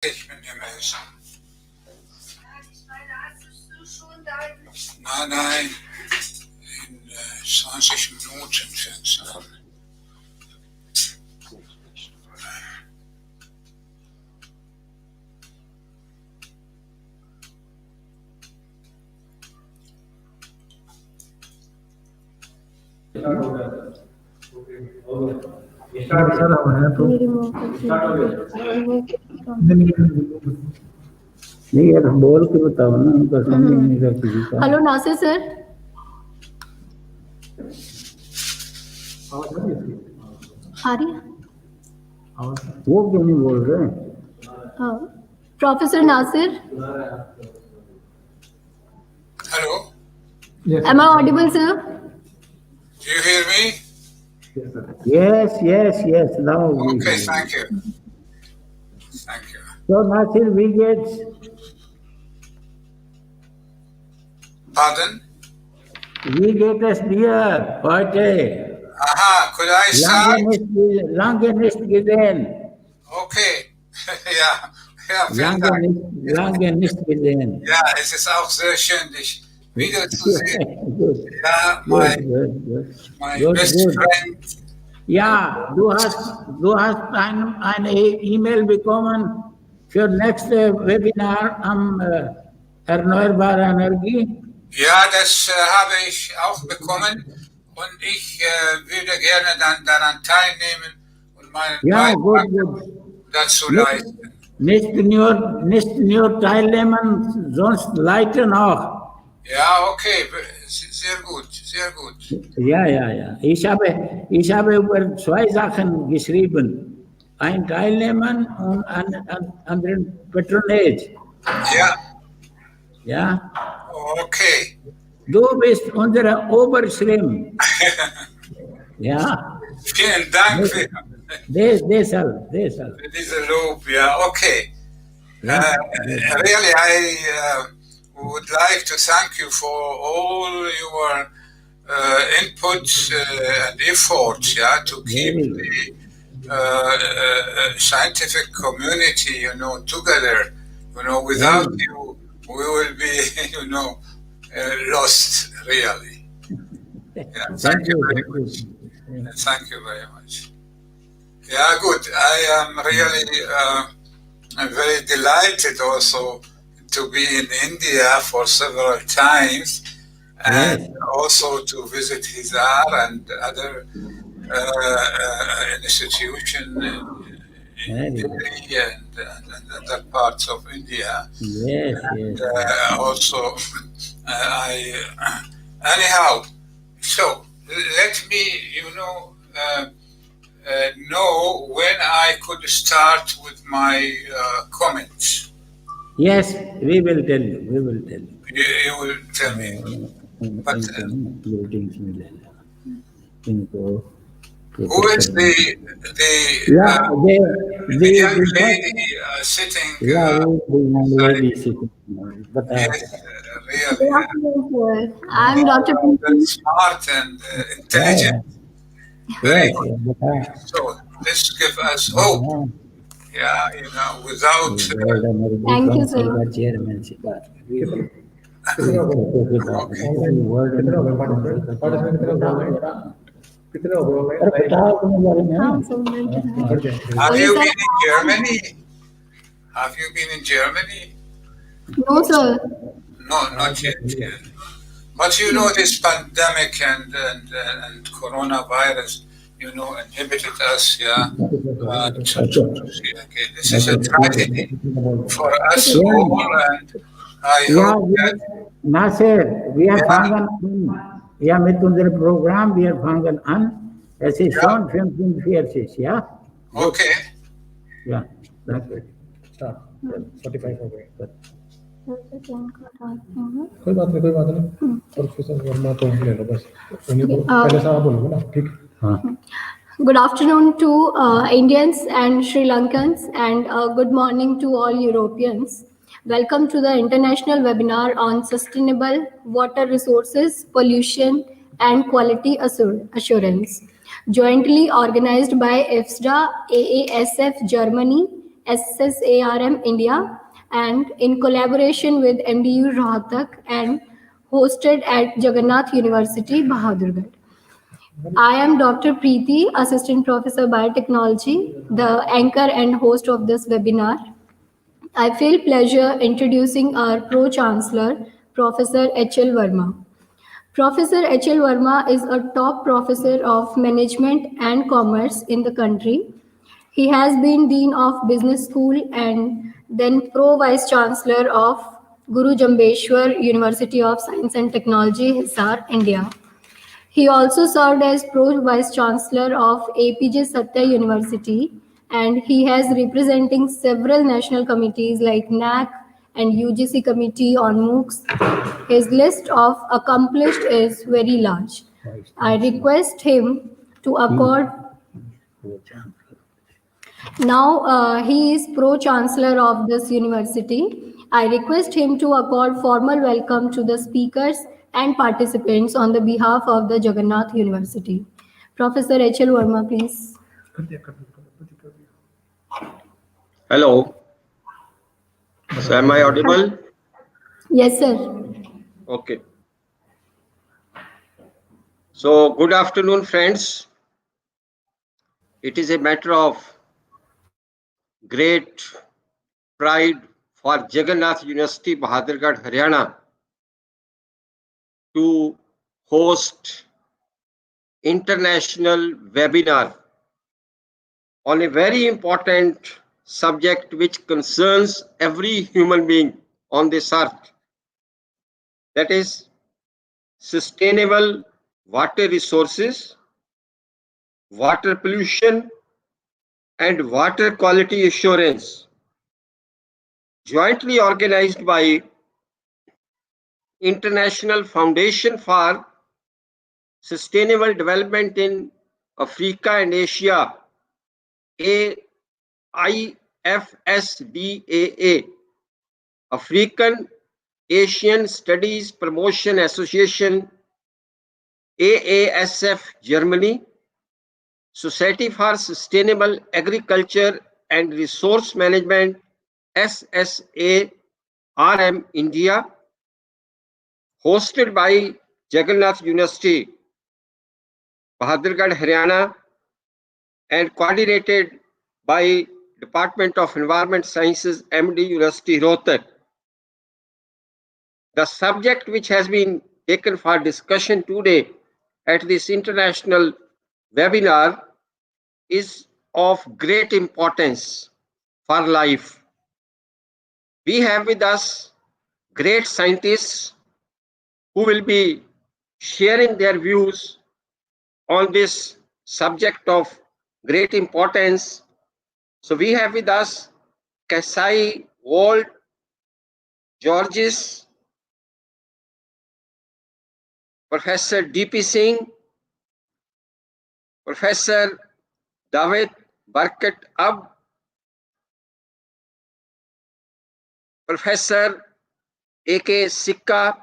Ich bin gemessen. Hattest du schon deinen... Nein, in 20 Minuten fängt's an. नहीं यार बोल के बताओ ना उनका समझ नहीं रहा किसी का हेलो नासिर सर आ रही है वो क्यों नहीं बोल रहे professor Nasir Hello, am I audible sir? do you hear me? yes now we Okay, hear. thank you. Thank you. So Nasir we get Pardon? us dear heute Aha, could I start? lange nicht gesehen Okay. Vielen Dank. lange nicht gesehen Ja, es ist auch sehr schön, dich wiederzusehen. Good. Ja, Good. my Good, best good. friend. Ja, du hast eine E-Mail bekommen für nächste Webinar am erneuerbare Energie. Ja, das habe ich auch bekommen und ich würde gerne dann daran teilnehmen und meinen Ja, Beitrag gut. dazu leisten. Nicht nur teilnehmen, sonst leiten auch. Ja, okay, sehr gut, sehr gut. Ja. Ich habe über zwei Sachen geschrieben. Ein Teilnehmen und anderen Patronage. Ja, Okay. du bist unsere Oberschrimm. Ja, Vielen Dank für deshalb. diese Lob. Ja, okay. Really, I would like to thank you for all your input and efforts, to keep the scientific community, together. Without you, we will be, lost, really. Yeah, thank you very much. Thank you very much. Yeah, good. I am really I'm very delighted also to be in India for several times and also to visit Hizar and other institutions in Delhi and other parts of India. And also, anyhow, so let me, know when I could start with my comments. Yes, we will tell you. You will tell me. But who is the young lady sitting? Yes, really. I'm Dr. Very smart and intelligent. Very good. So this gives us hope. Yeah, without. Thank you, sir. Have you been in Germany? Have you been in Germany? No, sir. No, not yet. Yeah. But this pandemic and coronavirus, inhibited us, this is a tragedy for us all, and I hope that... Nasir, wir fangen an. Mit unserem Programm, wir fangen an. Es ist schon 45, ja? Okay. Ja, danke. Start. 45 हो गए. कोई बात नहीं. Professor Verma तो ले लो बस. पहले साहब बोलोगे ना, ठीक? हाँ. Good afternoon to Indians and Sri Lankans, and good morning to all Europeans. Welcome to the international webinar on sustainable water resources, pollution, and quality assurance, jointly organized by EFSDA, AASF Germany, SSARM India, and in collaboration with MDU Rohtak and hosted at Jagannath University, Bahadurgarh. I am Dr. Preeti, Assistant Professor Biotechnology, the anchor and host of this webinar. I feel pleasure introducing our Pro-Chancellor, Professor H.L. Verma. Professor H.L. Verma is a top professor of management and commerce in the country. He has been Dean of Business School and then Pro-Vice Chancellor of Guru Jambheshwar University of Science and Technology, Hisar, India. He also served as Pro-Vice Chancellor of APJ Satya University, and he has representing several national committees like NAC and UGC Committee on MOOCs. His list of accomplished is very large. I request him to accord. Now he is Pro-Chancellor of this university. I request him to accord formal welcome to the speakers and participants on the behalf of the Jagannath University. Professor H.L. Verma, please. Hello. So am I audible? Yes, sir. Okay. So good afternoon, friends. It is a matter of great pride for Jagannath University, Bahadurgarh, Haryana, to host international webinar on a very important subject which concerns every human being on this earth. That is sustainable water resources, water pollution, and water quality assurance, jointly organized by International Foundation for Sustainable Development in Africa and Asia, AIFSDAA, African Asian Studies Promotion Association, AASF Germany, Society for Sustainable Agriculture and Resource Management, SSARM India, hosted by Jagannath University, Bahadurgarh, Haryana, and coordinated by Department of Environment Sciences, MD University, Rohtak. The subject which has been taken for discussion today at this international webinar is of great importance for life. We have with us great scientists who will be sharing their views on this subject of great importance. So we have with us Kasai Wald Georges, Professor D.P. Singh, Professor David Barkat Ab, Professor A.K. Sikka,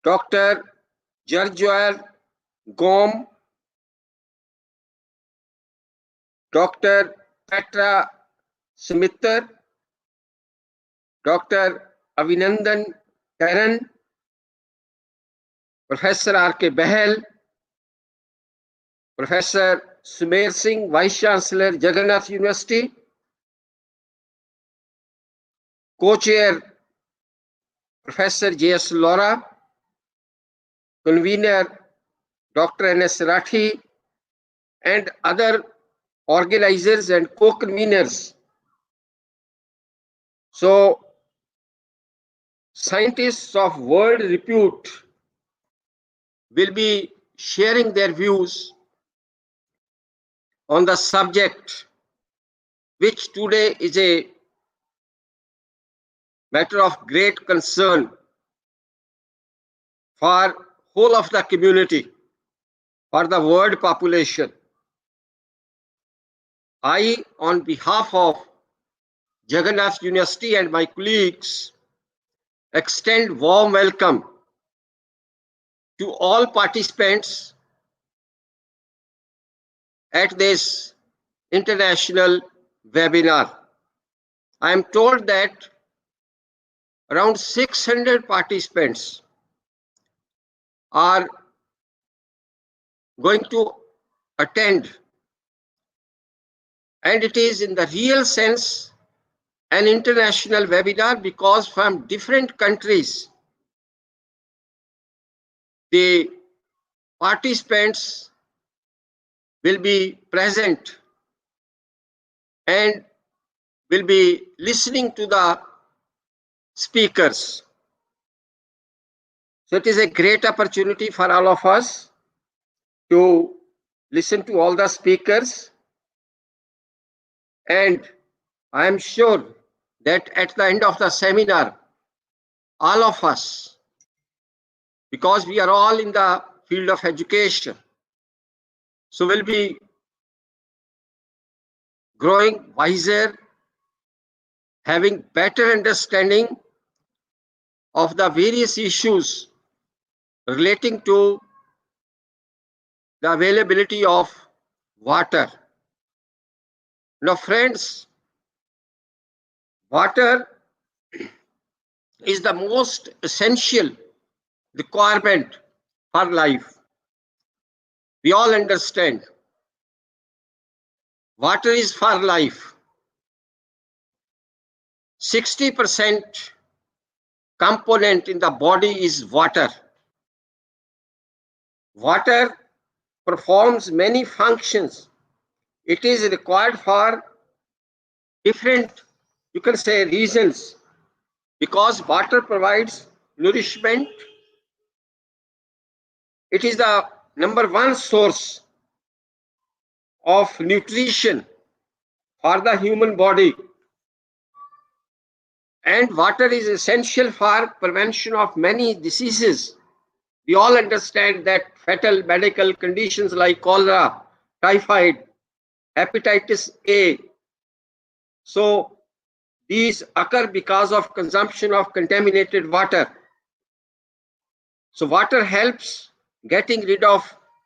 Dr. Jarjoel Gom, Dr. Petra Smither, Dr. Avinandan Karan, Professor R.K. Bahal, Professor Sumer Singh, Vice Chancellor, Jagannath University, Co-Chair, Professor J.S. Laura, Convener, Dr. N.S. Rathi, and other organizers and co-conveners. So, scientists of world repute will be sharing their views on the subject, which today is a matter of great concern for whole of the community, for the world population. I, on behalf of Jagannath University and my colleagues, extend warm welcome to all participants at this international webinar. I am told that around 600 participants are going to attend, and it is in the real sense an international webinar because from different countries the participants will be present and will be listening to the speakers. So it is a great opportunity for all of us to listen to all the speakers, and I am sure that at the end of the seminar, all of us, because we are all in the field of education, so we'll be growing wiser, having better understanding of the various issues relating to the availability of water. Now, friends, water is the most essential requirement for life. We all understand. Water is for life. 60% component in the body is water. Water performs many functions. It is required for different, you can say, reasons, because water provides nourishment. It is the number one source of nutrition for the human body. And water is essential for prevention of many diseases. We all understand that fatal medical conditions like cholera, typhoid, hepatitis A, so these occur because of consumption of contaminated water. So water helps getting rid of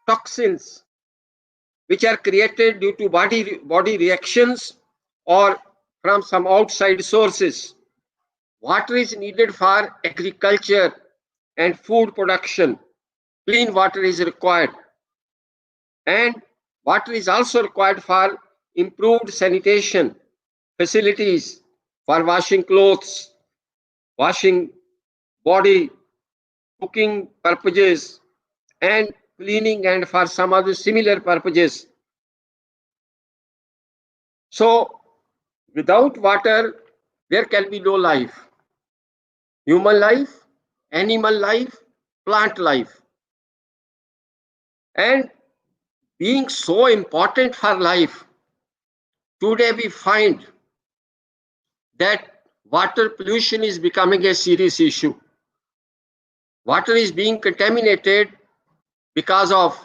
toxins which are created due to body reactions or from some outside sources. Water is needed for agriculture and food production. Clean water is required. And water is also required for improved sanitation facilities, for washing clothes, washing body, cooking purposes, and cleaning, and for some other similar purposes. So without water, there can be no life. Human life, animal life, plant life. And being so important for life, today we find that water pollution is becoming a serious issue. Water is being contaminated because of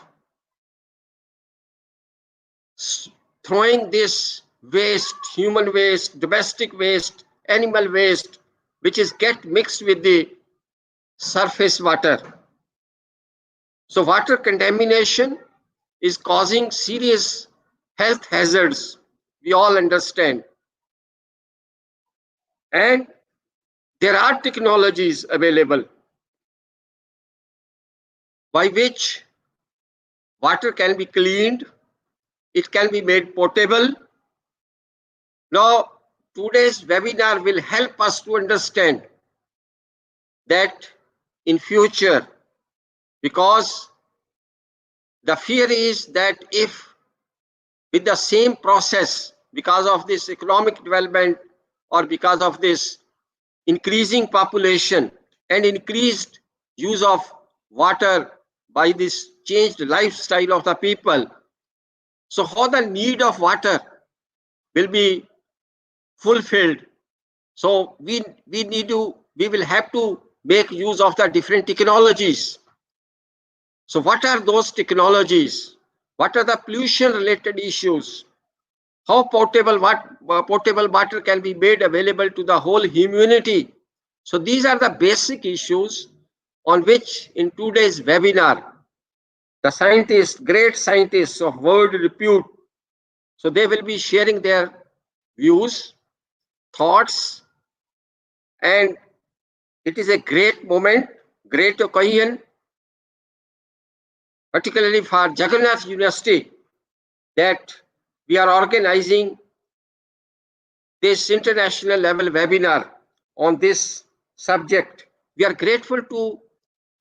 throwing this waste, human waste, domestic waste, animal waste, which is get mixed with the surface water. So water contamination is causing serious health hazards. We all understand. And there are technologies available by which water can be cleaned, it can be made potable. Now, today's webinar will help us to understand that in future, because the fear is that if with the same process, because of this economic development or because of this increasing population and increased use of water by this changed lifestyle of the people, so how the need of water will be fulfilled. So we will have to make use of the different technologies. So what are those technologies? What are the pollution related issues? How potable water can be made available to the whole humanity? So these are the basic issues on which in today's webinar, the scientists, great scientists of world repute, so they will be sharing their views, thoughts, and it is a great moment, great occasion, particularly for Jagannath University, that we are organizing this international level webinar on this subject. We are grateful to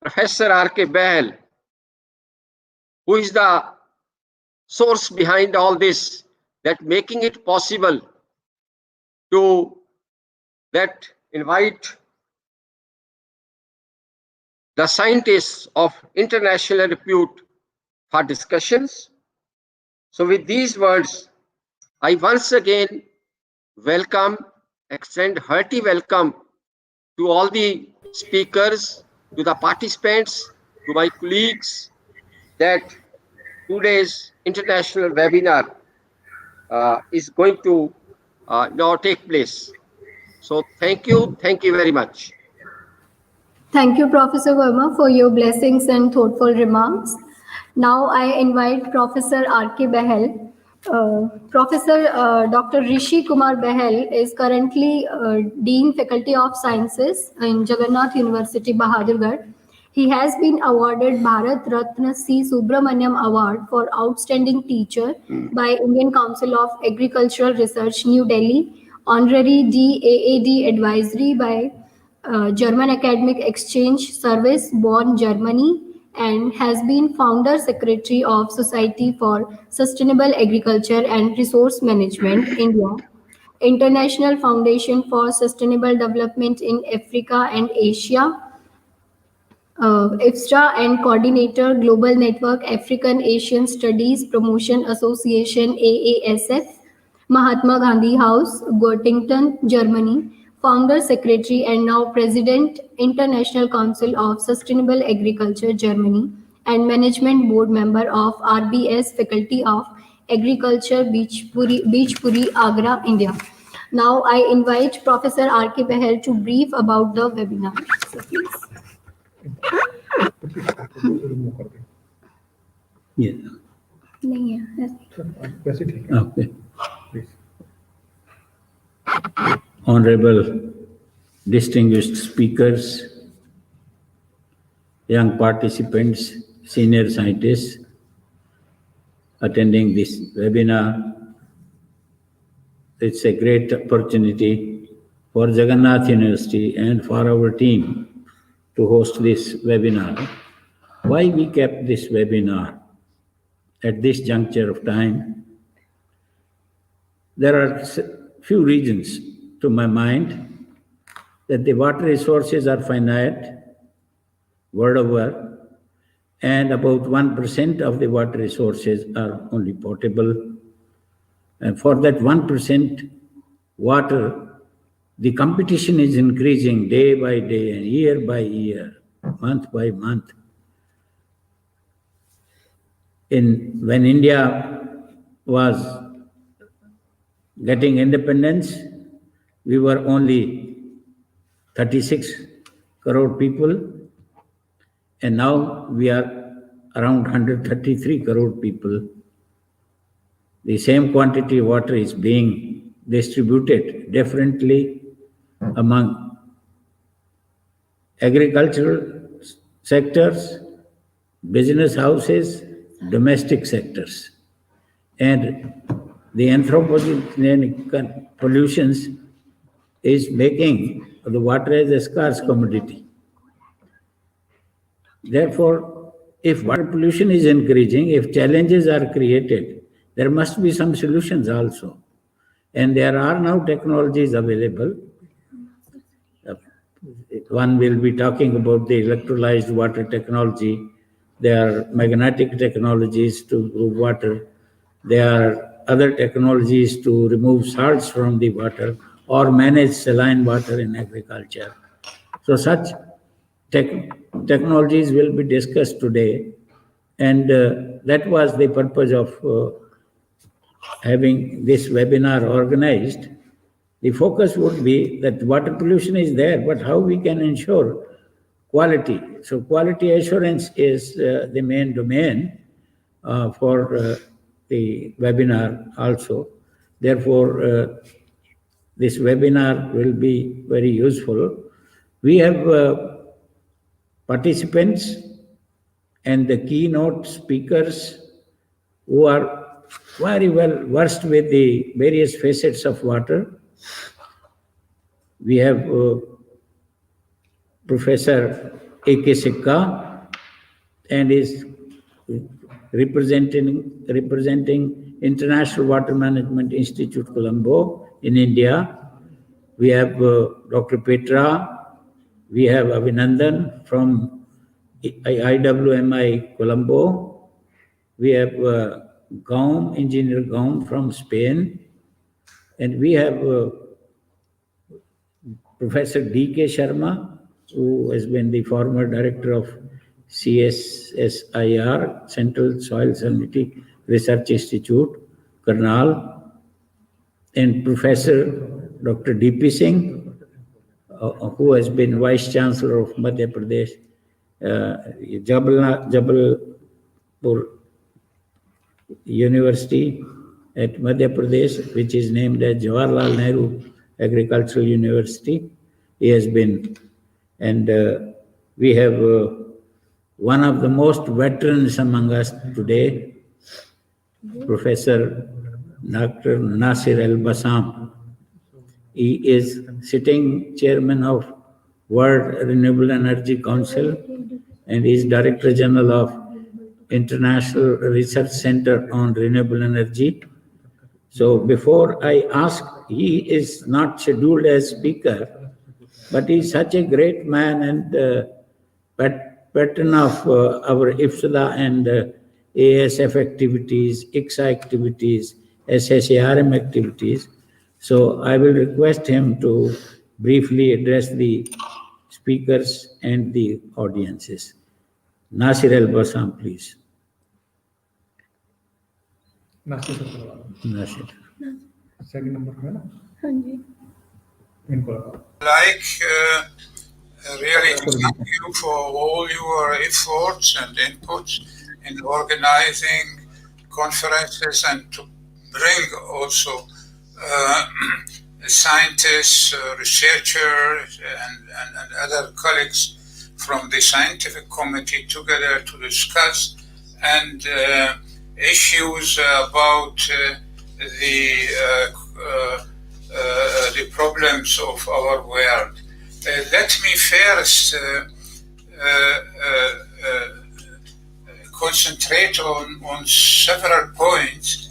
Professor R.K. Bahl, who is the source behind all this, that making it possible to that invite the scientists of international repute for discussions. So with these words, I once again extend hearty welcome to all the speakers, to the participants, to my colleagues, that today's international webinar is going to now take place. So thank you very much. Thank you, Professor Verma, for your blessings and thoughtful remarks. Now I invite Professor R.K. Bahl. Professor Dr. Rishi Kumar Bahl is currently Dean Faculty of Sciences in Jagannath University, Bahadurgarh. He has been awarded Bharat Ratna C. Subramaniam Award for Outstanding Teacher by Indian Council of Agricultural Research, New Delhi, Honorary DAAD Advisory by German Academic Exchange Service, Bonn, Germany, and has been founder secretary of Society for Sustainable Agriculture and Resource Management, India, International Foundation for Sustainable Development in Africa and Asia, IFSTA, and coordinator Global Network African Asian Studies Promotion Association, AASF, Mahatma Gandhi House, Göttingen, Germany, founder secretary and now president, International Council of Sustainable Agriculture, Germany, and management board member of RBS Faculty of Agriculture, Beachpuri, Agra, India. Now I invite Professor R.K. Bahl to brief about the webinar. So please. Yeah. नहीं है. वैसे ठीक है. Okay. Please. Honorable distinguished speakers, young participants, senior scientists attending this webinar. It's a great opportunity for Jagannath University and for our team to host this webinar. Why we kept this webinar at this juncture of time? There are few reasons to my mind that the water resources are finite world over, and about 1% of the water resources are only potable. And for that 1% water, the competition is increasing day by day and year by year, month by month. When India was getting independence, we were only 36 crore people, and now we are around 133 crore people. The same quantity of water is being distributed differently among agricultural sectors, business houses, domestic sectors. And the anthropogenic pollutions is making the water as a scarce commodity. Therefore, if water pollution is increasing, if challenges are created, there must be some solutions also. And there are now technologies available. One will be talking about the electrolyzed water technology. There are magnetic technologies to remove water. There are other technologies to remove salts from the water or manage saline water in agriculture. So such technologies will be discussed today, and that was the purpose of having this webinar organized. The focus would be that water pollution is there, but how we can ensure quality. So quality assurance is the main domain for the webinar also. Therefore, this webinar will be very useful. We have participants and the keynote speakers who are very well versed with the various facets of water. We have Professor A.K. Sikka and is representing International Water Management Institute, Colombo in India. We have Dr. Petra. We have Abhinandan from IWMI Colombo. We have Gaum, Engineer Gaum from Spain. And we have Professor D.K. Sharma, who has been the former director of CSSIR, Central Soil Salinity Research Institute, Karnal, and Professor Dr. D.P. Singh, who has been Vice Chancellor of Madhya Pradesh, Jabalpur University at Madhya Pradesh, which is named as Jawaharlal Nehru Agricultural University. He has been, and we have one of the most veterans among us today, Professor Dr. Nasir Al-Bassam. He is sitting chairman of World Renewable Energy Council and is Director General of International Research Center on Renewable Energy. So before I ask, he is not scheduled as speaker, but he is such a great man and pattern of our IFSDA and ASF activities, ICSA activities, SSARM activities. So I will request him to briefly address the speakers and the audiences. Nasir Al-Bassam, please. Nasir सबसे बड़ा Nasir. Second number पे है ना हाँ जी इनको लगाओ Like, really thank you for all your efforts and inputs in organizing conferences and to bring also scientists, researchers, and other colleagues from the scientific committee together to discuss and issues about the problems of our world. Let me first concentrate on several points.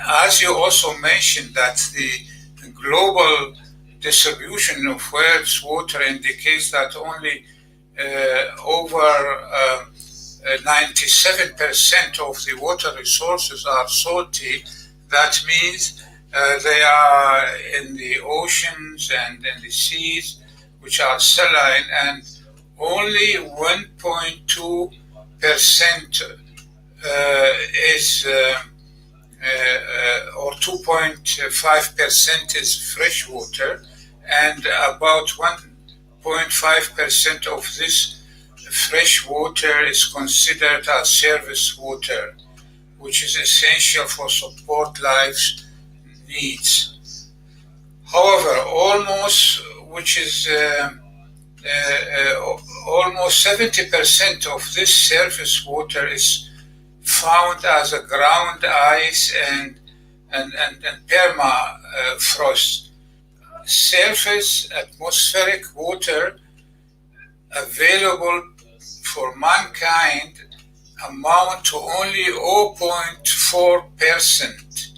As you also mentioned, that the global distribution of world's water indicates that only over 97% of the water resources are salty. That means they are in the oceans and in the seas, which are saline, and only 1.2% is or 2.5% is fresh water, and about 1.5% of this fresh water is considered as surface water, which is essential for support life's needs. However, almost 70% of this surface water is found as a ground ice and permafrost. Surface atmospheric water available for mankind amount to only 0.4%,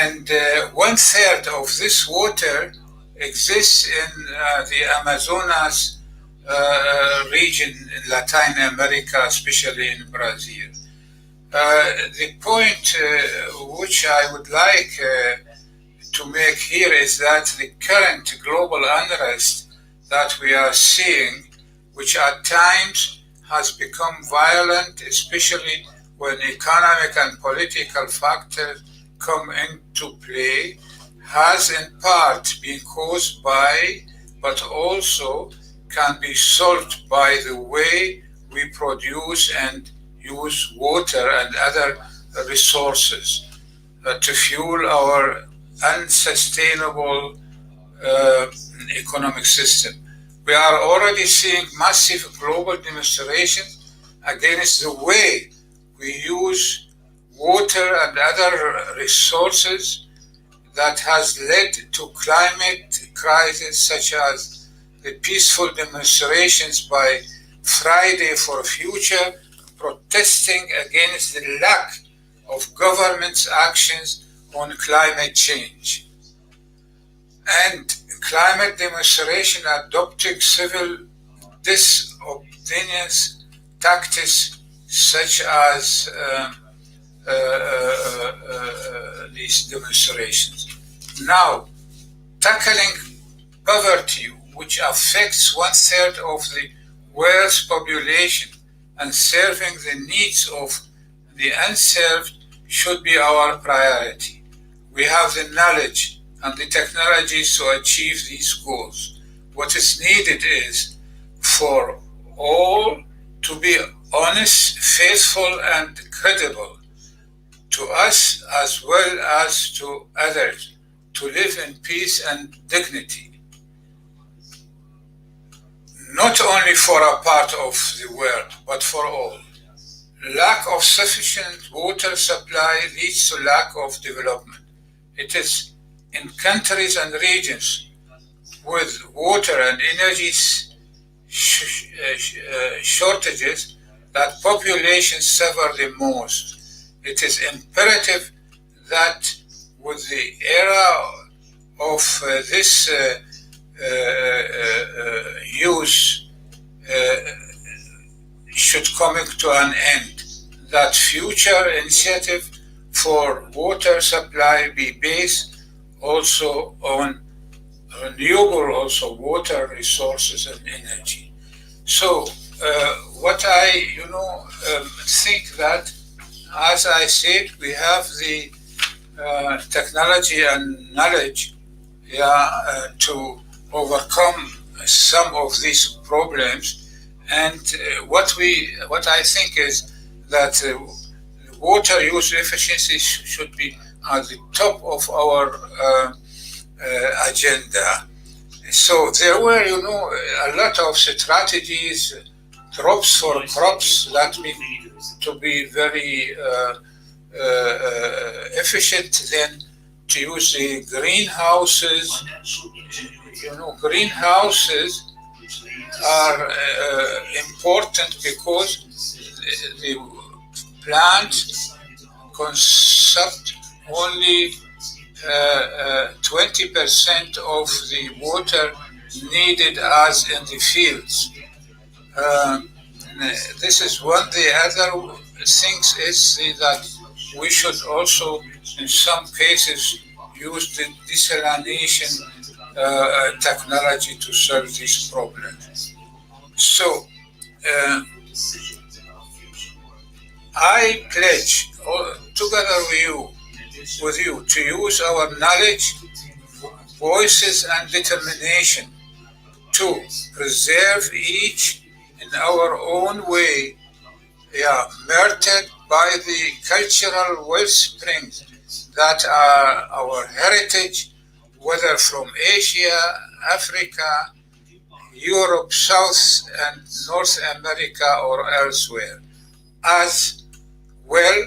and 1/3 of this water exists in the Amazonas region in Latin America, especially in Brazil. The point which I would like to make here is that the current global unrest that we are seeing, which at times has become violent, especially when economic and political factors come into play, has in part been caused by, but also can be solved by the way we produce and use water and other resources to fuel our unsustainable economic system. We are already seeing massive global demonstrations against the way we use water and other resources that has led to climate crisis, such as the peaceful demonstrations by Friday for Future, protesting against the lack of government's actions on climate change. And climate demonstration adopting civil disobedience tactics such as these demonstrations. Now, tackling poverty, which affects 1/3 of the world's population, and serving the needs of the unserved should be our priority. We have the knowledge and the technologies to achieve these goals. What is needed is for all to be honest, faithful, and credible to us as well as to others, to live in peace and dignity, not only for a part of the world, but for all. Lack of sufficient water supply leads to lack of development. It is in countries and regions with water and energy shortages that populations suffer the most. It is imperative that with the era of this use should coming to an end, that future initiative for water supply be based also on renewable water resources and energy. So what I think that, as I said, we have the technology and knowledge to overcome some of these problems. And what I think is that water use efficiency should be at the top of our agenda. So there were, a lot of strategies, drops for crops, that mean to be very efficient, then to use the greenhouses. Greenhouses are important because the plant consumes only 20% of the water needed as in the fields. This is one. The other things is that we should also, in some cases, use the desalination technology to solve these problems. So, I pledge, together with you, to use our knowledge, voices, and determination to preserve each in our own way, nurtured by the cultural wellsprings that are our heritage, whether from Asia, Africa, Europe, South and North America, or elsewhere, as well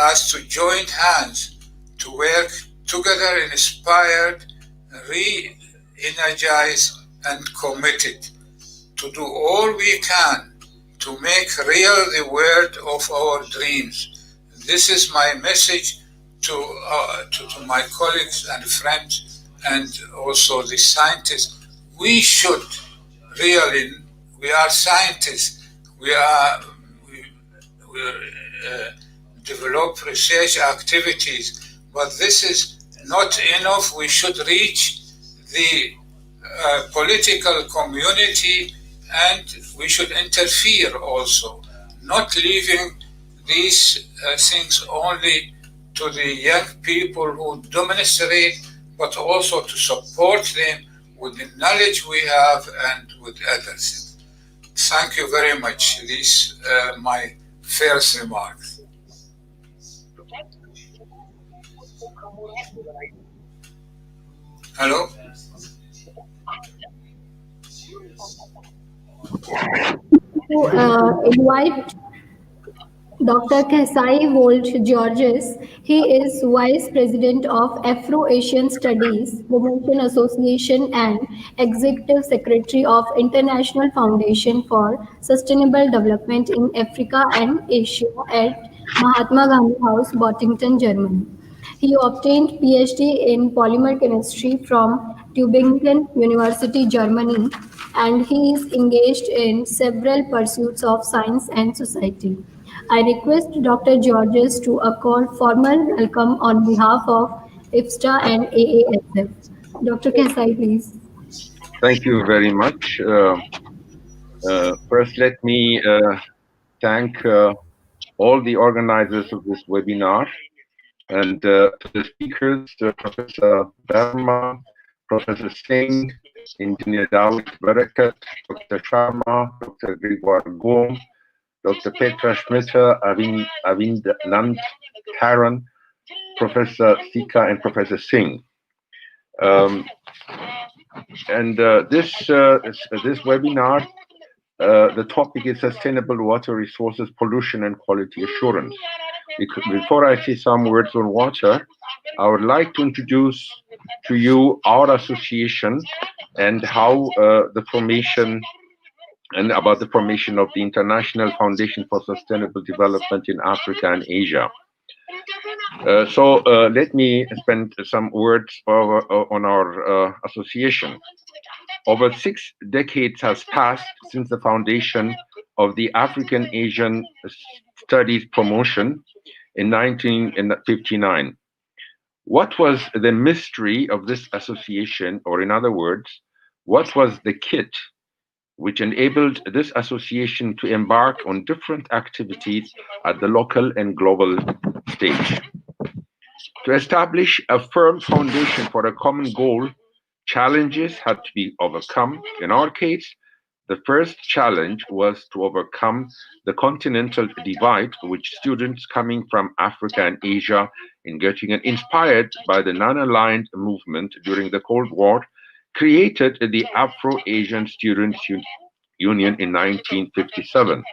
as to join hands to work together inspired, re-energized, and committed to do all we can to make real the world of our dreams. This is my message to my colleagues and friends, and also the scientists. We should really, we are scientists, we develop research activities, but this is not enough. We should reach the political community, and we should interfere also, not leaving these things only to the young people who demonstrate, but also to support them with the knowledge we have and with others. Thank you very much. These are my first remarks. Hello? To invite Dr. Kasai Wolt Georges. He is Vice President of Afro-Asian Studies Promotion Association and Executive Secretary of International Foundation for Sustainable Development in Africa and Asia at Mahatma Gandhi House, Bottingen, Germany. He obtained PhD in polymer chemistry from Tübingen University, Germany, and he is engaged in several pursuits of science and society. I request Dr. Georges to accord formal welcome on behalf of IFSTA and AASF. Dr. Kasai, please. Thank you very much. First, let me thank all the organizers of this webinar and the speakers, Professor Dharma, Professor Singh, Engineer Dawit Barakat, Dr. Sharma, Dr. Gregor Gom, Dr. Petra Schmitter, Avind Nand Taran, Professor Sika, and Professor Singh. This webinar, the topic is sustainable water resources, pollution, and quality assurance. Before I say some words on water, I would like to introduce to you our association and how the formation and about the formation of the International Foundation for Sustainable Development in Africa and Asia. Let me spend some words on our association. Over 6 decades has passed since the foundation of the African Asian Studies Promotion in 1959. What was the mystery of this association, or in other words, what was the kit which enabled this association to embark on different activities at the local and global stage? To establish a firm foundation for a common goal, challenges had to be overcome. In our case, the first challenge was to overcome the continental divide, which students coming from Africa and Asia in Göttingen, inspired by the non-aligned movement during the Cold War, created the Afro-Asian Students Union in 1957.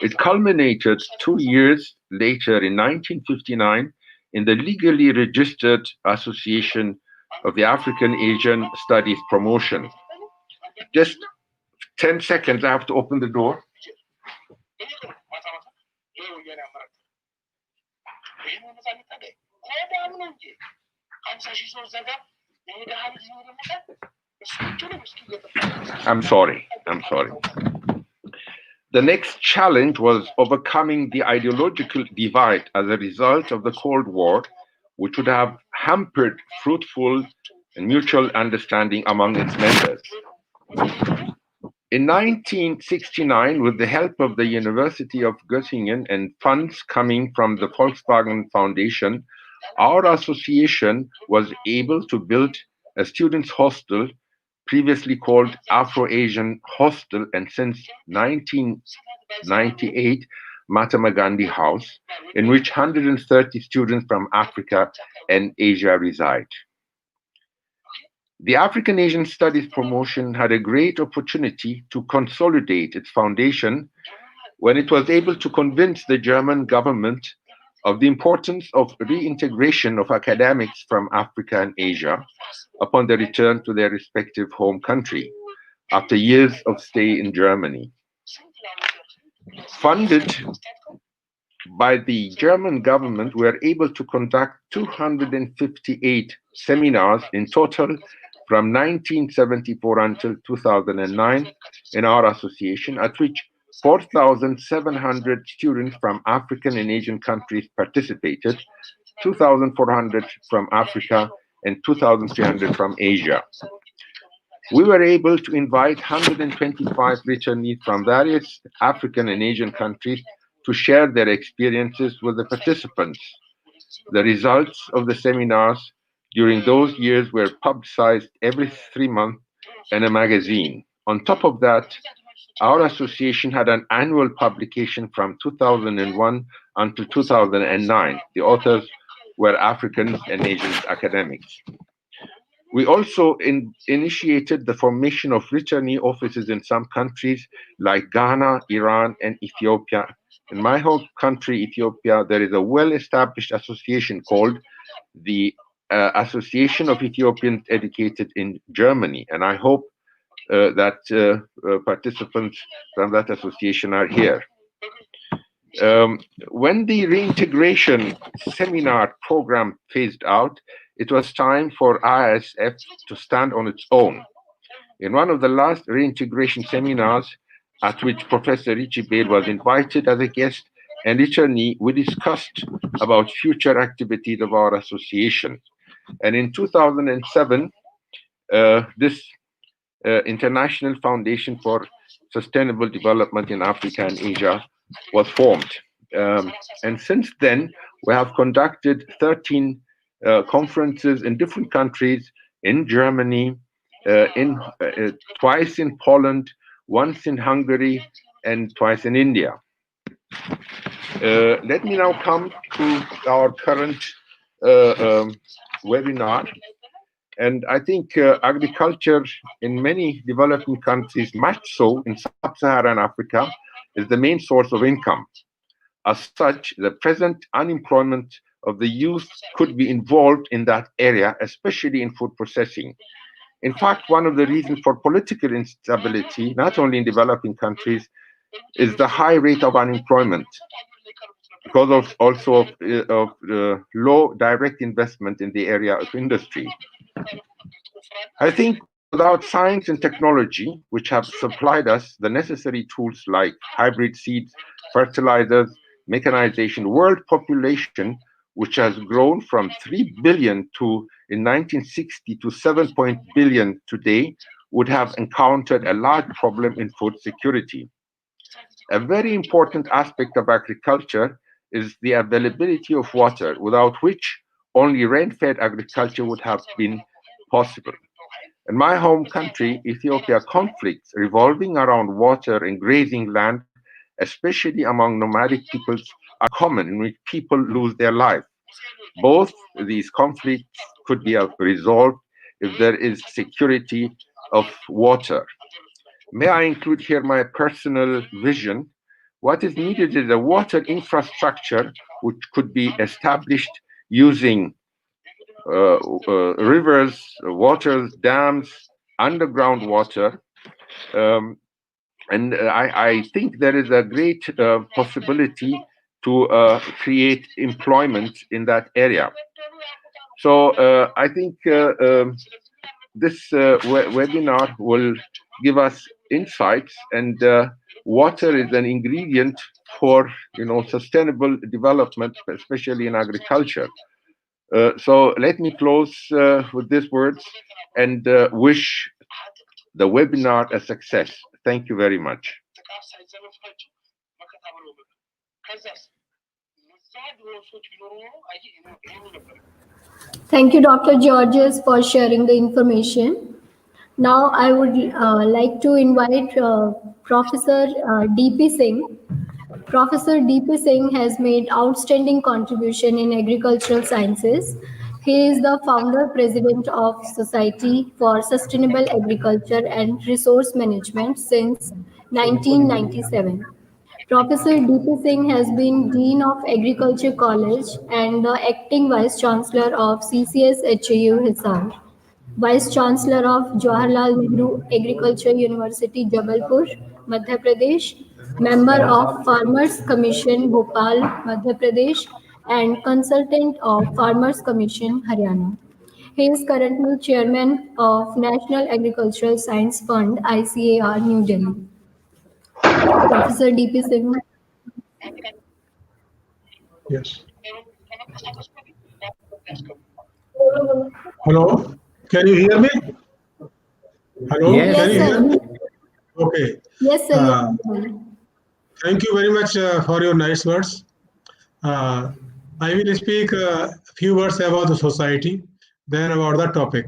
It culminated 2 years later in 1959 in the legally registered Association of the African Asian Studies Promotion. Just 10 seconds, I have to open the door. I'm sorry. The next challenge was overcoming the ideological divide as a result of the Cold War, which would have hampered fruitful and mutual understanding among its members. In 1969, with the help of the University of Göttingen and funds coming from the Volkswagen Foundation, our association was able to build a students' hostel, previously called Afro-Asian Hostel, and since 1998, Mahatma Gandhi House, in which 130 students from Africa and Asia reside. The African Asian Studies Promotion had a great opportunity to consolidate its foundation when it was able to convince the German government of the importance of reintegration of academics from Africa and Asia upon their return to their respective home country after years of stay in Germany. Funded by the German government, we were able to conduct 258 seminars in total from 1974 until 2009 in our association, at which 4,700 students from African and Asian countries participated, 2,400 from Africa and 2,300 from Asia. We were able to invite 125 returnees from various African and Asian countries to share their experiences with the participants. The results of the seminars during those years were publicized every 3 months in a magazine. On top of that, our association had an annual publication from 2001 until 2009. The authors were Africans and Asian academics. We also initiated the formation of returning offices in some countries like Ghana, Iran, and Ethiopia. In my home country, Ethiopia, there is a well-established association called the Association of Ethiopians Educated in Germany, and I hope that participants from that association are here. When the reintegration seminar program phased out, it was time for ISF to stand on its own. In one of the last reintegration seminars, at which Professor Richie Bale was invited as a guest and Richard, we discussed about future activities of our association. And in 2007, this International Foundation for Sustainable Development in Africa and Asia was formed. And since then, we have conducted 13 conferences in different countries, in Germany, twice in Poland, once in Hungary, and twice in India. Let me now come to our current webinar. And I think agriculture in many developing countries, much so in sub-Saharan Africa, is the main source of income. As such, the present unemployment of the youth could be involved in that area, especially in food processing. In fact, one of the reasons for political instability, not only in developing countries, is the high rate of unemployment, because of also of low direct investment in the area of industry. I think without science and technology, which have supplied us the necessary tools like hybrid seeds, fertilizers, mechanization, world population, which has grown from 3 billion in 1960 to 7 billion today, would have encountered a large problem in food security. A very important aspect of agriculture is the availability of water, without which only rain-fed agriculture would have been possible. In my home country, Ethiopia, conflicts revolving around water and grazing land, especially among nomadic peoples, are common, in which people lose their life. Both these conflicts could be resolved if there is security of water. May I include here my personal vision? What is needed is a water infrastructure which could be established using rivers, waters, dams, underground water. And I think there is a great possibility to create employment in that area. So I think this webinar will give us insights, and water is an ingredient for sustainable development, especially in agriculture. So let me close with these words and wish the webinar a success. Thank you very much. Thank you, Dr. Georges, for sharing the information. Now, I would like to invite Professor D.P. Singh. Professor D.P. Singh has made outstanding contribution in agricultural sciences. He is the founder president of Society for Sustainable Agriculture and Resource Management since 1997. Professor D.P. Singh has been Dean of Agriculture College and the acting Vice Chancellor of CCS HAU Hisar, Vice Chancellor of Jawaharlal Nehru Agriculture University, Jabalpur, Madhya Pradesh, Member of Farmers Commission, Bhopal, Madhya Pradesh, and Consultant of Farmers Commission, Haryana. He is currently Chairman of National Agricultural Science Fund, ICAR, New Delhi. Professor D.P. Singh. Yes. Hello, can you hear me? Hello, Yes, can you hear me? Okay. Yes, sir. Thank you very much for your nice words. I will speak a few words about the society, then about the topic.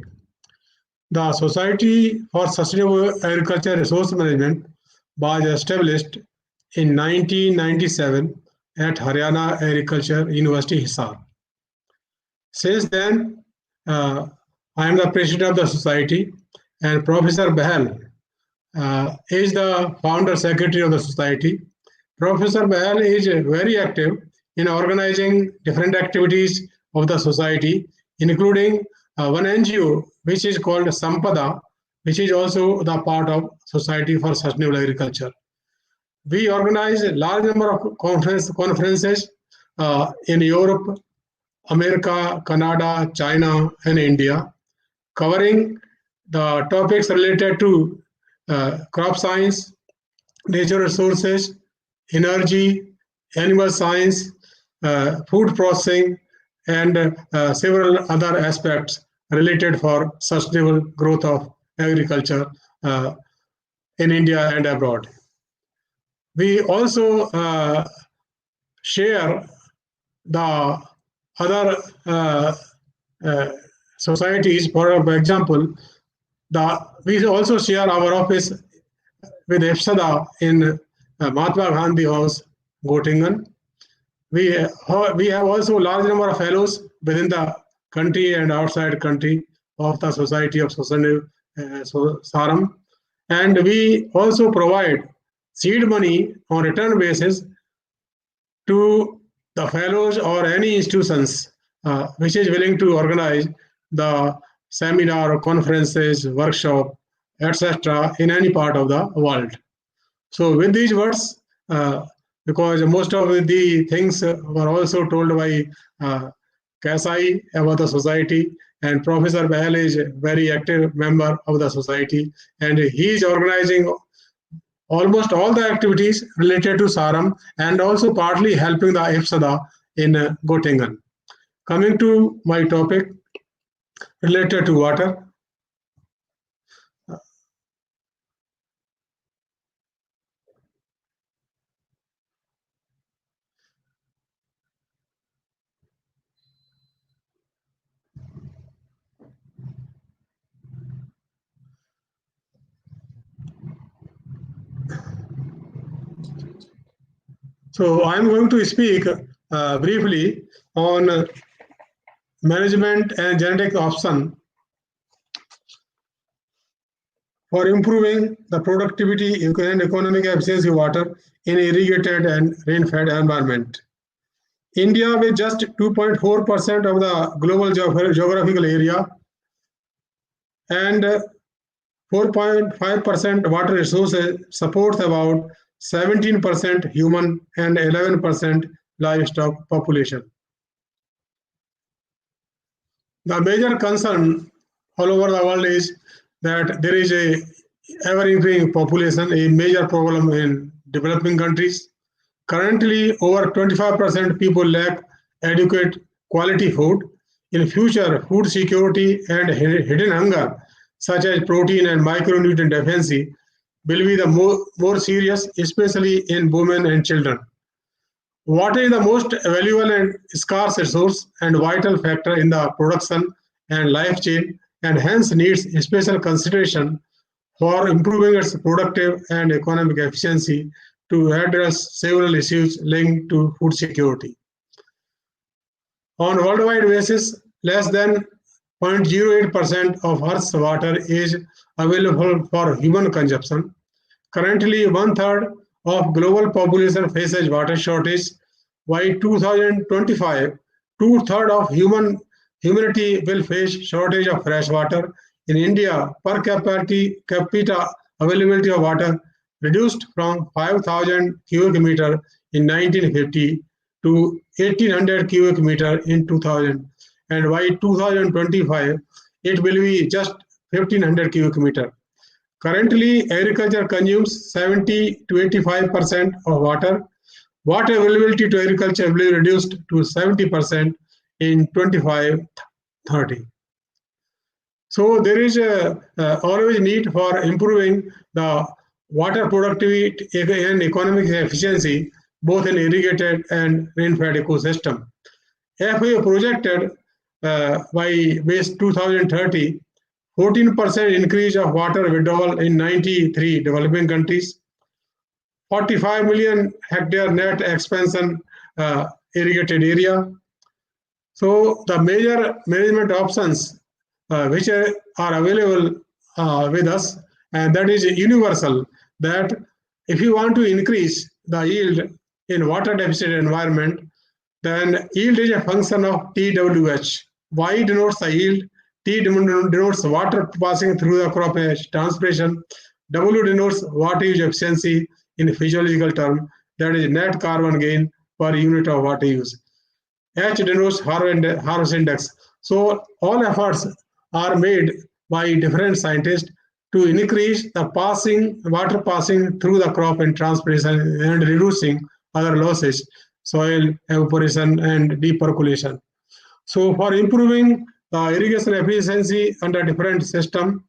The Society for Sustainable Agriculture Resource Management was established in 1997 at Haryana Agriculture University, Hisar. Since then, I am the president of the society, and Professor Bahal is the founder secretary of the society. Professor Bahal is very active in organizing different activities of the society, including one NGO which is called Sampada, which is also the part of Society for Sustainable Agriculture. We organize a large number of conferences in Europe, America, Canada, China, and India, covering the topics related to crop science, nature resources, energy, animal science, food processing, and several other aspects related for sustainable growth of agriculture in India and abroad. We also share the other societies. For example, we also share our office with EFSADA in Mahatma Gandhi House, Göttingen. We have also a large number of fellows within the country and outside country of the Society of Sustainable SARAM. And we also provide seed money on return basis to the fellows or any institutions which is willing to organize the seminar or conferences, workshop, etc. in any part of the world. So with these words, because most of the things were also told by Kasai about the society, and Professor Bahal is a very active member of the society, and he is organizing almost all the activities related to SARAM and also partly helping the EFSADA in Göttingen. Coming to my topic related to water. So I'm going to speak briefly on management and genetic option for improving the productivity and economic efficiency of water in irrigated and rain-fed environment. India, with just 2.4% of the global geographical area and 4.5% water resources, supports about 17% human and 11% livestock population. The major concern all over the world is that there is a ever-increasing population, a major problem in developing countries. Currently, over 25% people lack adequate quality food. In future, food security and hidden hunger, such as protein and micronutrient deficiency, will be the more serious, especially in women and children. Water is the most valuable and scarce resource and vital factor in the production and life chain, and hence needs special consideration for improving its productive and economic efficiency to address several issues linked to food security. On a worldwide basis, less than 0.08% of Earth's water is available for human consumption. Currently, 1/3 of global population faces water shortage. By 2025, 2/3 of humanity will face shortage of fresh water. In India, per capita availability of water reduced from 5,000 cubic meter in 1950 to 1,800 cubic meter in 2000, and by 2025, it will be just 1,500 cubic meter. Currently, agriculture consumes 70 to 85% of water. Water availability to agriculture will be reduced to 70% in 25-30. So there is always need for improving the water productivity and economic efficiency both in irrigated and rain-fed ecosystem. FAO projected by 2030, 14% increase of water withdrawal in 93 developing countries, 45 million hectare net expansion irrigated area. So the major management options which are available with us, and that is universal, that if you want to increase the yield in water deficit environment, then yield is a function of TWH. Y denotes the yield, T denotes water passing through the crop transpiration, W denotes water use efficiency in physiological term, that is net carbon gain per unit of water use. H denotes harvest index. So all efforts are made by different scientists to increase the water passing through the crop and transpiration and reducing other losses, soil evaporation and depercolation. So for improving irrigation efficiency under different system,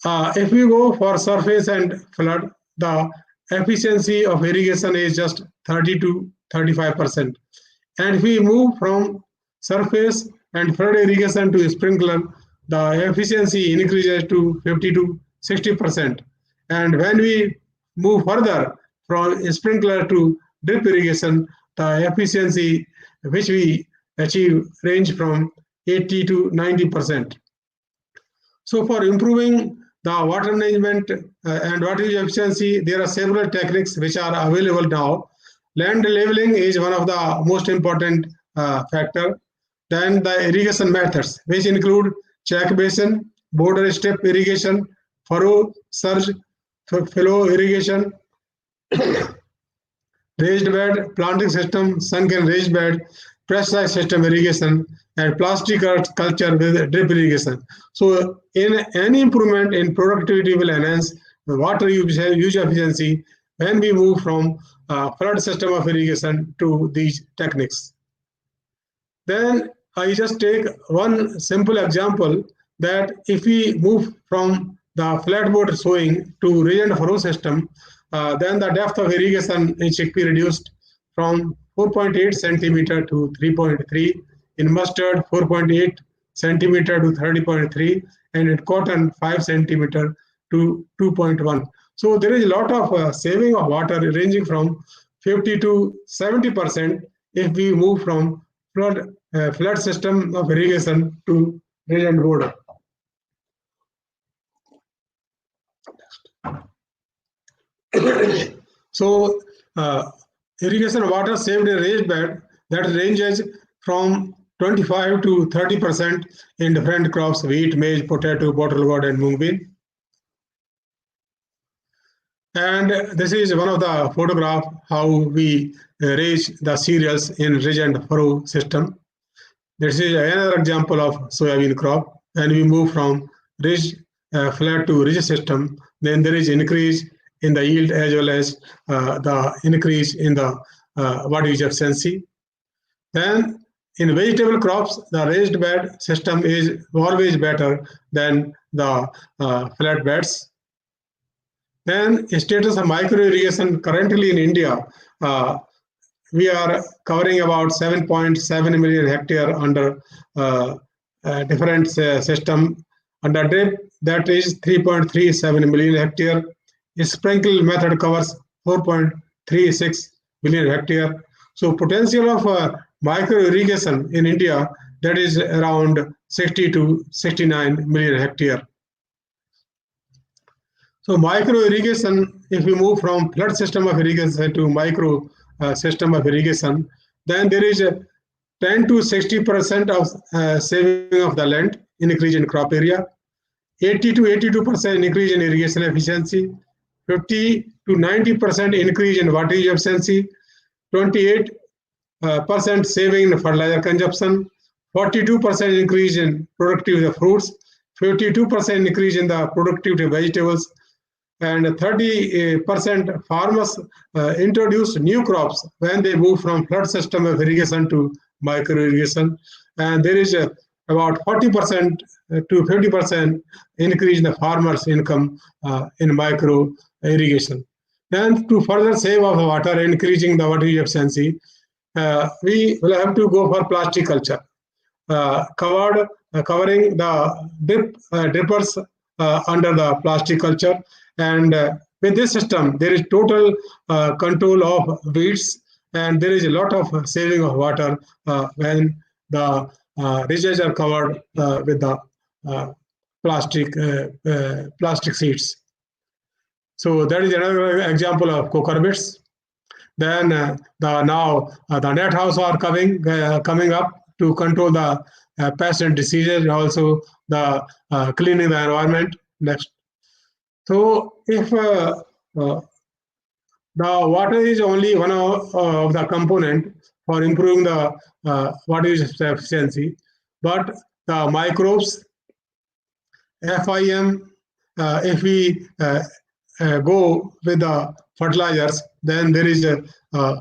if we go for surface and flood, the efficiency of irrigation is just 30 to 35%. And if we move from surface and flood irrigation to sprinkler, the efficiency increases to 50 to 60%. And when we move further from sprinkler to drip irrigation, the efficiency which we achieve range from 80 to 90%. So for improving the water management and water use efficiency, there are several techniques which are available now. Land leveling is one of the most important factor. Then the irrigation methods, which include check basin, border strip irrigation, furrow, surge, fallow irrigation, raised bed, planting system, sunken raised bed, pressurized system irrigation, and plastic culture with drip irrigation. So in any improvement in productivity will enhance the water use efficiency when we move from flood system of irrigation to these techniques. Then I just take one simple example, that if we move from the flatboard sowing to ridge and furrow system, then the depth of irrigation in chickpea reduced from 4.8 centimeter to 3.3, in mustard 4.8 centimeter to 30.3, and in cotton 5 centimeter to 2.1. So there is a lot of saving of water ranging from 50 to 70% if we move from flood system of irrigation to ridge and border. So irrigation water saved in raised bed, that ranges from 25 to 30% in different crops: wheat, maize, potato, bottle gourd, and mung bean. And this is one of the photograph how we raise the cereals in ridge and furrow system. This is another example of soybean crop. When we move from ridge flat to ridge system, then there is increase in the yield as well as the increase in the water use efficiency. Then in vegetable crops, the raised bed system is always better than the flat beds. Then status of micro irrigation currently in India, we are covering about 7.7 million hectare under different system. Under drip, that is 3.37 million hectare. Sprinkle method covers 4.36 million hectare. So potential of micro irrigation in India, that is around 60 to 69 million hectare. So micro irrigation, if we move from flood system of irrigation to micro system of irrigation, then there is a 10 to 60% of saving of the land increase in crop area, 80 to 82% increase in irrigation efficiency, 50 to 90% increase in water use efficiency, 28% saving in fertilizer consumption, 42% increase in productivity of fruits, 52% increase in the productivity of vegetables, and 30% farmers introduce new crops when they move from flood system of irrigation to micro irrigation. And there is about 40% to 50% increase in the farmers' income in micro irrigation. Then to further save of water, increasing the water use efficiency, we will have to go for plastic culture, covering the drippers under the plastic culture. And with this system, there is total control of weeds, and there is a lot of saving of water when the ridges are covered with the plastic seeds. So that is another example of cucurbits. Then the net house are coming up to control the pests and diseases, also the cleaning the environment. Next. So if the water is only one of the component for improving the water use efficiency, but the microbes, FIM, if we go with the fertilizers, then there is a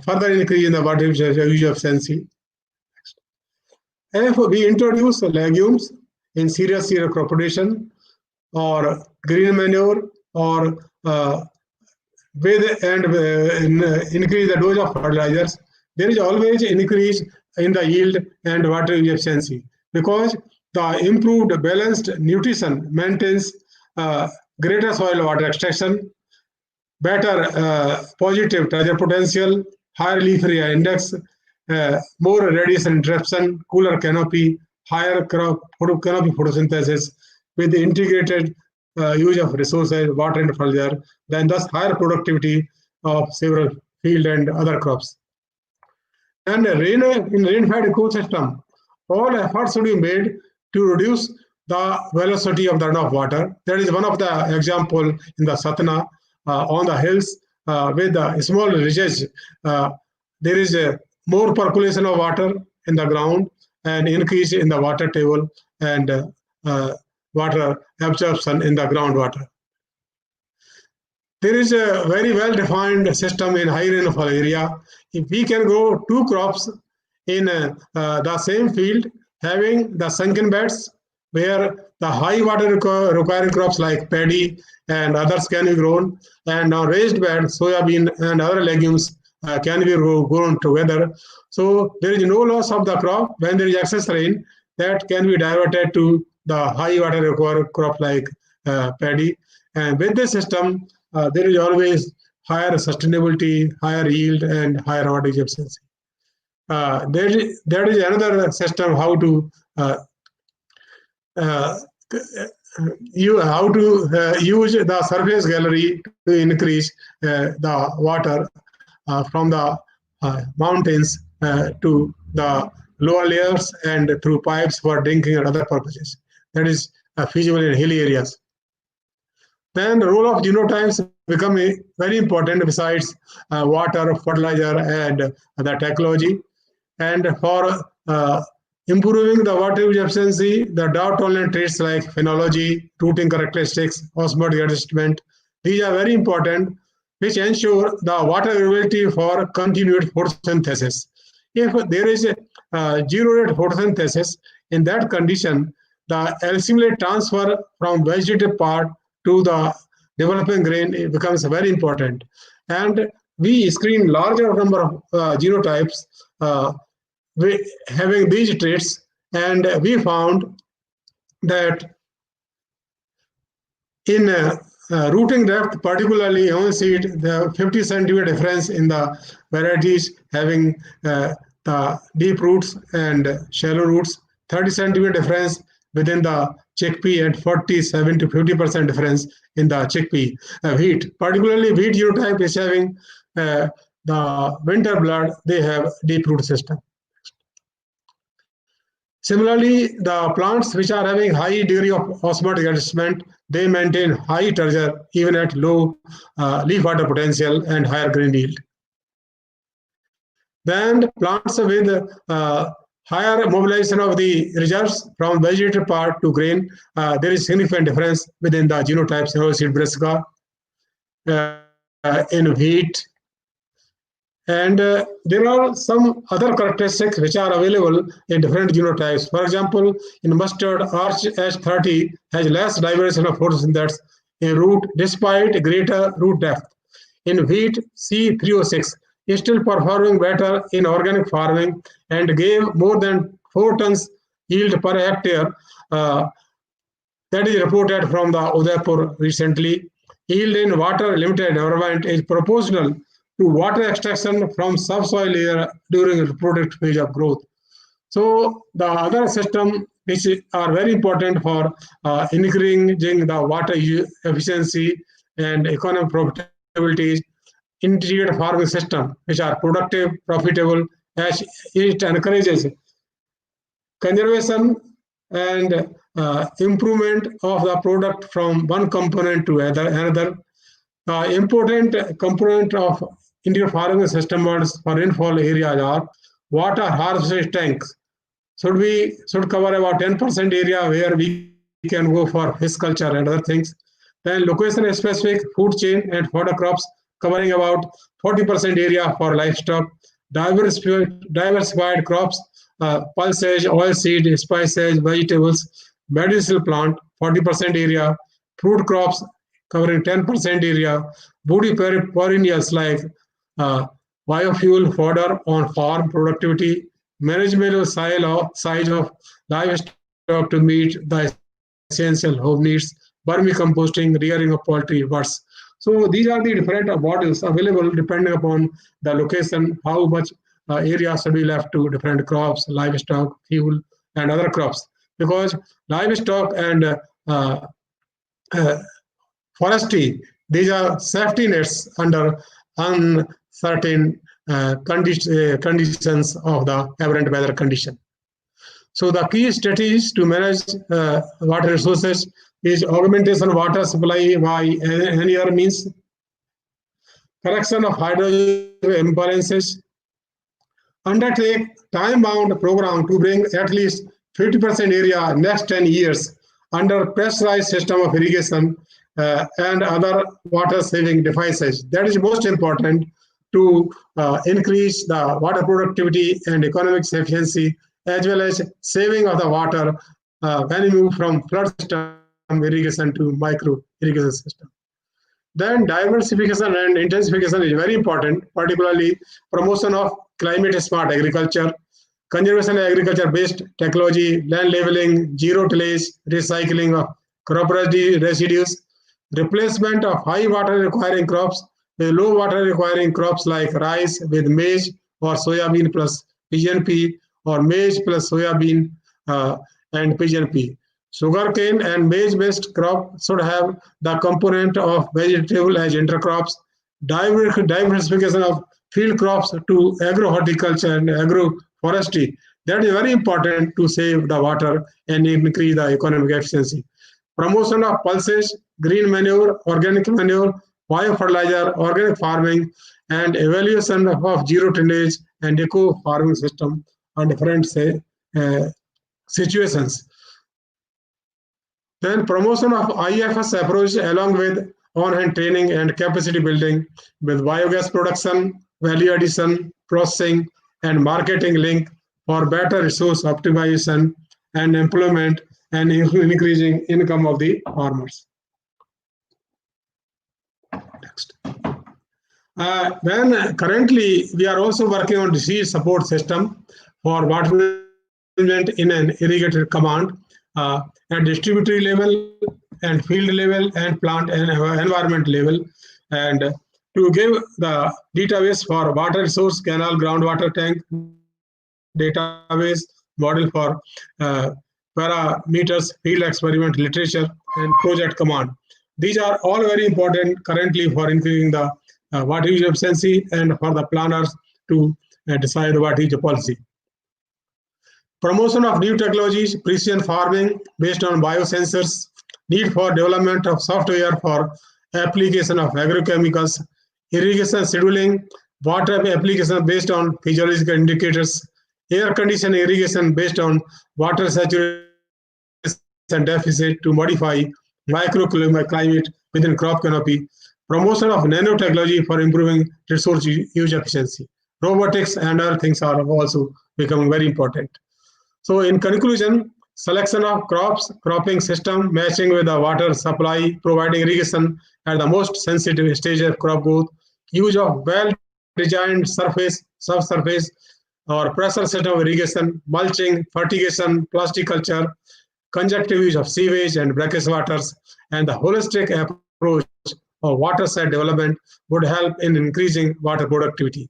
further increase in the water use efficiency. If we introduce legumes in serious crop rotation or green manure or increase the dose of fertilizers, there is always increase in the yield and water use efficiency, because the improved balanced nutrition maintains greater soil water extraction, better positive treasure potential, higher leaf area index, more radiation interruption, cooler canopy, higher canopy photosynthesis with the integrated use of resources, water and fertilizer, then thus higher productivity of several field and other crops. And in rain-fed ecosystem, all efforts should be made to reduce the velocity of the runoff water. That is one of the example in the Satna on the hills with the small ridges. There is a more percolation of water in the ground and increase in the water table and water absorption in the groundwater. There is a very well-defined system in high rainfall area. If we can grow 2 crops in the same field, having the sunken beds where the high water requiring crops like paddy and others can be grown, and on raised bed, soybean and other legumes can be grown together. So there is no loss of the crop when there is excess rain that can be diverted to the high water required crop like paddy. And with this system, there is always higher sustainability, higher yield, and higher water efficiency. There is another system how to use the surface gallery to increase the water from the mountains to the lower layers and through pipes for drinking and other purposes. That is feasible in hilly areas. Then the role of genotypes become very important besides water, fertilizer, and the technology. And for improving the water use efficiency, the drought-tolerant traits like phenology, rooting characteristics, osmotic adjustment, these are very important, which ensure the water availability for continued photosynthesis. If there is a zero-rate photosynthesis, in that condition, the assimilate transfer from vegetative part to the developing grain becomes very important. And we screen larger number of genotypes having these traits, and we found that in rooting depth, particularly on seed, the 50 centimeter difference in the varieties having the deep roots and shallow roots, 30 centimeter difference within the chickpea, and 47 to 50% difference in the chickpea. Wheat, particularly wheat genotype is having the winter blood, they have deep root system. Similarly, the plants which are having high degree of osmotic adjustment, they maintain high treasure even at low leaf water potential and higher grain yield. Then plants with higher mobilization of the reserves from vegetative part to grain, there is significant difference within the genotypes in oilseed brassica, in wheat. And there are some other characteristics which are available in different genotypes. For example, in mustard, Arch H30 has less diversion of photosynthesis in root despite greater root depth. In wheat, C306 is still performing better in organic farming and gave more than 4 tons yield per hectare. That is reported from the Udaipur recently. Yield in water limited environment is proportional to water extraction from subsoil layer during the reproductive phase of growth. So the other system which are very important for increasing the water efficiency and economic profitability. Integrated farming system, which are productive, profitable, as it encourages conservation and improvement of the product from one component to another. Important component of integrated farming system for rainfall areas are water harvesting tanks. Should cover about 10% area where we can go for fish culture and other things. Then location-specific food chain and fodder crops covering about 40% area for livestock. Diversified crops, pulses, oilseed, spices, vegetables, medicinal plant, 40% area. Fruit crops covering 10% area. Woody perennials like biofuel fodder on farm productivity. Management of size of livestock to meet the essential home needs. Vermicomposting, rearing of poultry, birds. So these are the different models available depending upon the location, how much area should be left to different crops, livestock, fuel, and other crops. Because livestock and forestry, these are safety nets under uncertain conditions of the aberrant weather condition. So the key strategies to manage water resources is augmentation water supply by any other means, correction of hydrogen imbalances, undertake time-bound program to bring at least 50% area next 10 years under pressurized system of irrigation and other water-saving devices. That is most important to increase the water productivity and economic efficiency, as well as saving of the water when you move from flood system irrigation to micro irrigation system. Then diversification and intensification is very important, particularly promotion of climate smart agriculture, conservation agriculture based technology, land leveling, zero tillage, recycling of crop residues, replacement of high water requiring crops with low water requiring crops like rice with maize or soybean plus PGNP, or maize plus soybean and PGNP. Sugarcane and maize-based crop should have the component of vegetable as intercrops. Diversification of field crops to agro-horticulture and agroforestry. That is very important to save the water and increase the economic efficiency. Promotion of pulses, green manure, organic manure, biofertilizer, organic farming, and evaluation of zero tillage and eco farming system on different situations. Then promotion of IFS approach along with on-hand training and capacity building with biogas production, value addition, processing, and marketing link for better resource optimization and employment and increasing income of the farmers. Next. Then currently we are also working on disease support system for water management in an irrigated command at distributory level and field level and plant and environment level, and to give the database for water resource, canal, groundwater tank, database, model for parameters, field experiment, literature, and project command. These are all very important currently for increasing the water use efficiency and for the planners to decide what is the policy. Promotion of new technologies, precision farming based on biosensors, need for development of software for application of agrochemicals, irrigation scheduling, water application based on physiological indicators, air condition irrigation based on water saturation deficit to modify microclimate within crop canopy, promotion of nanotechnology for improving resource use efficiency. Robotics and other things are also becoming very important. So in conclusion, selection of crops, cropping system, matching with the water supply, providing irrigation at the most sensitive stage of crop growth, use of well-designed surface, subsurface, or pressure system of irrigation, mulching, fertigation, plastic culture, conjunctive use of sewage and brackish waters, and the holistic approach of waterside development would help in increasing water productivity.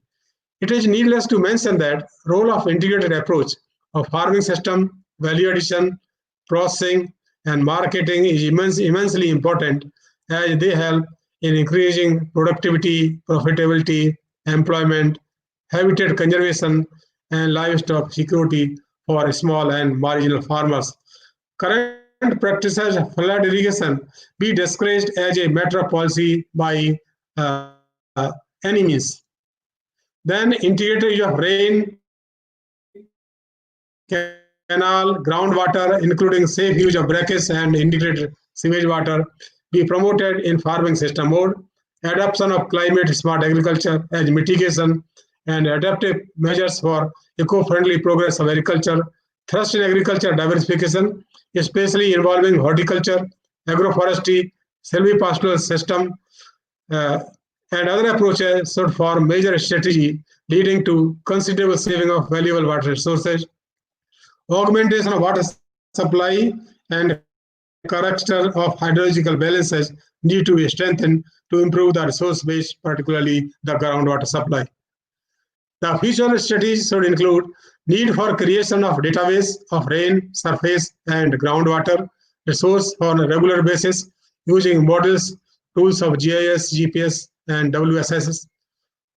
It is needless to mention that role of integrated approach of farming system, value addition, processing, and marketing is immensely important as they help in increasing productivity, profitability, employment, habitat conservation, and livestock security for small and marginal farmers. Current practices of flood irrigation be discouraged as a matter of policy by enemies. Then integrated use of rain, canal, groundwater, including safe use of breakage and integrated sewage water, be promoted in farming system mode. Adoption of climate smart agriculture as mitigation and adaptive measures for eco-friendly progress of agriculture. Thrust in agriculture diversification, especially involving horticulture, agroforestry, silvipastoral system, uh, and other approaches should form major strategy leading to considerable saving of valuable water resources. Augmentation of water supply and correction of hydrological balances need to be strengthened to improve the resource base, particularly the groundwater supply. The future strategies should include need for creation of database of rain, surface, and groundwater resource on a regular basis using models, tools of GIS, GPS, and WSS.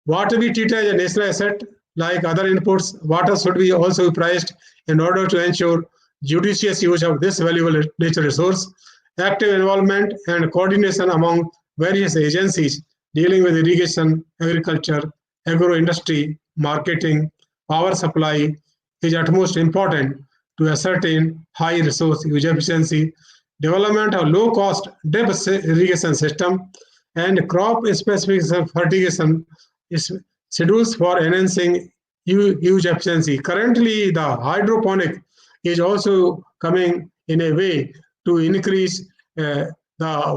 Water be treated as a national asset. Like other inputs, water should be also priced in order to ensure judicious use of this valuable natural resource. Active involvement and coordination among various agencies dealing with irrigation, agriculture, agro-industry, marketing, power supply is utmost important to ascertain high resource use efficiency. Development of low-cost drip irrigation system and crop-specific fertigation is schedules for enhancing use efficiency. Currently, the hydroponic is also coming in a way to increase the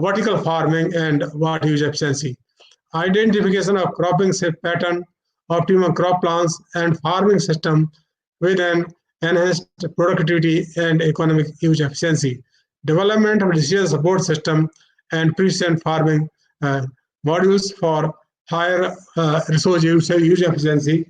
vertical farming and water use efficiency. Identification of cropping pattern, optimum crop plans, and farming system with an enhanced productivity and economic use efficiency. Development of decision support system and precision farming modules for higher resource use efficiency.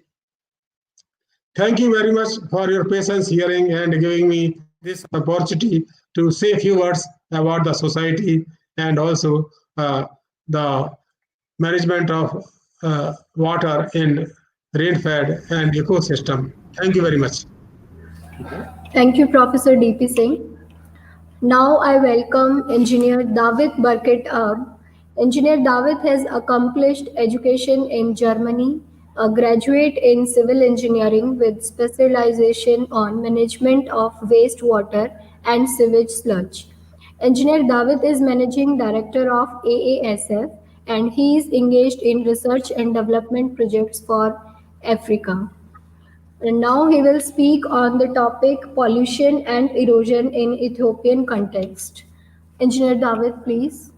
Thank you very much for your patience hearing and giving me this opportunity to say a few words about the society and also the management of water in rain-fed and ecosystem. Thank you very much. Thank you, Professor D.P. Singh. Now I welcome Engineer David Burkett Ab. Engineer David has accomplished education in Germany, a graduate in civil engineering with specialization on management of wastewater and sewage sludge. Engineer David is managing director of AASF and he is engaged in research and development projects for Africa. And now he will speak on the topic pollution and erosion in Ethiopian context. Engineer David, please.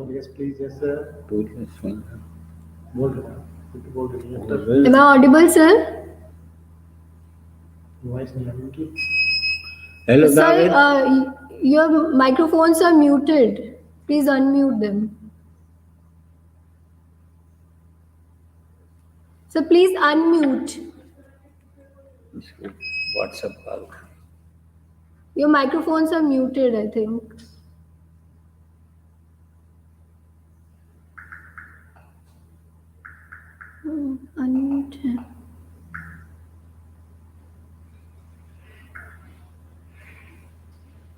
Yes, please, yes, sir. Am I audible, sir? Voice नहीं आ रही उनकी। Hello, Sir, David. your microphones are muted. Please unmute them. So please unmute. WhatsApp call. Your microphones are muted, I think. Unmute.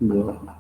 Go.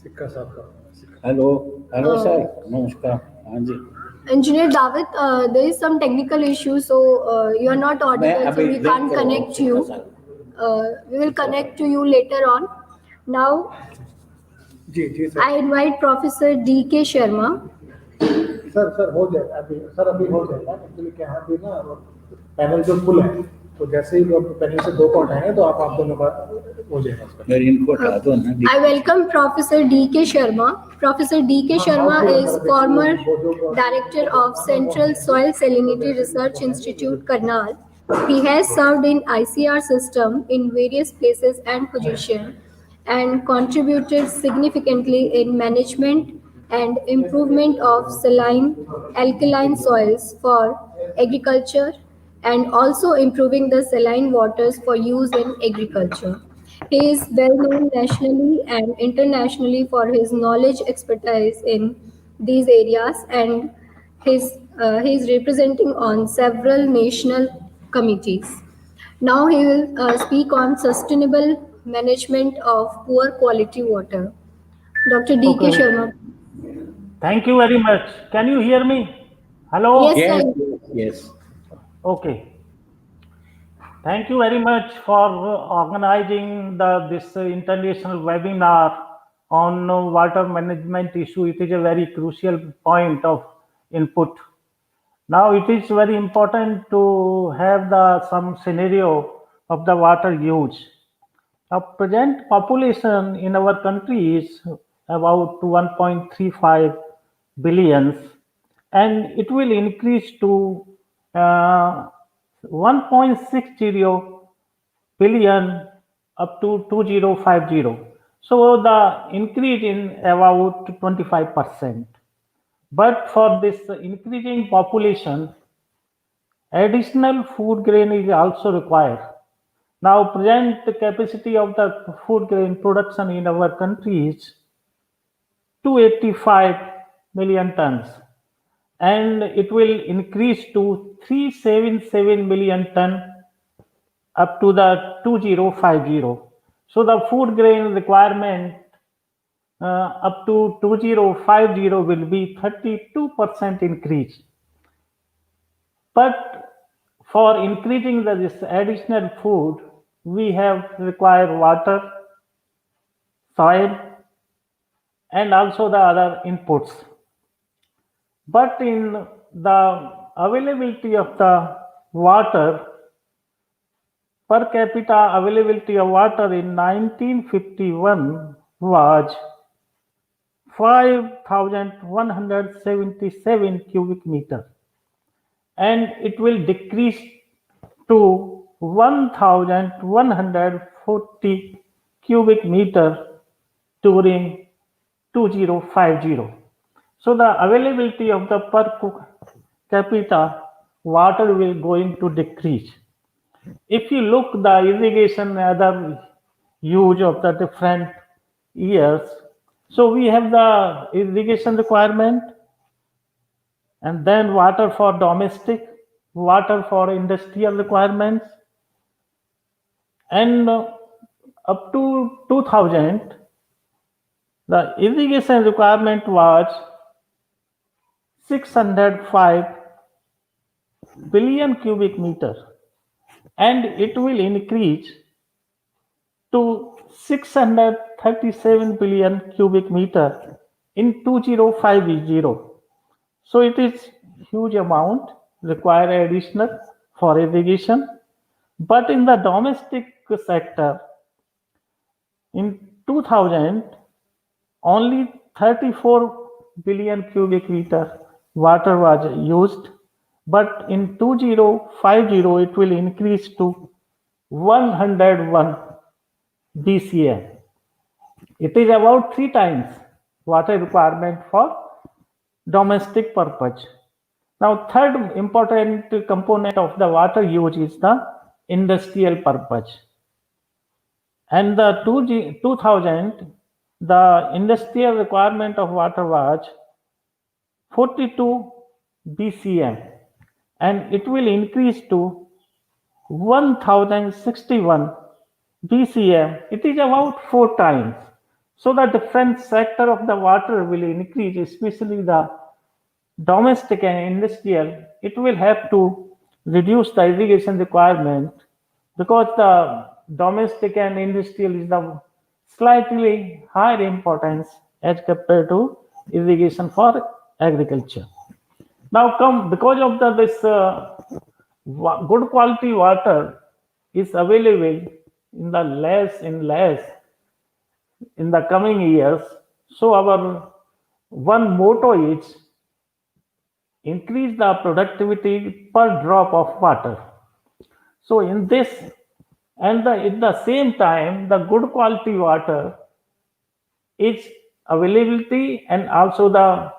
सिक्का साहब का hello hello sir, नमस्कार। हाँ जी, Engineer David, there is some technical issue, so you are not मैं audible, so अभी we देख can't कर रहा हूँ connect सिक्का you. साहब। We will connect to you later on. Now, जी जी sir I invite Professor D.K. Sharma. Sir हो जाएगा अभी हो जाएगा एक्चुअली क्या है अभी ना पैनल जो फुल है तो जैसे ही पैनल से 2 को उठाएंगे तो आप दोनों का हो जाएगा उसका मेरी इनको हटा दो ना। I welcome Professor D.K. Sharma. Professor D.K. Sharma is former director of Central Soil Salinity Research Institute, Karnal. He has served in ICR system in various places and positions and contributed significantly in management and improvement of saline alkaline soils for agriculture and also improving the saline waters for use in agriculture. He is well known nationally and internationally for his knowledge expertise in these areas, and he is representing on several national committees. Now he will speak on sustainable management of poor quality water. Dr. D.K. Okay. Sharma. Thank you very much. Can you hear me? Hello? Yes, Yes, sir. yes. Okay. Thank you very much for organizing this international webinar on water management issue. It is a very crucial point of input. Now it is very important to have some scenario of the water use. Now present population in our country is about 1.35 billions, and it will increase to 1.60 billion up to 2050. So the increase in about 25%. But for this increasing population, additional food grain is also required. Now present capacity of the food grain production in our country is 285 million tons, and it will increase to 377 million ton up to the 2050. So the food grain requirement up to 2050 will be 32% increase. But for increasing this additional food, we have required water, soil, and also the other inputs. But in the availability of the water, per capita availability of water in 1951 was 5,177 cubic meter, and it will decrease to 1,140 cubic meter during 2050. So the availability of the per capita water will going to decrease. If you look the irrigation other use of the different years, so we have the irrigation requirement, and then water for domestic, water for industrial requirements, and up to 2000, the irrigation requirement was 605 billion cubic meter, and it will increase to 637 billion cubic meter in 2050. So it is huge amount required additional for irrigation. But in the domestic sector, in 2000, only 34 billion cubic meter water was used, but in 2050 it will increase to 101 BCM. It is about 3 times water requirement for domestic purpose. Now, third important component of the water use is the industrial purpose. And the 2000, the industrial requirement of water was 42 BCM, and it will increase to 1061 BCM. It is about 4 times. So the different sector of the water will increase, especially the domestic and industrial. It will have to reduce the irrigation requirement because the domestic and industrial is the slightly higher importance as compared to irrigation for agriculture. Now come because of this good quality water is available in the less in the coming years. So our one motto is increase the productivity per drop of water. So in this and at the same time, the good quality water its availability and also the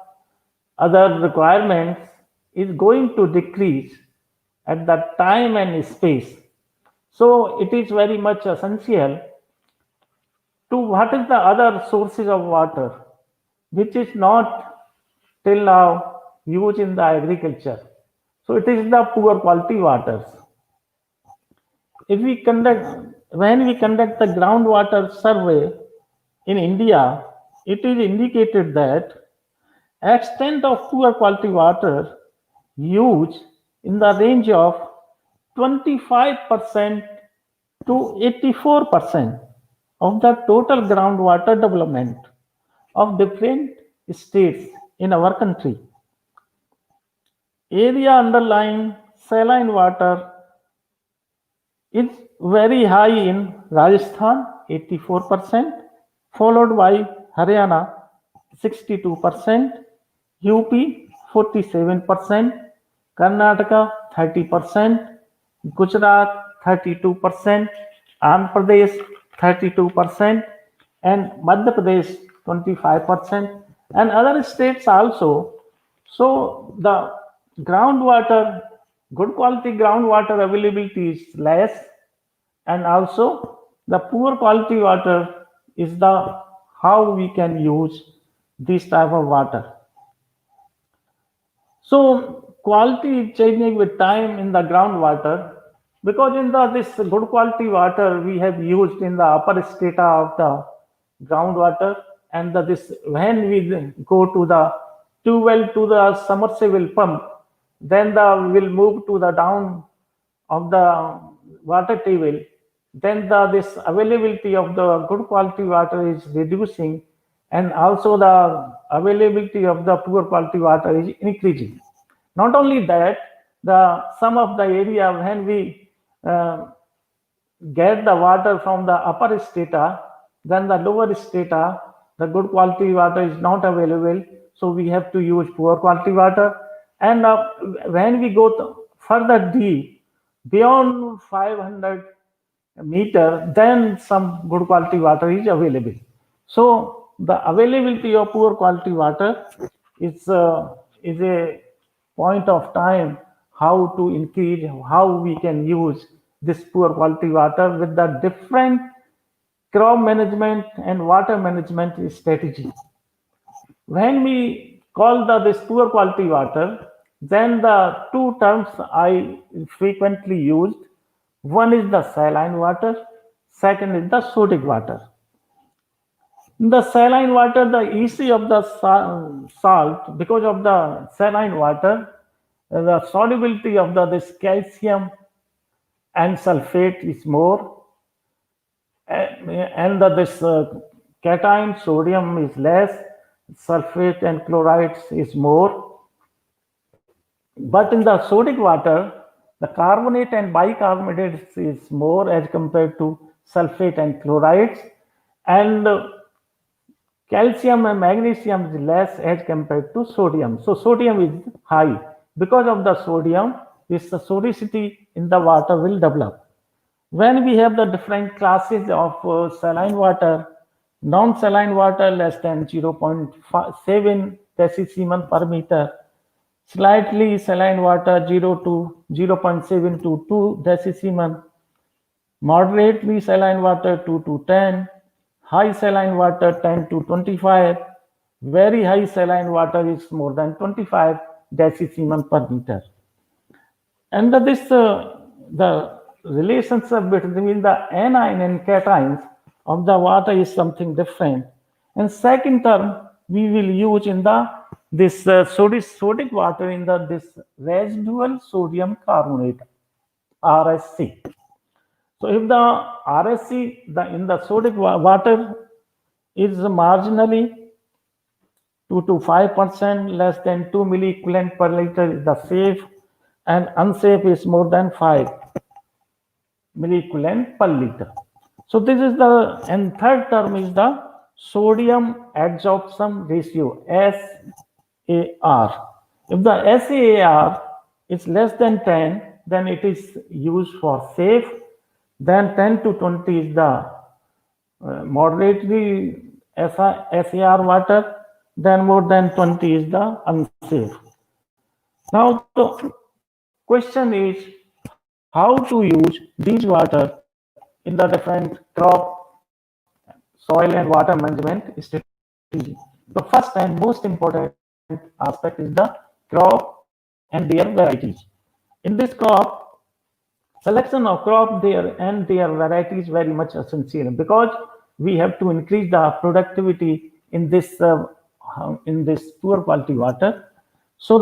other requirements is going to decrease at the time and space. So it is very much essential to what is the other sources of water which is not till now used in the agriculture. So it is the poor quality waters. When we conduct the groundwater survey in India, it is indicated that extent of poor quality water used in the range of 25% to 84% of the total groundwater development of different states in our country. Area underlying saline water is very high in Rajasthan, 84%, followed by Haryana, 62%, UP, 47%, Karnataka, 30%, Gujarat, 32%, Andhra Pradesh, 32%, and Madhya Pradesh, 25%, and other states also. So the groundwater, good quality groundwater availability is less, and also the poor quality water is the how we can use this type of water. So quality is changing with time in the groundwater because in this good quality water we have used in the upper strata of the groundwater, and this when we go to the too well to the submersible pump, then will move to the down of the water table, then this availability of the good quality water is reducing, and also the availability of the poor quality water is increasing. Not only that, some of the area when we get the water from the upper strata, then the lower strata, the good quality water is not available, so we have to use poor quality water. And when we go further deep, beyond 500 meter, then some good quality water is available. So the availability of poor quality water is a point of time how to increase, how we can use this poor quality water with the different crop management and water management strategy. When we call this poor quality water, then the two terms I frequently used. One is the saline water, second is the sodic water. In the saline water, the EC of the salt, because of the saline water, the solubility of this calcium and sulfate is more, and this cation sodium is less, sulfate and chlorides is more. But in the sodic water, the carbonate and bicarbonate is more as compared to sulfate and chlorides, and calcium and magnesium is less as compared to sodium. So sodium is high. Because of the sodium, this sodicity in the water will develop. When we have the different classes of saline water, non-saline water less than 0.7 decisiemens per meter, slightly saline water 0 to 0.7 to 2 decisiemens, moderately saline water 2 to 10, high saline water 10 to 25, very high saline water is more than 25 decisiemens per meter. And the relationship between the anion and cations of the water is something different. And second term, we will use in the this sodic water in the this residual sodium carbonate, RSC. So if the RSC in the sodic water is marginally 2 to 5% less than 2 milliequivalent per liter is the safe, and unsafe is more than 5 milliequivalent per liter. So this is the, and third term is the sodium adsorption ratio, SAR. If the SAR is less than 10, then it is used for safe. Then 10 to 20 is the moderately SAR water. Then more than 20 is the unsafe. Now the question is how to use these water in the different crop, soil and water management strategy. The first and most important aspect is the crop and their varieties. In this crop, selection of crop and their variety is very much essential because we have to increase the productivity in this poor quality water. So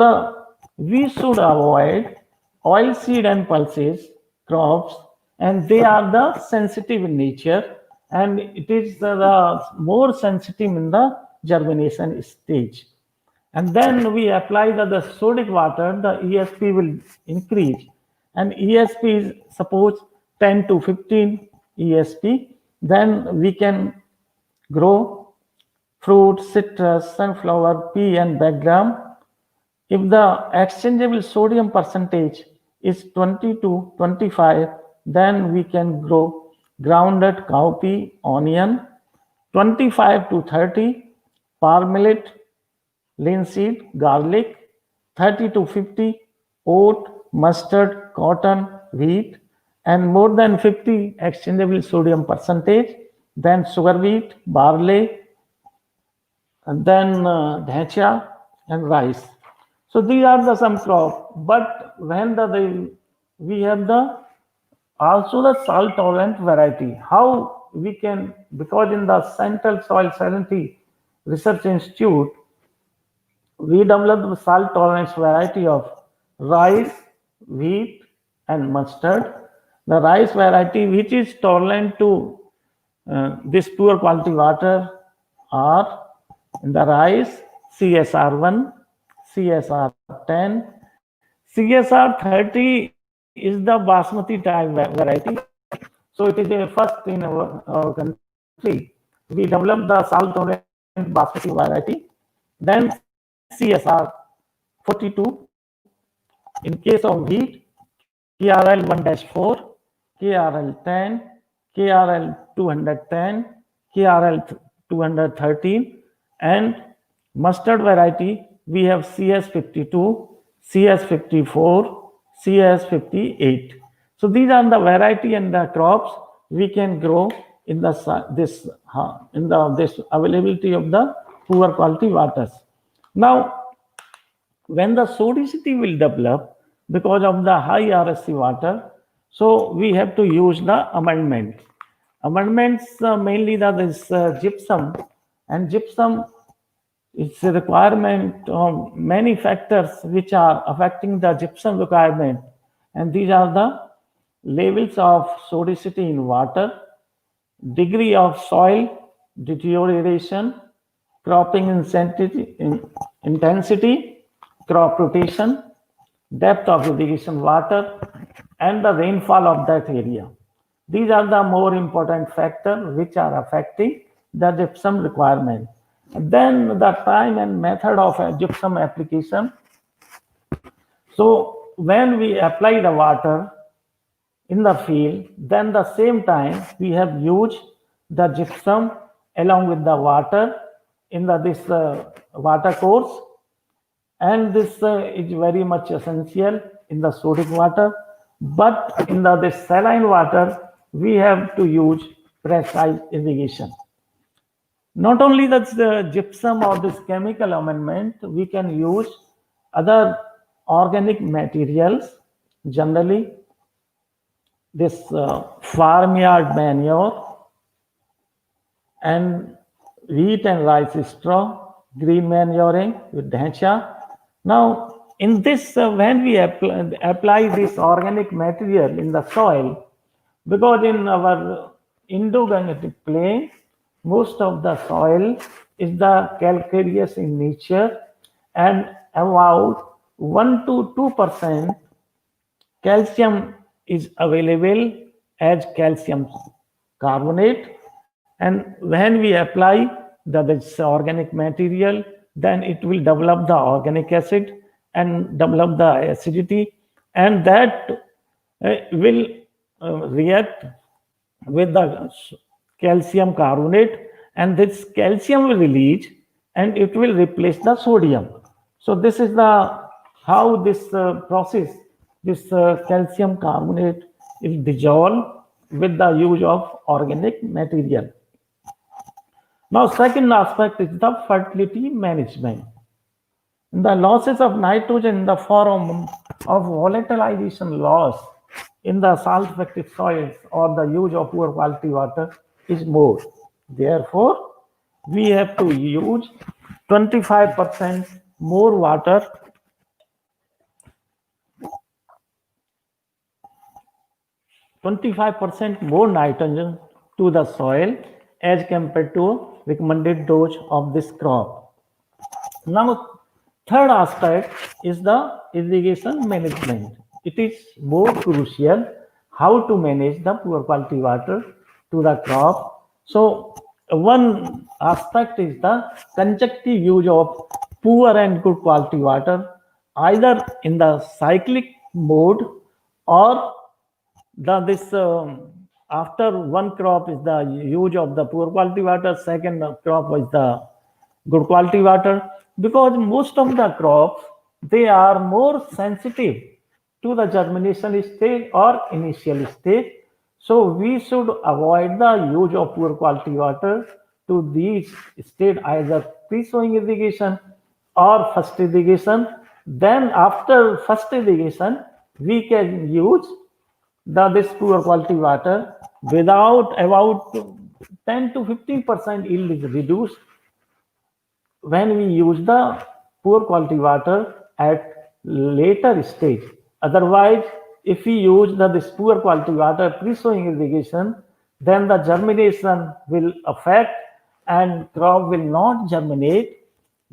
we should avoid oilseed and pulses crops, and they are the sensitive in nature, and it is the more sensitive in the germination stage. And then we apply the sodic water, the ESP will increase, and ESP is suppose 10 to 15 ESP, then we can grow fruit, citrus, sunflower, pea and background. If the exchangeable sodium percentage is 20 to 25, then we can grow groundnut, cowpea, onion. 25 to 30, palm millet, linseed, garlic. 30 to 50, oat, mustard, cotton, wheat, and more than 50 exchangeable sodium percentage, then sugar beet, barley, and then dhacha and rice. So these are some crop, but when we have also the salt tolerant variety. How we can, because in the Central Soil Salinity Research Institute, we developed the salt tolerance variety of rice, wheat, and mustard. The rice variety which is tolerant to this poor quality water are in the rice CSR1, CSR10, CSR30 is the basmati type variety. So it is the first in our country. We developed the salt tolerant basmati variety. Then CSR42. In case of wheat, KRL1-4, KRL10, KRL210, KRL213, and mustard variety we have CS52, CS54, CS58. So these are the variety and the crops we can grow in this availability of the poor quality waters. Now, when the sodicity will develop because of the high RSC water, so we have to use the amendment. Amendments mainly this gypsum, and gypsum is a requirement of many factors which are affecting the gypsum requirement, and these are the levels of sodicity in water, degree of soil deterioration, cropping intensity, crop rotation, depth of irrigation water, and the rainfall of that area. These are the more important factors which are affecting the gypsum requirement. And then the time and method of gypsum application. So when we apply the water in the field, then the same time we have used the gypsum along with the water in this water course, and this is very much essential in the sodic water. But in this saline water, we have to use pressurized irrigation. Not only the gypsum or this chemical amendment, we can use other organic materials, generally this farmyard manure and wheat and rice straw, green manuring with dhencha. Now, in this, when we apply this organic material in the soil, because in our Indo-Gangetic plain, most of the soil is the calcareous in nature, and about 1 to 2% calcium is available as calcium carbonate. And when we apply this organic material, then it will develop the organic acid and develop the acidity, and that will react with the calcium carbonate, and this calcium will release and it will replace the sodium. So this is the how this process, this calcium carbonate is dissolved with the use of organic material. Now, second aspect is the fertility management. The losses of nitrogen in the form of volatilization loss in the salt-affected soils or the use of poor quality water is more. Therefore, we have to use 25% more water, 25% more nitrogen to the soil as compared to recommended dose of this crop. Now, third aspect is the irrigation management. It is more crucial how to manage the poor quality water to the crop. So one aspect is the conjunctive use of poor and good quality water, either in the cyclic mode or after one crop is the use of the poor quality water, second crop is the good quality water, because most of the crops, they are more sensitive to the germination stage or initial stage. So we should avoid the use of poor quality water to these stage, either pre-sowing irrigation or first irrigation. Then after first irrigation, we can use this poor quality water without about 10 to 15% yield is reduced when we use the poor quality water at later stage. Otherwise, if we use this poor quality water pre-sowing irrigation, then the germination will affect and crop will not germinate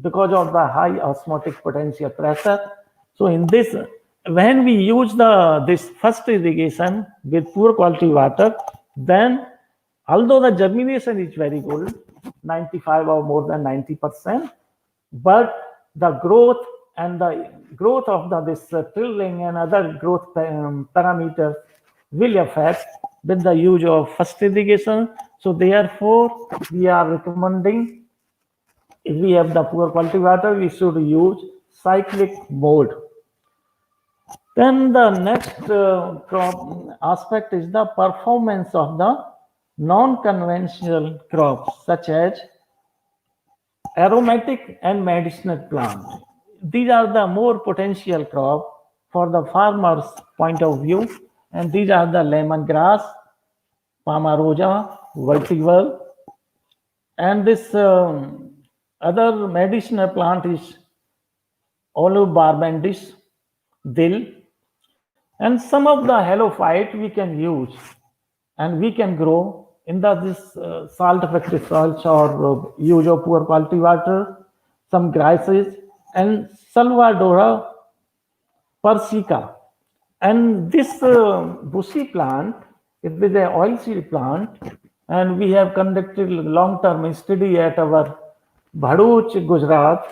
because of the high osmotic potential pressure. So in this, when we use this first irrigation with poor quality water, then although the germination is very good, 95 or more than 90%, but the growth and the growth of this trilling and other growth parameters will affect with the use of first irrigation. So therefore, we are recommending, if we have the poor quality water, we should use cyclic mode. Then the next crop aspect is the performance of the non-conventional crops, such as aromatic and medicinal plants. These are the more potential crop for the farmer's point of view, and these are the lemongrass, Pomarosa, vetiver, and this other medicinal plant is Olive barbandis, dill, and some of the halophyte we can use and we can grow in this salt affected soils or use of poor quality water, some grasses, and Salvadora persica. And this bushy plant, it is an oilseed plant, and we have conducted long-term study at our Bharuch, Gujarat,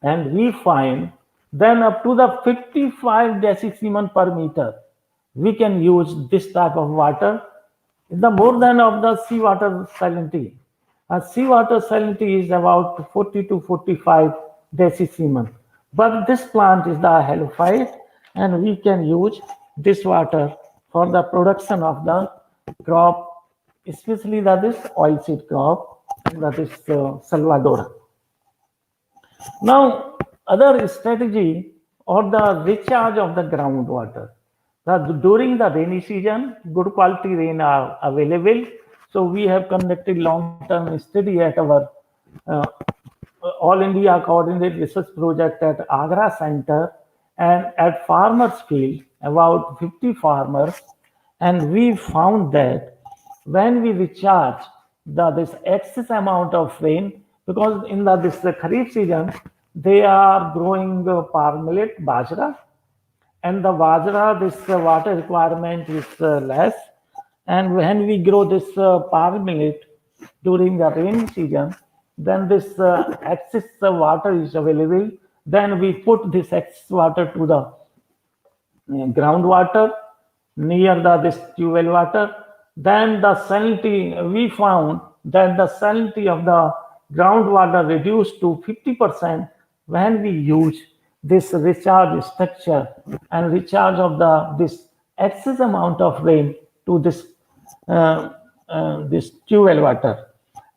and we find then up to the 55 decisiemens per meter, we can use this type of water, the more than of the seawater salinity. Seawater salinity is about 40 to 45 decisiemens. But this plant is the halophyte, and we can use this water for the production of the crop, especially this oilseed crop, that is Salvadora. Now, other strategy or the recharge of the groundwater. During the rainy season, good quality rain are available. So we have conducted long-term study at our All India Coordinated Research Project at Agra Center and at Farmers Field, about 50 farmers, and we found that when we recharge this excess amount of rain, because in this Kharif season, they are growing palm millet, bajra, and the bajra, this water requirement is less. And when we grow this palm millet during the rainy season, then this excess water is available. Then we put this excess water to the groundwater near this tube water. Then the salinity, we found that the salinity of the groundwater reduced to 50% when we use this recharge structure and recharge of this excess amount of rain to this tube water.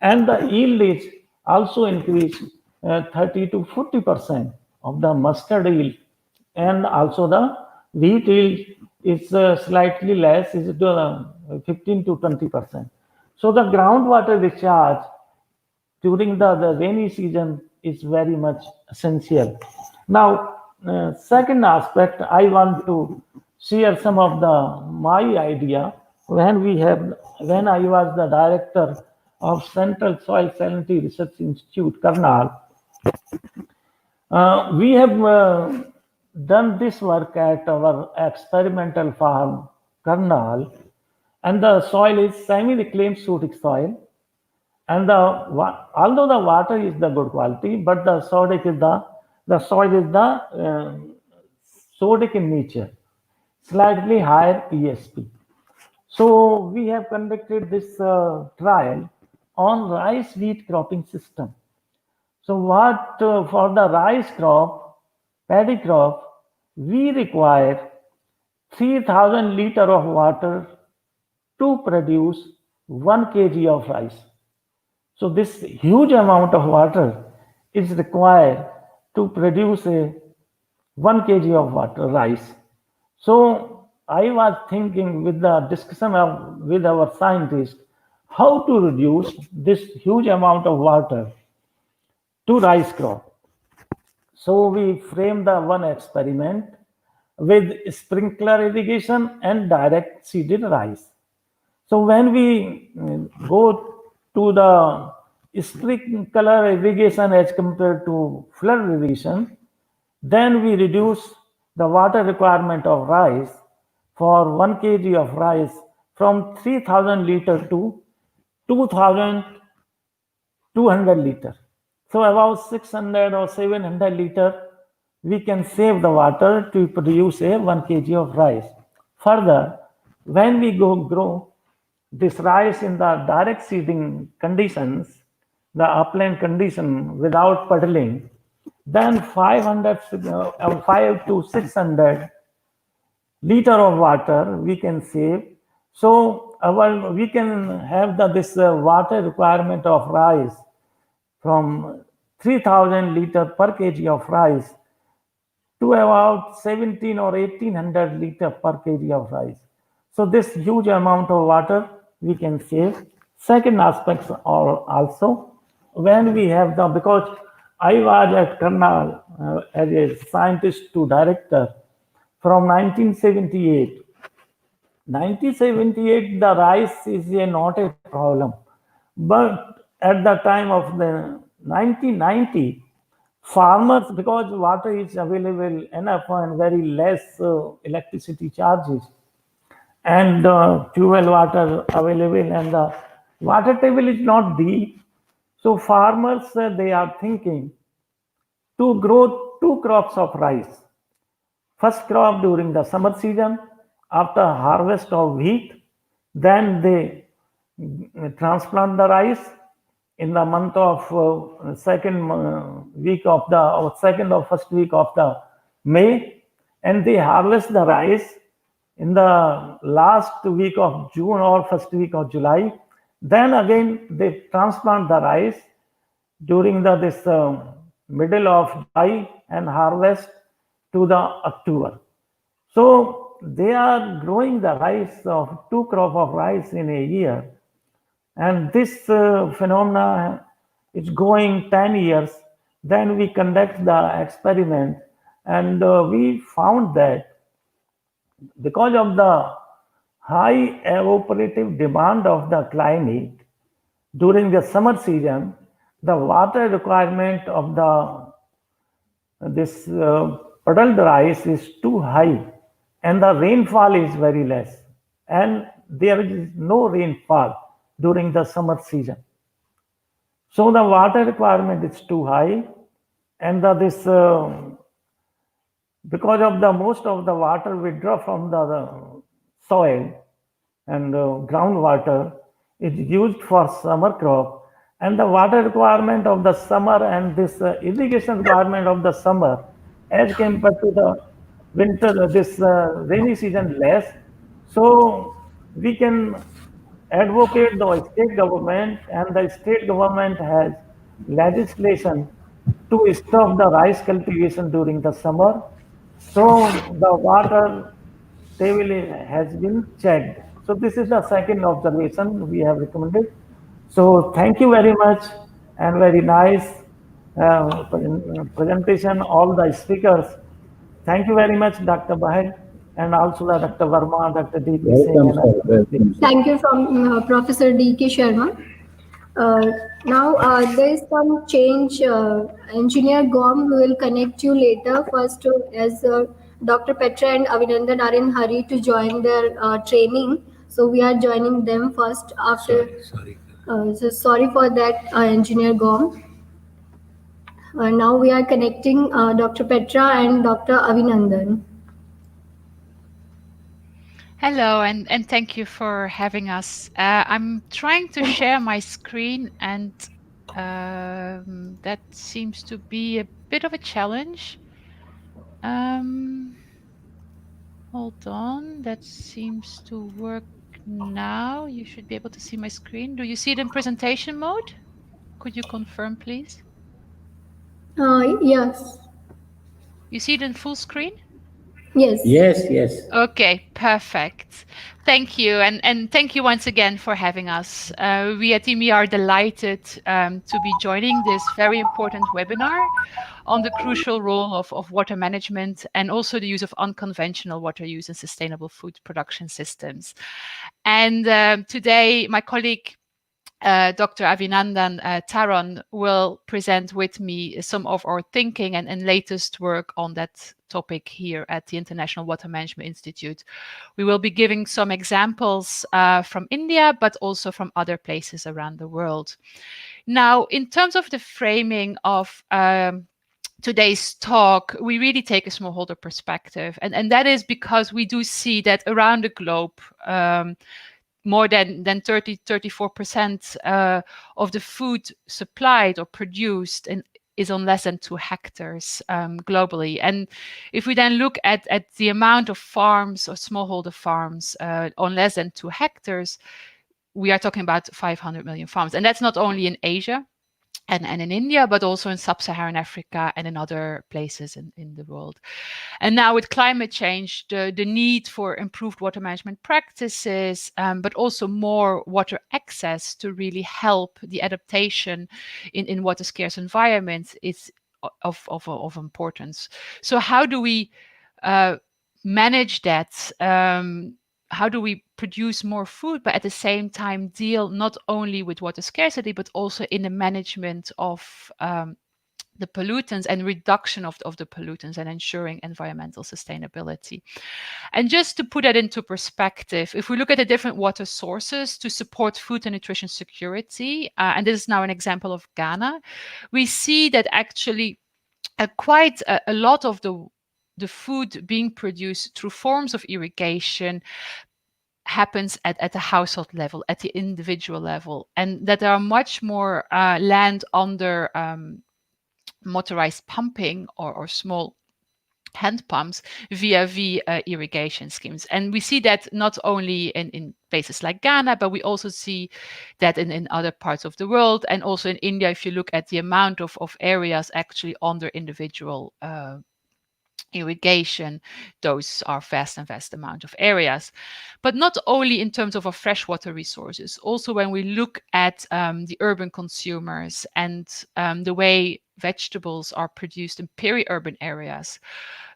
And the yield is also increased 30 to 40% of the mustard yield, and also the wheat yield is slightly less, is 15 to 20%. So the groundwater recharge during the rainy season is very much essential. Now, second aspect, I want to share some of my idea. When I was the director of Central Soil Salinity Research Institute, Karnal, we have done this work at our experimental farm, Karnal, and the soil is semi-reclaimed sodic soil. And although the water is the good quality, but the soil is the sodic in nature, slightly higher ESP. So we have conducted this trial on rice wheat cropping system. So what for the rice crop, paddy crop, we require 3,000 liter of water to produce 1 kg of rice. So this huge amount of water is required to produce 1 kg of rice. So I was thinking with the discussion with our scientists, how to reduce this huge amount of water to rice crop. So we framed the one experiment with sprinkler irrigation and direct seeded rice. So when we go to the sprinkler irrigation as compared to flood irrigation, then we reduce the water requirement of rice for 1 kg of rice from 3,000 liter to 2,200 liter. So about 600 or 700 liter, we can save the water to produce 1 kg of rice. Further, when we grow this rice in the direct seeding conditions, the upland condition without puddling, then 5 to 600 liter of water we can save. So we can have this water requirement of rice from 3,000 liter per kg of rice to about 17 or 1,800 liter per kg of rice. So this huge amount of water we can save. Second aspects are also when we have because I was at Karnal as a scientist to director from 1978. 1978, the rice is not a problem. But at the time of the 1990, farmers, because water is available enough and very less electricity charges, and tube well water available, and the water table is not deep. So farmers, they are thinking to grow 2 crops of rice. First crop during the summer season, after harvest of wheat, then they transplant the rice in the month of second or first week of the May, and they harvest the rice in the last week of June or first week of July. Then again they transplant the rice during this middle of July and harvest to the October. So they are growing the rice of 2 crop of rice in a year And this phenomena is going 10 years. Then we conduct the experiment, and we found that because of the high evaporative demand of the climate during the summer season, the water requirement of this puddled rice is too high, and the rainfall is very less, and there is no rainfall during the summer season. So the water requirement is too high, and because of the most of the water withdraw from the soil, and groundwater is used for summer crop, and the water requirement of the summer and this irrigation requirement of the summer as compared to the winter, this rainy season less. So we can advocate the state government, and the state government has legislation to stop the rice cultivation during the summer. So the water table has been checked. So this is the second observation we have recommended. So thank you very much, and very nice presentation, all the speakers. Thank you very much, Dr. Bahir, and also Dr. Verma, Dr. D.K. Welcome, Singh. sir. Welcome, sir. Thank you from Professor D.K. Sharma. Now there is some change. Engineer Gom will connect you later. First, as Dr. Petra and Avinandan are in hurry to join their training, so we are joining them first. After, so sorry for that, Engineer Gom. Now we are connecting Dr. Petra and Dr. Avinandan. Hello, and thank you for having us. I'm trying to share my screen, and that seems to be a bit of a challenge. Hold on, that seems to work now. You should be able to see my screen. Do you see it in presentation mode? Could you confirm, please? Yes. You see it in full screen? Yes. Yes, yes. Okay, perfect. Thank you. And thank you once again for having us. We at IMI are delighted to be joining this very important webinar on the crucial role of water management and also the use of unconventional water use in sustainable food production systems. And today, my colleague, Dr. Avinandan Taron will present with me some of our thinking and latest work on that topic here at the International Water Management Institute. We will be giving some examples from India, but also from other places around the world. Now, in terms of the framing of today's talk, we really take a smallholder perspective. And that is because we do see that around the globe, more than 34% of the food supplied or produced is on less than 2 hectares globally. And if we then look at the amount of farms or smallholder farms on less than 2 hectares, we are talking about 500 million farms. And that's not only in Asia and in India, but also in sub-Saharan Africa and in other places in the world. And now with climate change, the need for improved water management practices, but also more water access to really help the adaptation in water scarce environments is of importance. So how do we manage that? How do we produce more food, but at the same time deal not only with water scarcity, but also in the management of the pollutants and reduction of the pollutants and ensuring environmental sustainability. And just to put that into perspective, if we look at the different water sources to support food and nutrition security, and this is now an example of Ghana, we see that actually quite a lot of the food being produced through forms of irrigation happens at the household level, at the individual level, and that there are much more land under motorized pumping or small hand pumps via irrigation schemes. And we see that not only in places like Ghana, but we also see that in other parts of the world, and also in India, if you look at the amount of areas actually under individual irrigation, those are vast and vast amount of areas. But not only in terms of our freshwater resources, also when we look at the urban consumers and the way vegetables are produced in peri-urban areas,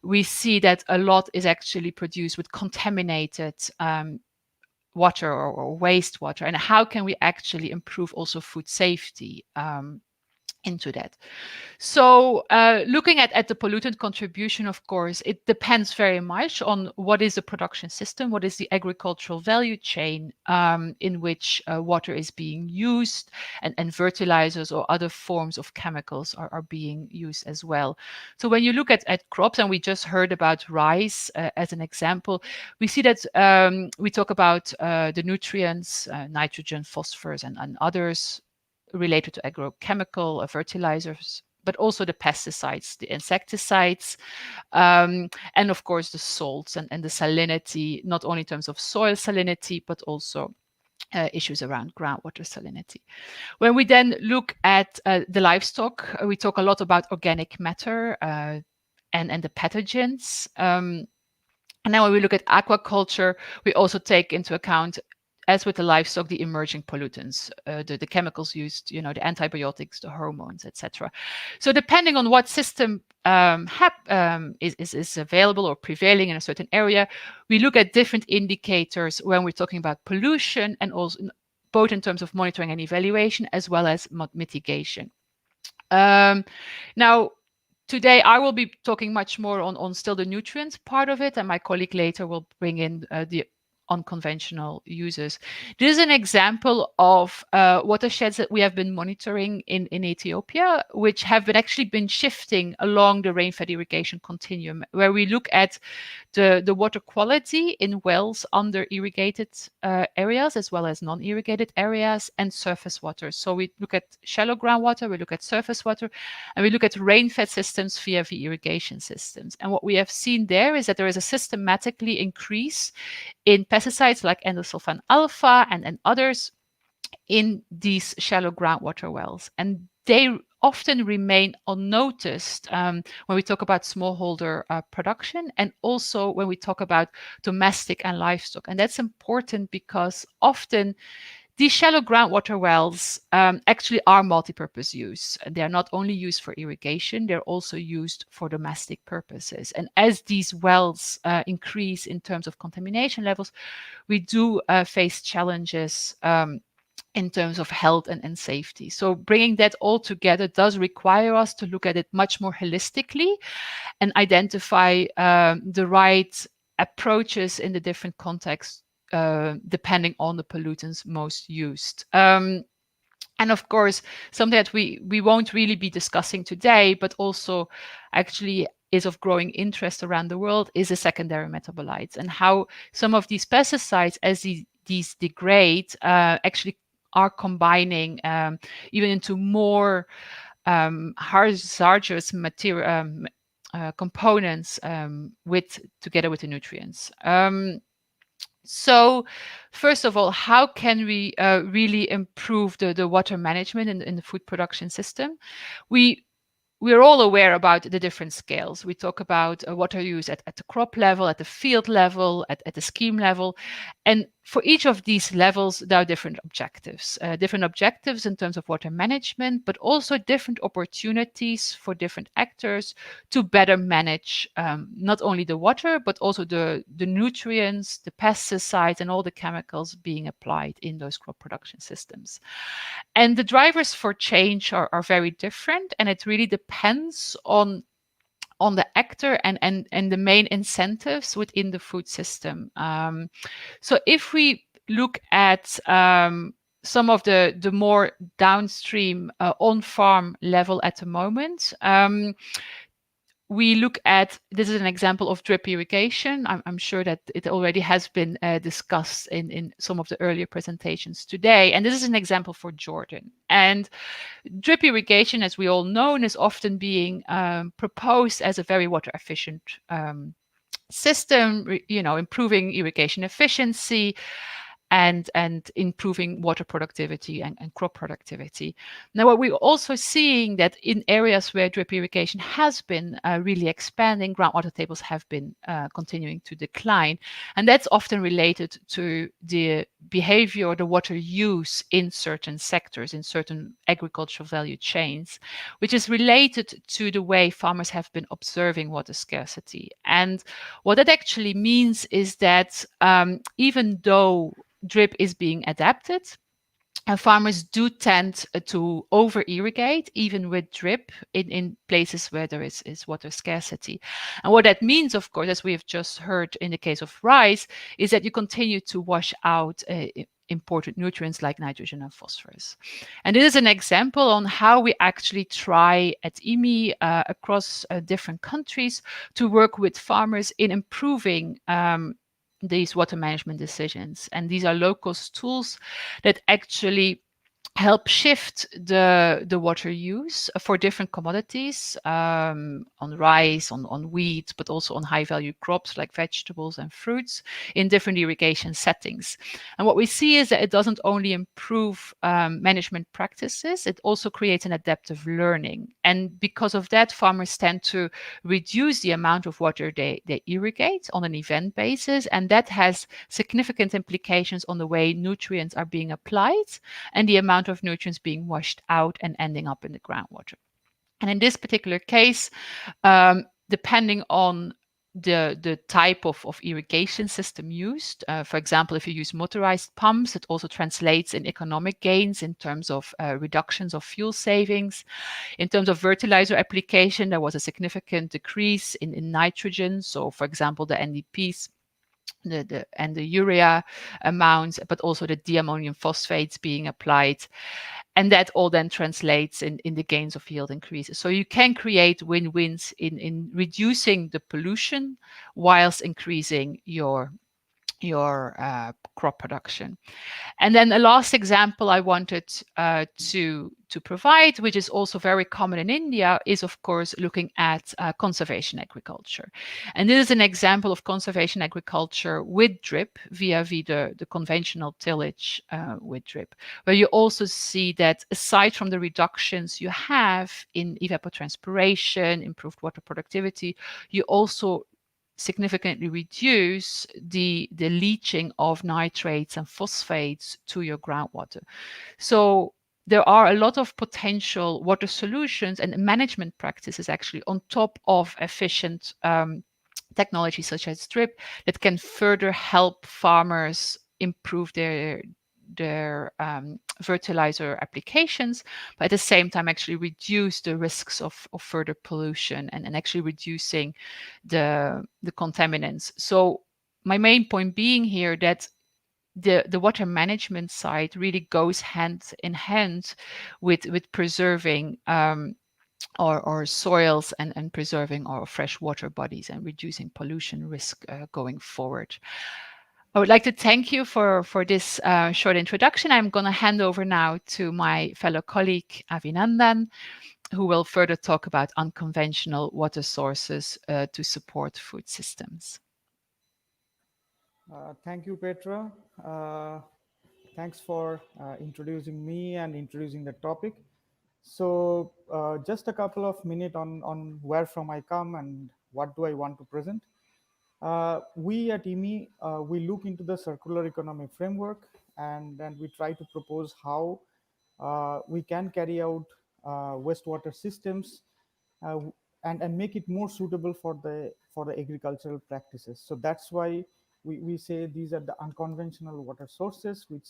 we see that a lot is actually produced with contaminated water or wastewater. And how can we actually improve also food safety into that? So looking at the pollutant contribution, of course, it depends very much on what is the production system, what is the agricultural value chain in which water is being used, and fertilizers or other forms of chemicals are being used as well. So when you look at crops, and we just heard about rice as an example, we see that we talk about the nutrients, nitrogen, phosphorus, and others related to agrochemical fertilizers, but also the pesticides, the insecticides, and of course the salts and the salinity, not only in terms of soil salinity, but also issues around groundwater salinity. When we then look at the livestock, we talk a lot about organic matter and the pathogens. And then when we look at aquaculture, we also take into account, as with the livestock, the emerging pollutants, the chemicals used, the antibiotics, the hormones, etc. So depending on what system is available or prevailing in a certain area, we look at different indicators when we're talking about pollution, and also both in terms of monitoring and evaluation, as well as mitigation. Now, today I will be talking much more on still the nutrients part of it, and my colleague later will bring in the unconventional uses. This is an example of watersheds that we have been monitoring in Ethiopia, which have actually been shifting along the rain-fed irrigation continuum, where we look at the water quality in wells under irrigated areas, as well as non-irrigated areas, and surface water. So we look at shallow groundwater, we look at surface water, and we look at rain-fed systems via the irrigation systems. And what we have seen there is that there is a systematically increase in pesticides like endosulfan alpha and others in these shallow groundwater wells. And they often remain unnoticed when we talk about smallholder production, and also when we talk about domestic and livestock. And that's important because often these shallow groundwater wells actually are multi-purpose use. They are not only used for irrigation, they're also used for domestic purposes. And as these wells increase in terms of contamination levels, we do face challenges in terms of health and safety. So bringing that all together does require us to look at it much more holistically and identify the right approaches in the different contexts depending on the pollutants most used. And of course, something that we won't really be discussing today, but also actually is of growing interest around the world, is the secondary metabolites, and how some of these pesticides, as these degrade, actually are combining even into more hazardous material components together with the nutrients. So first of all, how can we really improve the water management in the food production system? We're all aware about the different scales. We talk about water use at the crop level, at the field level, at the scheme level. And for each of these levels, there are different objectives in terms of water management, but also different opportunities for different actors to better manage not only the water, but also the nutrients, the pesticides, and all the chemicals being applied in those crop production systems. And the drivers for change are very different, and it really depends on the actor and the main incentives within the food system. So if we look at some of the more downstream on-farm level at the moment, we look at, this is an example of drip irrigation. I'm sure that it already has been discussed in some of the earlier presentations today. And this is an example for Jordan. And drip irrigation, as we all know, is often being proposed as a very water efficient system, improving irrigation efficiency. and improving water productivity and crop productivity. Now, what we're also seeing that in areas where drip irrigation has been really expanding, groundwater tables have been continuing to decline. And that's often related to the behavior or the water use in certain sectors, in certain agricultural value chains, which is related to the way farmers have been observing water scarcity. And what that actually means is that even though drip is being adapted, farmers do tend to over irrigate, even with drip, in places where there is water scarcity. And what that means, of course, as we have just heard in the case of rice, is that you continue to wash out important nutrients like nitrogen and phosphorus. And this is an example on how we actually try at IMI across different countries to work with farmers in improving these water management decisions. And these are low-cost tools that actually help shift the water use for different commodities, on rice, on wheat, but also on high value crops like vegetables and fruits in different irrigation settings. And what we see is that it doesn't only improve management practices, it also creates an adaptive learning. And because of that, farmers tend to reduce the amount of water they irrigate on an event basis. And that has significant implications on the way nutrients are being applied and the amount of nutrients being washed out and ending up in the groundwater. And in this particular case, depending on the type of irrigation system used, for example, if you use motorized pumps, it also translates in economic gains in terms of reductions of fuel savings. In terms of fertilizer application, there was a significant decrease in nitrogen. So, for example, the NDPs and the urea amounts, but also the diammonium phosphates being applied. And that all then translates in the gains of yield increases. So you can create win-wins in reducing the pollution whilst increasing your crop production. And then the last example I wanted to provide, which is also very common in India, is of course looking at conservation agriculture. And this is an example of conservation agriculture with drip via the conventional tillage with drip, where you also see that aside from the reductions you have in evapotranspiration, improved water productivity, you also significantly reduce the leaching of nitrates and phosphates to your groundwater. So there are a lot of potential water solutions and management practices actually on top of efficient technology such as drip that can further help farmers improve their fertilizer applications, but at the same time actually reduce the risks of further pollution and actually reducing the contaminants. So my main point being here that the water management side really goes hand in hand with preserving our soils and preserving our fresh water bodies and reducing pollution risk going forward. I would like to thank you for this short introduction. I'm going to hand over now to my fellow colleague, Avinandan, who will further talk about unconventional water sources to support food systems. Thank you, Petra. Thanks for introducing me and introducing the topic. So just a couple of minutes on where from I come and what do I want to present. We at IMI, we look into the circular economy framework and we try to propose how we can carry out wastewater systems and make it more suitable for the agricultural practices. So that's why we say these are the unconventional water sources which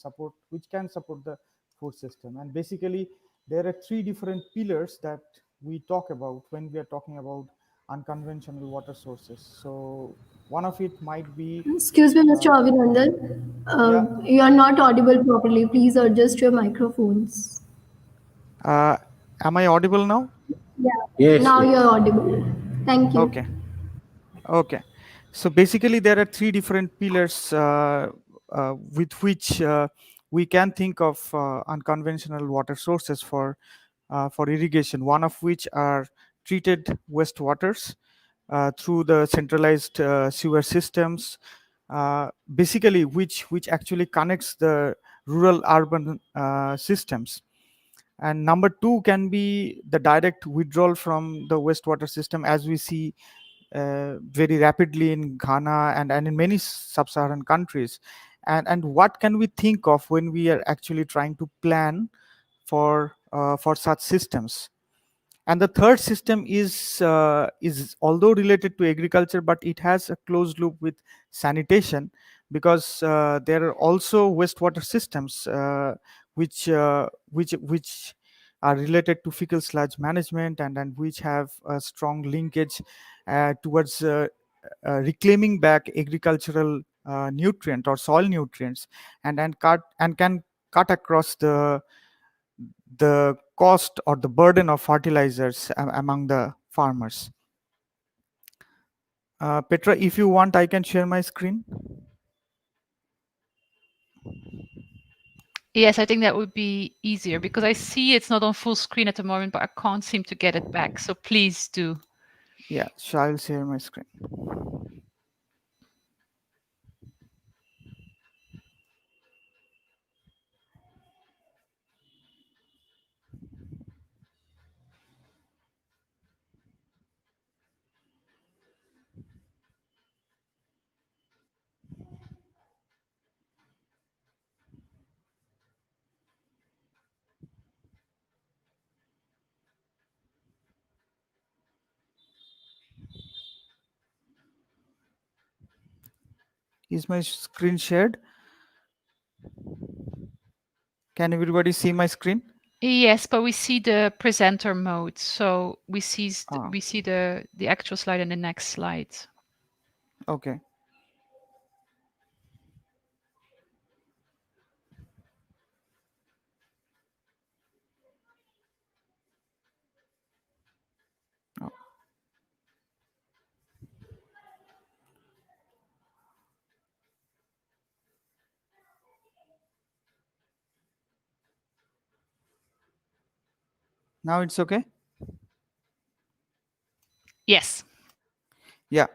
can support the food system. And basically there are three different pillars that we talk about when we are talking about unconventional water sources. So one of it might be... Excuse me, Mr. Avinandan. You are not audible properly. Please adjust your microphones. Am I audible now? Yeah. Yes. Now you're audible. Thank you. Okay. Okay. So basically there are three different pillars with which we can think of unconventional water sources for irrigation. One of which are treated wastewaters through the centralized sewer systems, basically which actually connects the rural urban systems. And number two can be the direct withdrawal from the wastewater system, as we see very rapidly in Ghana and in many sub-Saharan countries. And what can we think of when we are actually trying to plan for such systems? And the third system is although related to agriculture, but it has a closed loop with sanitation, because there are also wastewater systems which are related to fecal sludge management, and which have a strong linkage towards reclaiming back agricultural nutrient or soil nutrients, and can cut across the cost or the burden of fertilizers among the farmers. Petra, if you want, I can share my screen. Yes, I think that would be easier because I see it's not on full screen at the moment, but I can't seem to get it back. So please do. Yeah, so I'll share my screen. Is my screen shared? Can everybody see my screen? Yes, but we see the presenter mode. So we see the actual slide and the next slide. Okay. Oh. Now it's okay? Yes. Yeah.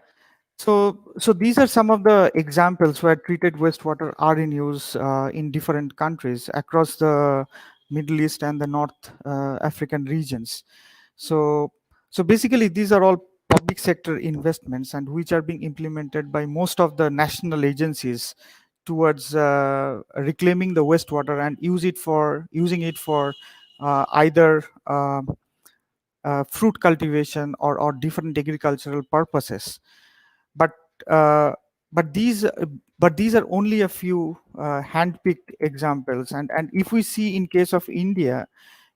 So these are some of the examples where treated wastewater are in use in different countries across the Middle East and the North African regions. So basically these are all public sector investments, and which are being implemented by most of the national agencies towards reclaiming the wastewater and using it for either fruit cultivation or different agricultural purposes. But these are only a few hand-picked examples, and if we see in case of India,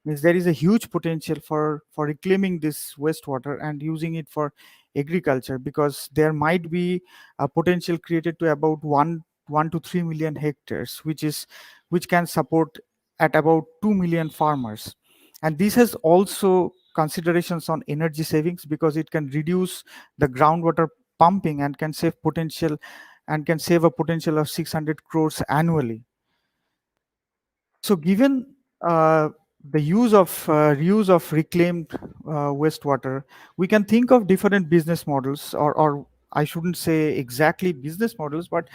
means there is a huge potential for reclaiming this wastewater and using it for agriculture, because there might be a potential created to about 1 to 3 million hectares, which can support at about 2 million farmers. And this has also considerations on energy savings, because it can reduce the groundwater pumping and can save a potential of 600 crores annually. So given the reuse of reclaimed wastewater, we can think of different business models, or I shouldn't say exactly business models, but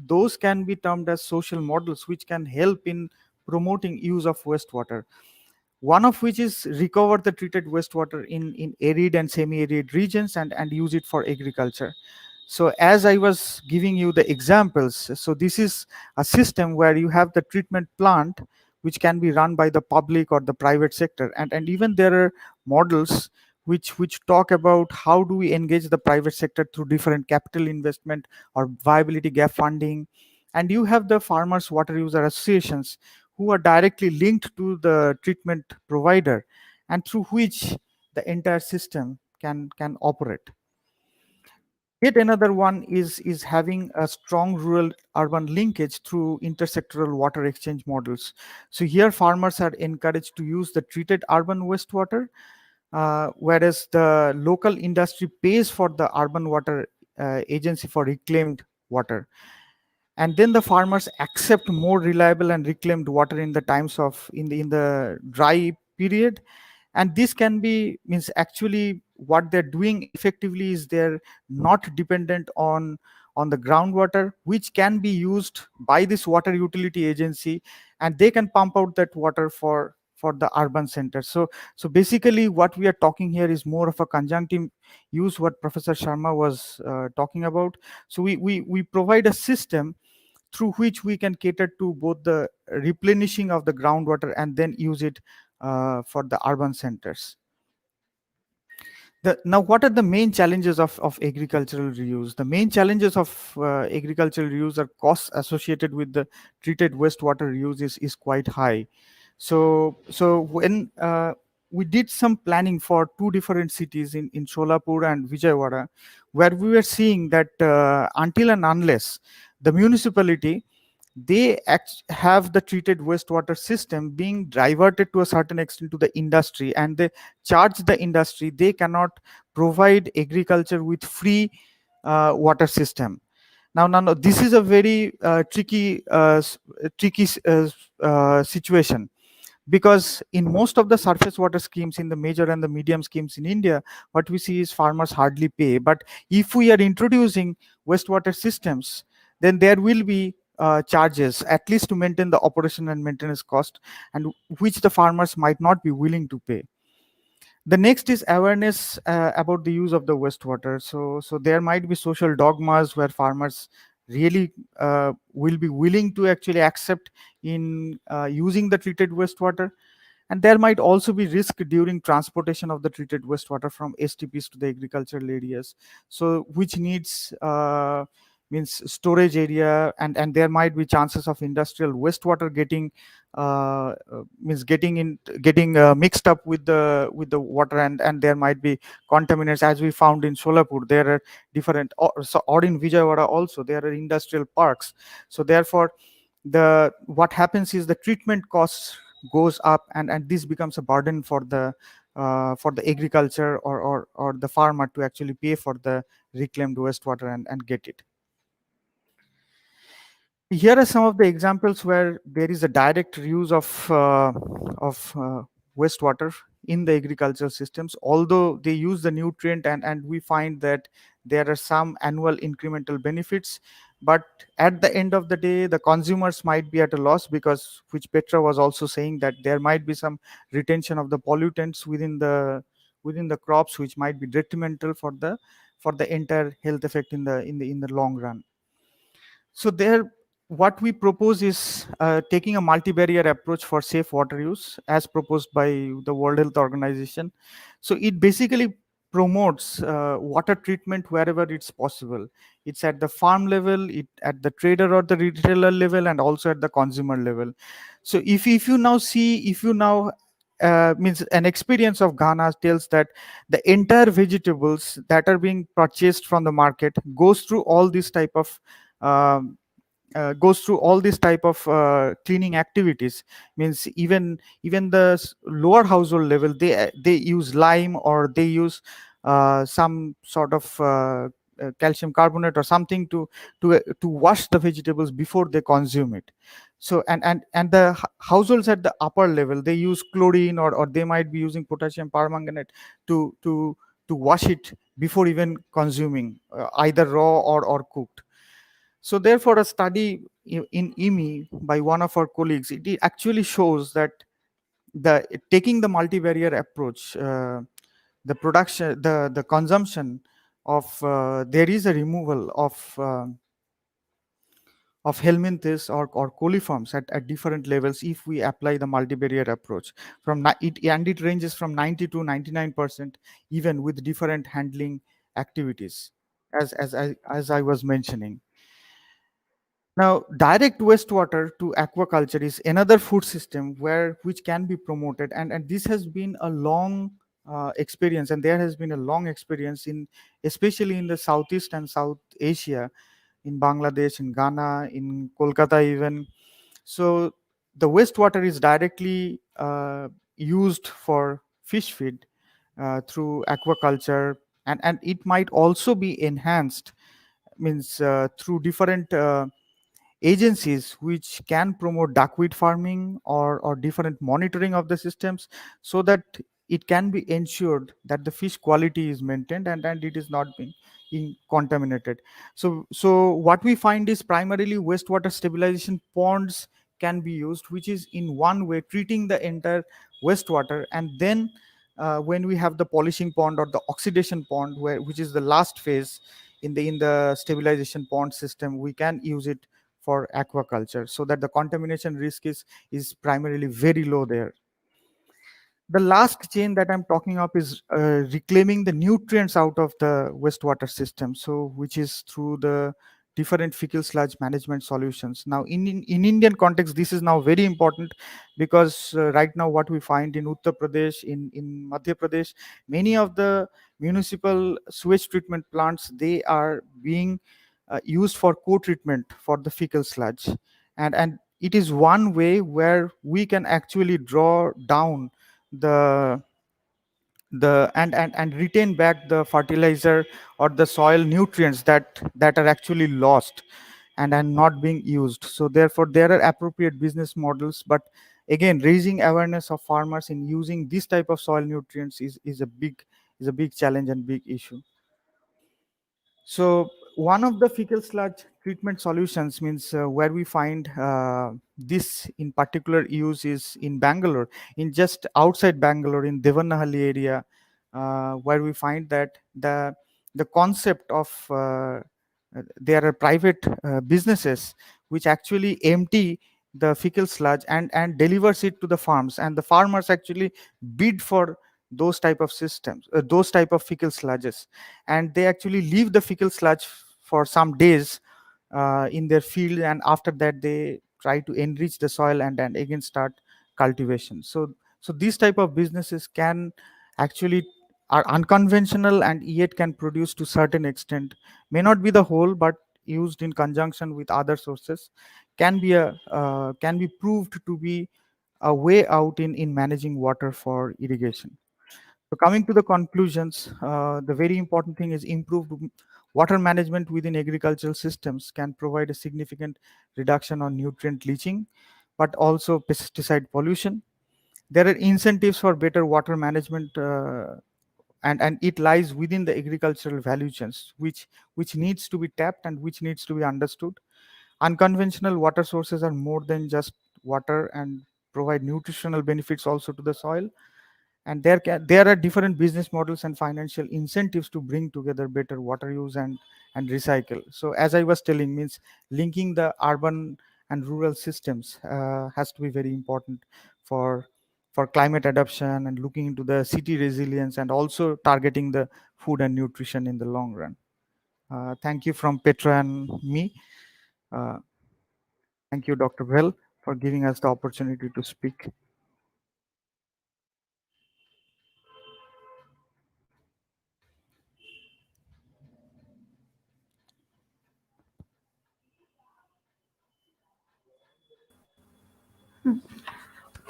those can be termed as social models, which can help in promoting use of wastewater. One of which is recover the treated wastewater in arid and semi-arid regions and use it for agriculture. So as I was giving you the examples, so this is a system where you have the treatment plant, which can be run by the public or the private sector. And even there are models which talk about how do we engage the private sector through different capital investment or viability gap funding. And you have the farmers water user associations, who are directly linked to the treatment provider, and through which the entire system can operate. Yet another one is having a strong rural urban linkage through intersectoral water exchange models. So here farmers are encouraged to use the treated urban wastewater, whereas the local industry pays for the urban water agency for reclaimed water. And then the farmers accept more reliable and reclaimed water in the times of in the dry period. And this can be means actually what they're doing effectively is they're not dependent on on the groundwater, which can be used by this water utility agency, and they can pump out that water for the urban center. So basically what we are talking here is more of a conjunctive use, what Professor Sharma was talking about. So we provide a system through which we can cater to both the replenishing of the groundwater and then use it for the urban centers. Now, what are the main challenges of agricultural reuse? The main challenges of agricultural reuse are costs associated with the treated wastewater reuse is quite high. So when we did some planning for two different cities in Solapur and Vijayawada, where we were seeing that until and unless the municipality, they have the treated wastewater system being diverted to a certain extent to the industry, and they charge the industry, they cannot provide agriculture with free water system. Now, this is a very tricky situation, because in most of the surface water schemes, in the major and the medium schemes in India, what we see is farmers hardly pay. But if we are introducing wastewater systems, then there will be charges, at least to maintain the operation and maintenance cost, and which the farmers might not be willing to pay. The next is awareness about the use of the wastewater. So there might be social dogmas where farmers really will be willing to actually accept in using the treated wastewater. And there might also be risk during transportation of the treated wastewater from STPs to the agricultural areas. So which needs means storage area, and there might be chances of industrial wastewater getting mixed up with the water, and there might be contaminants, as we found in Solapur. There are different, or in Vijayawada also there are industrial parks. So therefore what happens is the treatment costs goes up, and this becomes a burden for the agriculture or the farmer to actually pay for the reclaimed wastewater and get it. Here are some of the examples where there is a direct reuse of wastewater in the agricultural systems, although they use the nutrient, and we find that there are some annual incremental benefits. But at the end of the day, the consumers might be at a loss, because, which Petra was also saying, that there might be some retention of the pollutants within the crops, which might be detrimental for the entire health effect in the long run. So there, what we propose is taking a multi-barrier approach for safe water use, as proposed by the World Health Organization. So it basically promotes water treatment wherever it's possible. It's at the farm level, at the trader or the retailer level, and also at the consumer level. So if you now means an experience of Ghana tells that the entire vegetables that are being purchased from the market goes through all this type of cleaning activities. Means even the lower household level, they use lime, or they use some sort of calcium carbonate or something to wash the vegetables before they consume it. So and the households at the upper level, they use chlorine, or they might be using potassium permanganate to wash it before even consuming, either raw or cooked. So therefore, a study in IMI by one of our colleagues, it actually shows that taking the multivariate approach, the production, the consumption of there is a removal of helminthes or coliforms at different levels if we apply the multivariate approach. It ranges from 90 to 99%, even with different handling activities, as I was mentioning. Now, direct wastewater to aquaculture is another food system which can be promoted, and this has been a long experience, and there has been a long experience especially in the Southeast and South Asia, in Bangladesh, in Ghana, in Kolkata even. So the wastewater is directly used for fish feed through aquaculture, and it might also be enhanced, means through different agencies which can promote duckweed farming or different monitoring of the systems, so that it can be ensured that the fish quality is maintained and it is not being contaminated. So what we find is primarily wastewater stabilization ponds can be used, which is in one way treating the entire wastewater, and then when we have the polishing pond or the oxidation pond, which is the last phase in the stabilization pond system, we can use it for aquaculture, so that the contamination risk is primarily very low there. The last chain that I'm talking of is reclaiming the nutrients out of the wastewater system, so which is through the different fecal sludge management solutions. Now in Indian context, this is now very important, because right now what we find in Uttar Pradesh, in Madhya Pradesh, many of the municipal sewage treatment plants, they are being used for co-treatment for the fecal sludge, and it is one way where we can actually draw down the and retain back the fertilizer or the soil nutrients that are actually lost and not being used. So therefore there are appropriate business models, but again, raising awareness of farmers in using this type of soil nutrients is a big challenge and big issue. So one of the fecal sludge treatment solutions means where we find this in particular use is in Bangalore, in just outside Bangalore, in Devanahalli area, where we find that the concept of there are private businesses which actually empty the fecal sludge and delivers it to the farms, and the farmers actually bid for those type of systems, those type of fecal sludges, and they actually leave the fecal sludge for some days in their field, and after that they try to enrich the soil and again start cultivation. So these type of businesses can actually are unconventional and yet can produce to certain extent, may not be the whole, but used in conjunction with other sources, can be proved to be a way out in managing water for irrigation. So coming to the conclusions, the very important thing is improved water management within agricultural systems can provide a significant reduction on nutrient leaching, but also pesticide pollution. There are incentives for better water management, and it lies within the agricultural value chains, which needs to be tapped and which needs to be understood. Unconventional water sources are more than just water and provide nutritional benefits also to the soil. And there are different business models and financial incentives to bring together better water use and recycle. So as I was telling, means linking the urban and rural systems has to be very important for climate adaptation and looking into the city resilience and also targeting the food and nutrition in the long run. Thank you from Petra and me. Thank you, Dr. Bell, for giving us the opportunity to speak.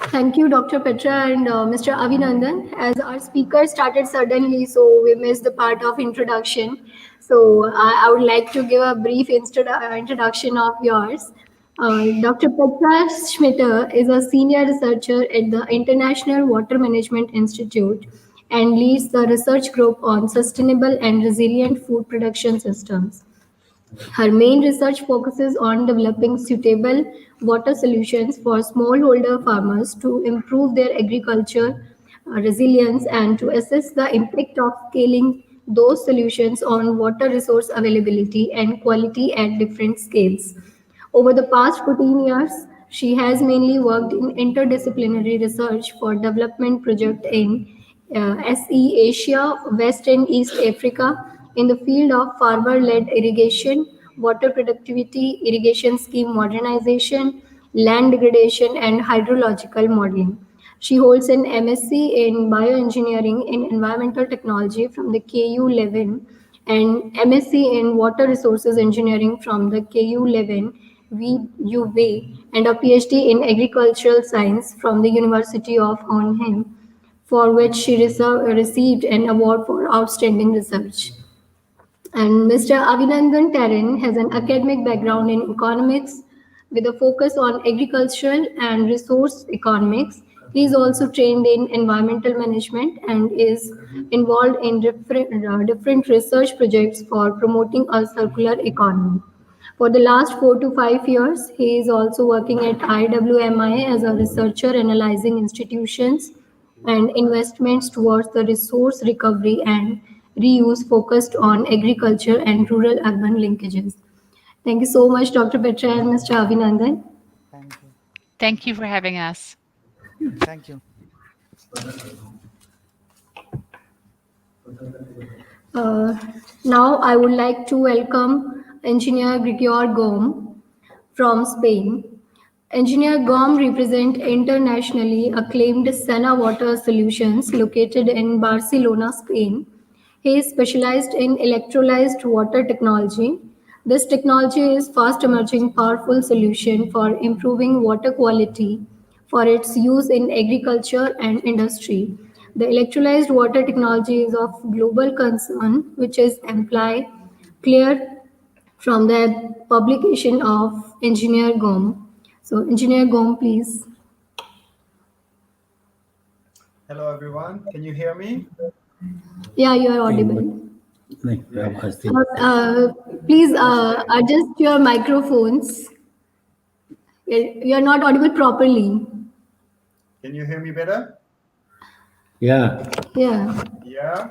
Thank you, Dr. Petra and Mr. Avinandan. As our speaker started suddenly, so we missed the part of introduction. So I would like to give a brief introduction of yours. Dr. Petra Schmitter is a senior researcher at the International Water Management Institute and leads the research group on sustainable and resilient food production systems. Her main research focuses on developing suitable water solutions for smallholder farmers to improve their agriculture resilience and to assess the impact of scaling those solutions on water resource availability and quality at different scales. Over the past 14 years, she has mainly worked in interdisciplinary research for development projects in SE Asia, West and East Africa, in the field of farmer-led irrigation, water productivity, irrigation scheme modernization, land degradation, and hydrological modeling. She holds an MSc in bioengineering in environmental technology from the KU Leuven and MSc in water resources engineering from the KU Leuven VUV and a PhD in agricultural science from the University of Arnhem, for which she received an award for outstanding research. And Mr. Avinandan Taran has an academic background in economics with a focus on agricultural and resource economics He is also trained in environmental management and is involved in different research projects for promoting a circular economy. For the last 4 to 5 years, he is also working at IWMI as a researcher analyzing institutions and investments towards the resource recovery and reuse focused on agriculture and rural-urban linkages. Thank you so much, Dr. Petra and Mr. Abhinandan. Thank you. Thank you for having us. Thank you. Now I would like to welcome Engineer Grigor Gom from Spain. Engineer Gom represents internationally acclaimed Sena Water Solutions located in Barcelona, Spain. He is specialized in electrolyzed water technology. This technology is fast emerging powerful solution for improving water quality for its use in agriculture and industry. The electrolyzed water technology is of global concern, which is implied clear from the publication of Engineer Gom. So, Engineer Gom, please. Hello, everyone. Can you hear me? Yeah, you are audible. Right. Please adjust your microphones. You are not audible properly. Can you hear me better? Yeah, Yeah. Yeah.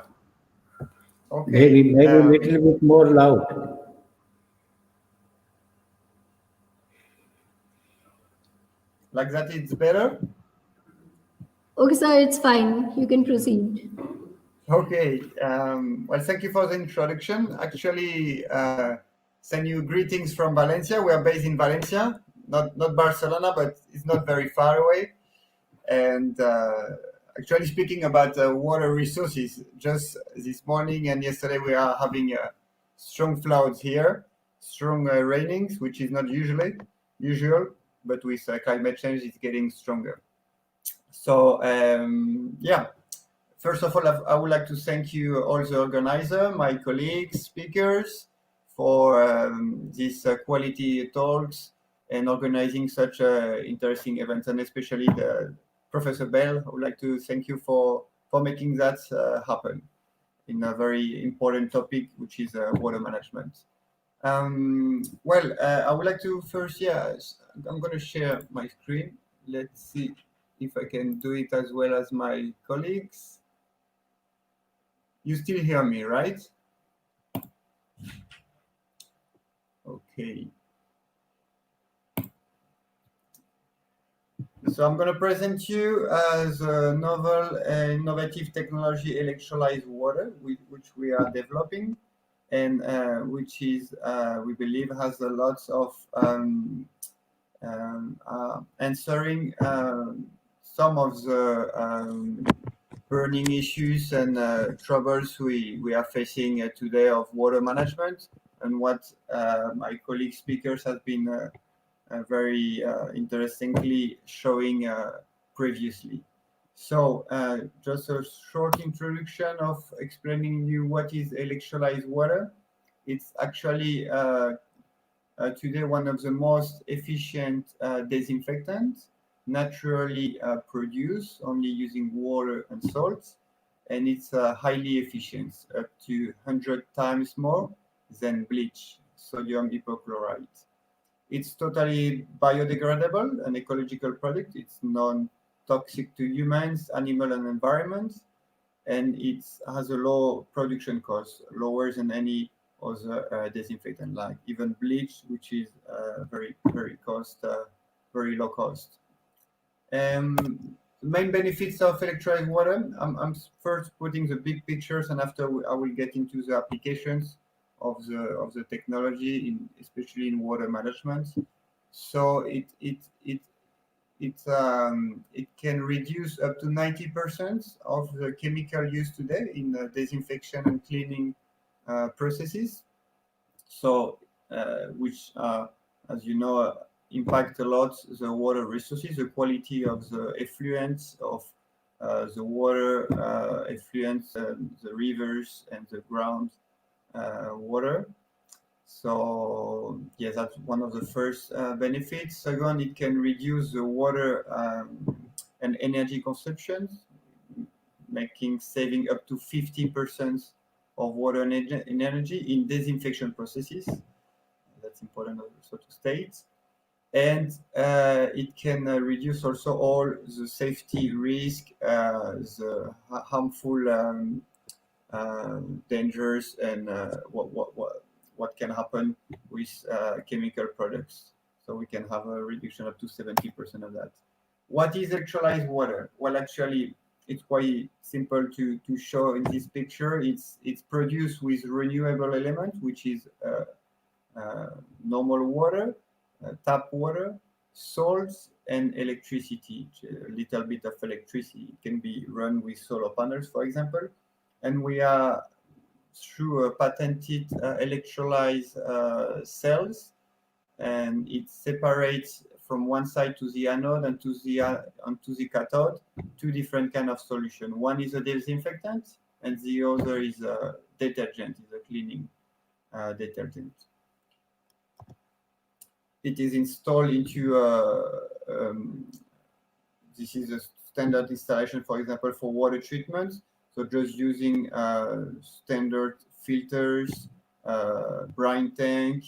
Okay. maybe a little bit more loud. Like that, it's better. Okay, sir, it's fine. You can proceed. Okay. Well, thank you for the introduction. Actually, send you greetings from Valencia. We are based in Valencia, not Barcelona, but it's not very far away. And actually, speaking about water resources, just this morning and yesterday we are having strong floods here, strong rainings, which is not usual, but with climate change, it's getting stronger. So yeah. First of all, I would like to thank you, all the organizers, my colleagues, speakers, for these quality talks and organizing such interesting events, and especially the Professor Bell. I would like to thank you for making that happen in a very important topic, which is water management. Well, I would like to first, I'm going to share my screen. Let's see if I can do it as well as my colleagues. You still hear me, right? Okay. So I'm going to present you as a novel innovative technology, electrolyzed water, which we are developing, and which is, we believe, has a lot of answering some of the burning issues and troubles we are facing today of water management, and what my colleague speakers have been very interestingly showing previously. So just a short introduction of explaining you what is electrolyzed water. It's actually today one of the most efficient disinfectants, naturally produced only using water and salt, and it's highly efficient, up to 100 times more than bleach, sodium hypochlorite. It's totally biodegradable, an ecological product. It's non-toxic to humans, animal, and environment, and it has a low production cost, lower than any other disinfectant, like even bleach, which is very low cost. The main benefits of electrolyzed water, I'm first putting the big pictures, and after I will get into the applications of the technology, especially in water management. So it can reduce up to 90% of the chemical used today in disinfection and cleaning processes. So which, as you know, impact a lot the water resources, the quality of the effluents of the water effluents, the rivers and the ground water. So yes, that's one of the first benefits. Second, it can reduce the water and energy consumption, saving up to 50% of water and energy in disinfection processes. That's important also to state. And it can reduce also all the safety risk, the harmful dangers, and what can happen with chemical products. So we can have a reduction up to 70% of that. What is electrolyzed water? Well, actually, it's quite simple to show in this picture. It's produced with renewable element, which is normal water, tap water, salts, and electricity. A little bit of electricity. It can be run with solar panels, for example. And we are through a patented electrolyzed cells, and it separates from one side to the anode and to the cathode two different kind of solution. One is a disinfectant, and the other is a detergent, is a cleaning detergent. It is installed into this is a standard installation, for example, for water treatment. So just using standard filters, brine tank,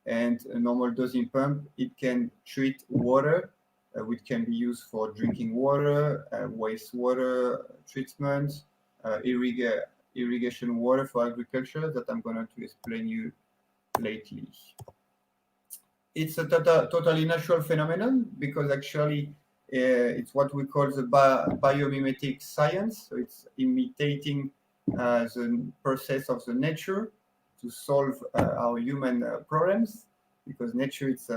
and a normal dosing pump, it can treat water, which can be used for drinking water, wastewater treatment, irrigation water for agriculture, that I'm going to explain you lately. It's a totally natural phenomenon, because actually it's what we call the biomimetic science. So it's imitating the process of the nature to solve our human problems, because nature, it's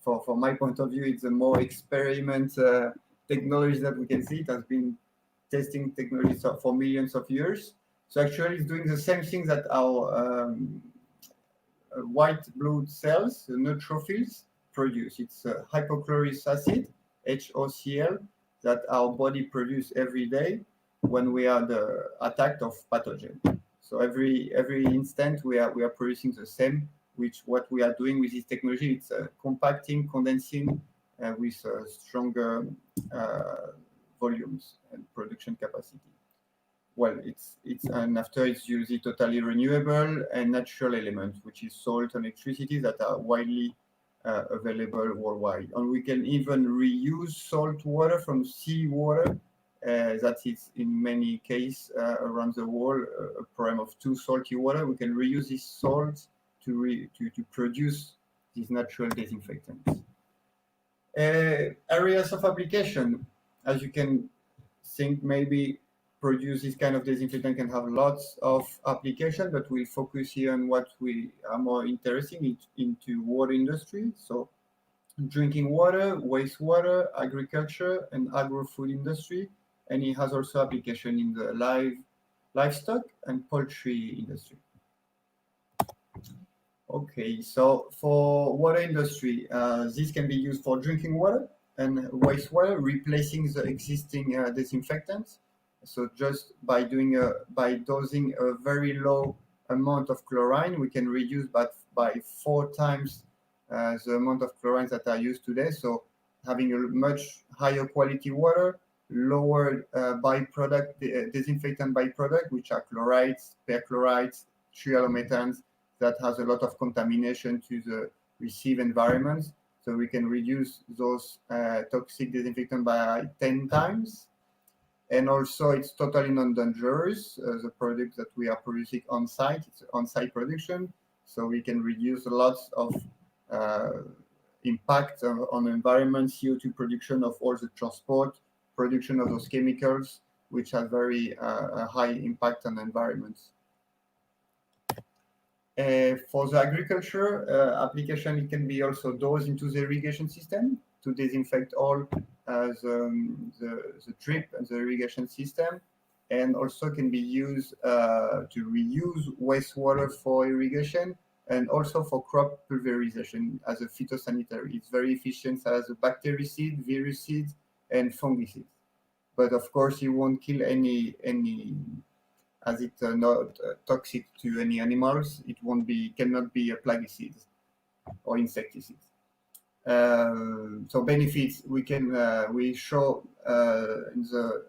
from my point of view, it's a more experiment technology that we can see. It has been testing technologies for millions of years. So actually it's doing the same thing that our white blood cells, the neutrophils, produce. It's hypochlorous acid, HOCl, that our body produces every day when we are the attack of pathogen. So every instant we are producing the same, which what we are doing with this technology, it's compacting, condensing with stronger volumes and production capacity. Well, and after it's usually totally renewable and natural elements, which is salt and electricity, that are widely available worldwide. And we can even reuse salt water from seawater. That is in many cases around the world a problem of too salty water. We can reuse this salt to produce these natural disinfectants. Areas of application, as you can think, maybe produce this kind of disinfectant can have lots of application, but we'll focus here on what we are more interested into water industry. So drinking water, wastewater, agriculture, and agro-food industry. And it has also application in the livestock and poultry industry. Okay, so for water industry, this can be used for drinking water and wastewater, replacing the existing disinfectants. So just by dosing a very low amount of chlorine, we can reduce by 4 times the amount of chlorines that are used today. So having a much higher quality water, lower disinfectant byproduct, which are chlorides, perchlorides, trihalomethans, that has a lot of contamination to the received environment. So we can reduce those toxic disinfectant by 10 times. And also it's totally non-dangerous, the product that we are producing on site, it's on-site production. So we can reduce lots of impact on the environment, CO2 production of all the transport, production of those chemicals, which have very high impact on the environment. For the agriculture application, it can be also dosed into the irrigation system to disinfect all the drip and the irrigation system, and also can be used to reuse wastewater for irrigation and also for crop pulverization as a phytosanitary. It's very efficient as a bactericide, virucide, and fungicide. But of course, you won't kill any as it's not toxic to any animals. It cannot be a plaguicide or insecticide. So benefits we show in the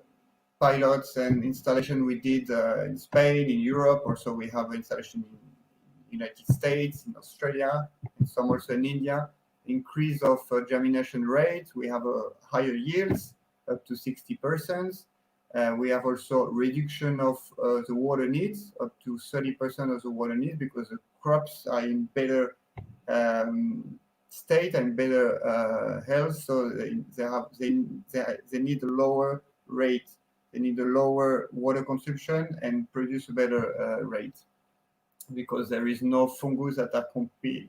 pilots and installation we did in Spain, in Europe. Also, we have installation in United States, in Australia, and some also in India. Increase of germination rate. We have higher yields, up to 60%. We have also reduction of the water needs, up to 30% of the water needs, because the crops are in better state and better health. So they need a lower rate. They need a lower water consumption and produce a better rate, because there is no fungus that are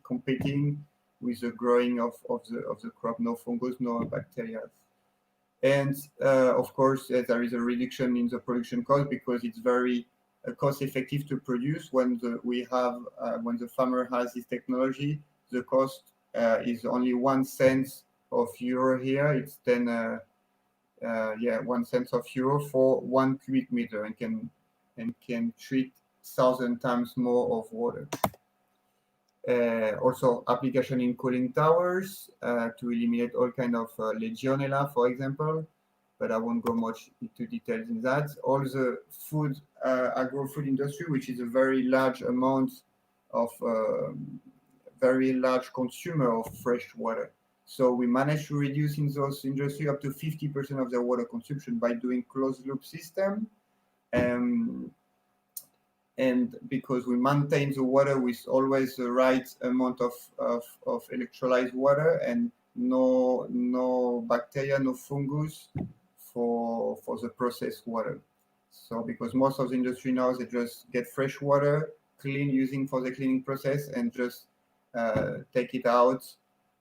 competing with the growing of the crop. No fungus, no bacteria. And of course, there is a reduction in the production cost, because it's very cost effective to produce. When the farmer has this technology, the cost is only 1 cent of euro here. It's then 1 cent of euro for 1 cubic meter, and can treat 1,000 times more of water. Also, application in cooling towers to eliminate all kind of Legionella, for example, but I won't go much into details in that. All the food, agro-food industry, which is a very large amount of, very large consumer of fresh water. So we managed to reduce in those industry up to 50% of their water consumption by doing closed loop system. And because we maintain the water with always the right amount of electrolyzed water, and no bacteria, no fungus for the processed water. So because most of the industry now, they just get fresh water, clean, using for the cleaning process, and just take it out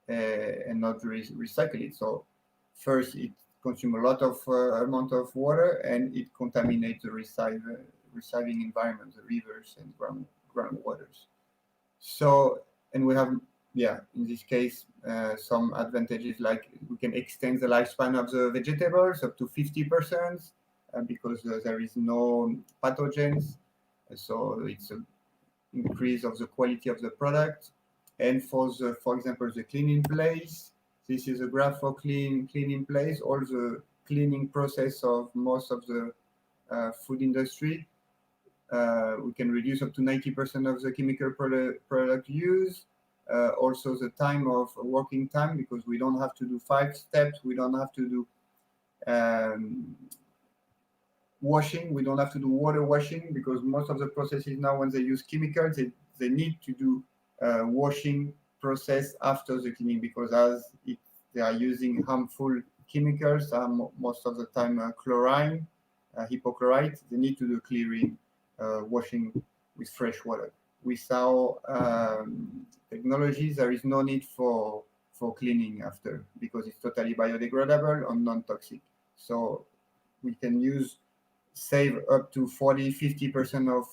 and not recycle it. So first, it consumes a lot of amount of water, and it contaminates the receiving environment, the rivers and groundwaters. So, and we have, in this case, some advantages, like we can extend the lifespan of the vegetables up to 50%, because there is no pathogens. So it's an increase of the quality of the product. And for example, the cleaning place, this is a graph for cleaning place. All the cleaning process of most of the food industry, we can reduce up to 90% of the chemical product use. Also the time of working time, because we don't have to do 5 steps. We don't have to do washing. We don't have to do water washing, because most of the processes now, when they use chemicals, they need to do washing process after the cleaning, because they are using harmful chemicals, most of the time chlorine, hypochlorite. They need to do clearing, washing with fresh water. With our technologies, there is no need for cleaning after, because it's totally biodegradable and non-toxic. So we can save up to 40-50% of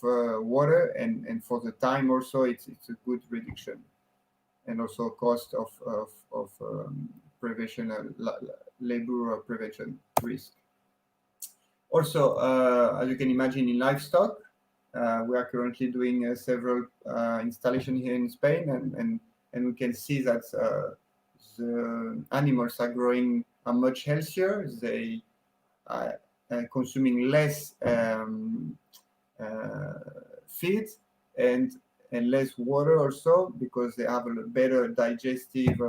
water, and for the time also, it's a good reduction, and also cost of prevention, labor prevention risk. Also, as you can imagine, in livestock, we are currently doing several installations here in Spain, and we can see that the animals are much healthier. They are consuming less feed and less water also, because they have a better digestive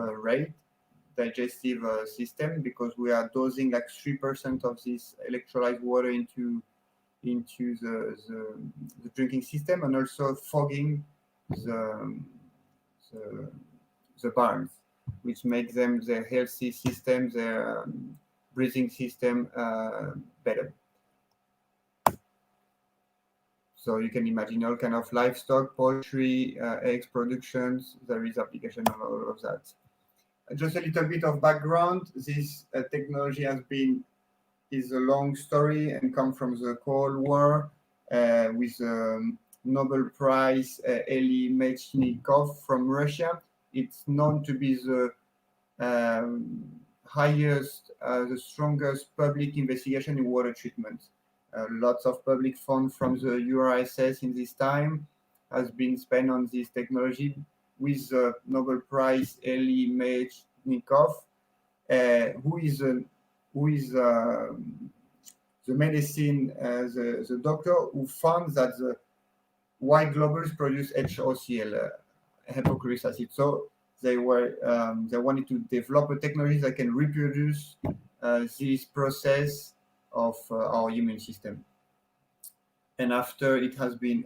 system, because we are dosing like 3% of this electrolyte water into the drinking system, and also fogging the barns, which makes them their healthy system, their breathing system better. So you can imagine all kind of livestock, poultry, eggs productions. There is application on all of that. Just a little bit of background. This technology is a long story and come from the Cold War with Nobel Prize Eli Mechnikov from Russia. It's known to be the highest, the strongest public investigation in water treatment. Lots of public funds from the URSS in this time has been spent on this technology, with the Nobel Prize Eli who is the medicine, the doctor who found that the white globules produce HOCl, hypochlorous acid. So they wanted to develop a technology that can reproduce this process of our immune system. And after it has been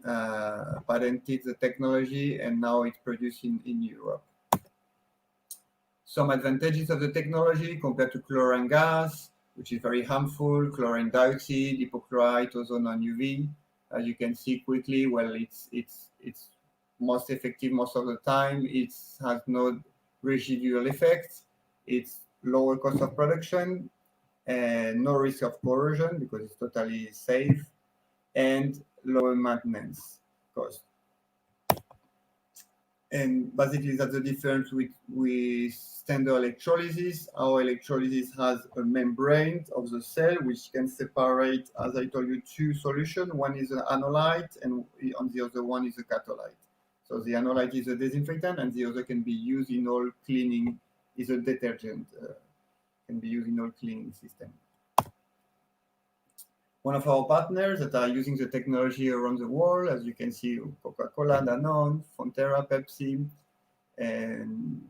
patented, the technology, and now it's produced in Europe. Some advantages of the technology compared to chlorine gas, which is very harmful, chlorine dioxide, hypochlorite, ozone, and UV. As you can see quickly, well, it's most effective most of the time. It has no residual effects. It's lower cost of production and no risk of corrosion because it's totally safe, and lower maintenance cost. And basically that's the difference with standard electrolysis. Our electrolysis has a membrane of the cell which can separate, as I told you, two solutions. One is an anolyte and on the other one is a catalyte. So the anolyte is a disinfectant and the other can be used in all cleaning, is a detergent, can be used in all cleaning system. One of our partners that are using the technology around the world, as you can see, Coca-Cola, Danone, Fonterra, Pepsi, and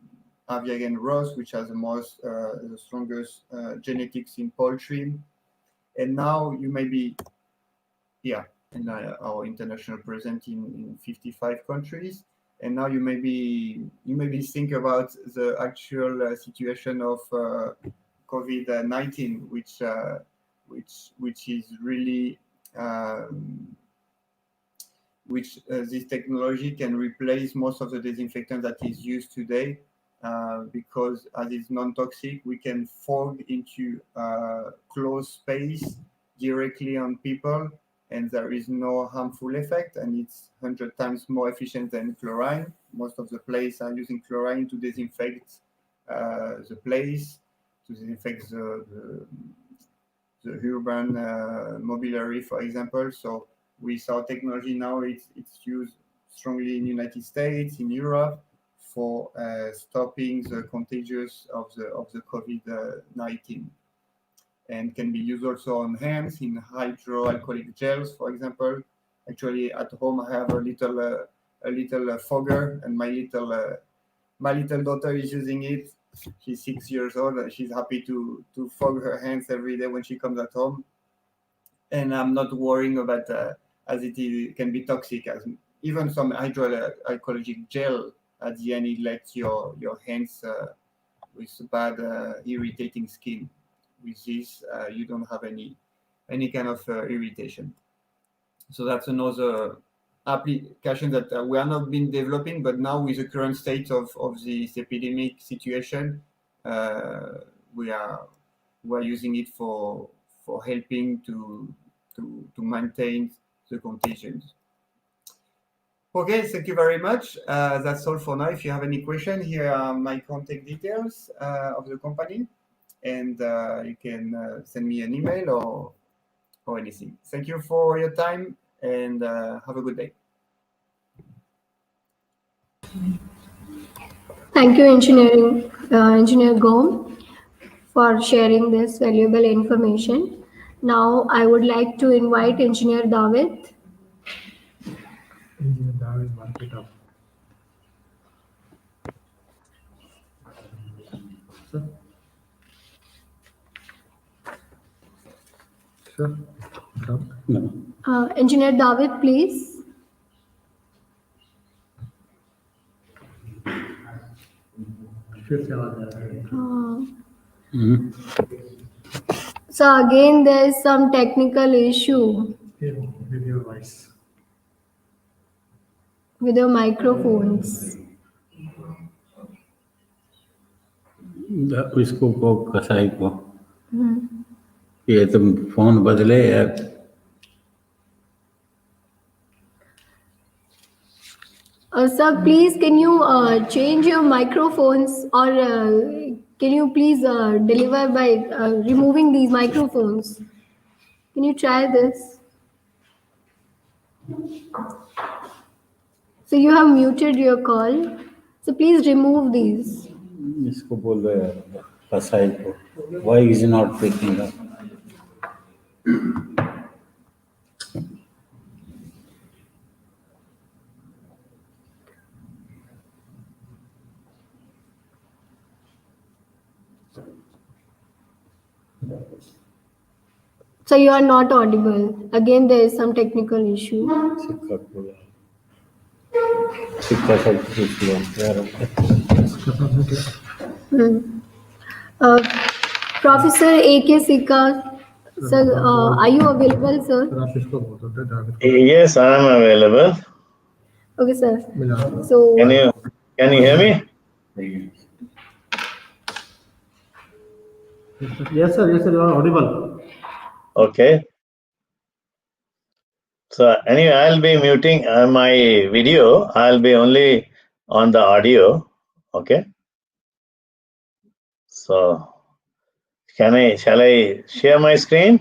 Aviag and Ross, which has the strongest genetics in poultry. And now you may be, and our international presence in 55 countries. And now you may be think about the actual situation of COVID-19, which is really this technology can replace most of the disinfectant that is used today, because as it's non-toxic, we can fog into closed space directly on people, and there is no harmful effect, and it's 100 times more efficient than chlorine. Most of the places are using chlorine to disinfect the place, to disinfect the urban mobiliary, for example. So with our technology now, it's used strongly in the United States, in Europe, for stopping the contagious of the COVID-19, and can be used also on hands in hydroalcoholic gels, for example. Actually, at home I have a little fogger, and my little daughter is using it. She's 6 years old and she's happy to fog her hands every day when she comes at home. And I'm not worrying about as it can be toxic, as even some hydroalcoholic gel at the end it lets your hands with bad irritating skin. With this you don't have any kind of irritation. So that's another application that we are not been developing, but now with the current state of this epidemic situation, we are using it for helping to maintain the contagions. Okay, thank you very much. That's all for now. If you have any question, here are my contact details of the company, and you can send me an email or anything. Thank you for your time, and have a good day. Thank you, Engineer Gom, for sharing this valuable information. Now, I would like to invite Engineer David. Engineer David, mark it up. Sir? Sir? No. Engineer David, please. So again, there is some technical issue With your voice. with your microphones. इसको को कसाई को ये तुम phone बदले यार. Sir, please can you change your microphones, or can you please deliver by removing these microphones? Can you try this? So you have muted your call. So please remove these. इसको बोलो यार कसाई को, why is not picking up? So you are not audible. Again, there is some technical issue. सिक्का खोला, सिक्का सब कुछ लो यार। Professor A.K. Sikka, sir, are you available, sir? Yes, I am available. Okay, sir. So, Can you hear me? Yes, sir. Yes, sir. You are audible. Okay. So anyway, I'll be muting my video. I'll be only on the audio. Okay. So shall I share my screen?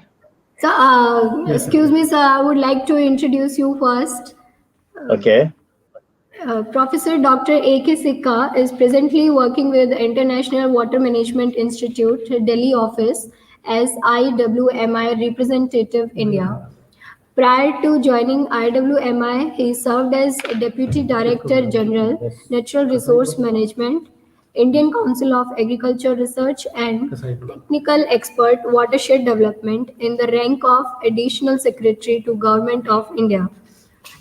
so excuse me, sir. I would like to introduce you first. Okay. Professor Dr. A.K. Sikka is presently working with the International Water Management Institute, Delhi office, as IWMI representative India. Prior to joining IWMI, he served as Deputy Director General, Natural Resource Management, Indian Council of Agriculture Research and Technical Expert Watershed Development in the rank of Additional Secretary to Government of India.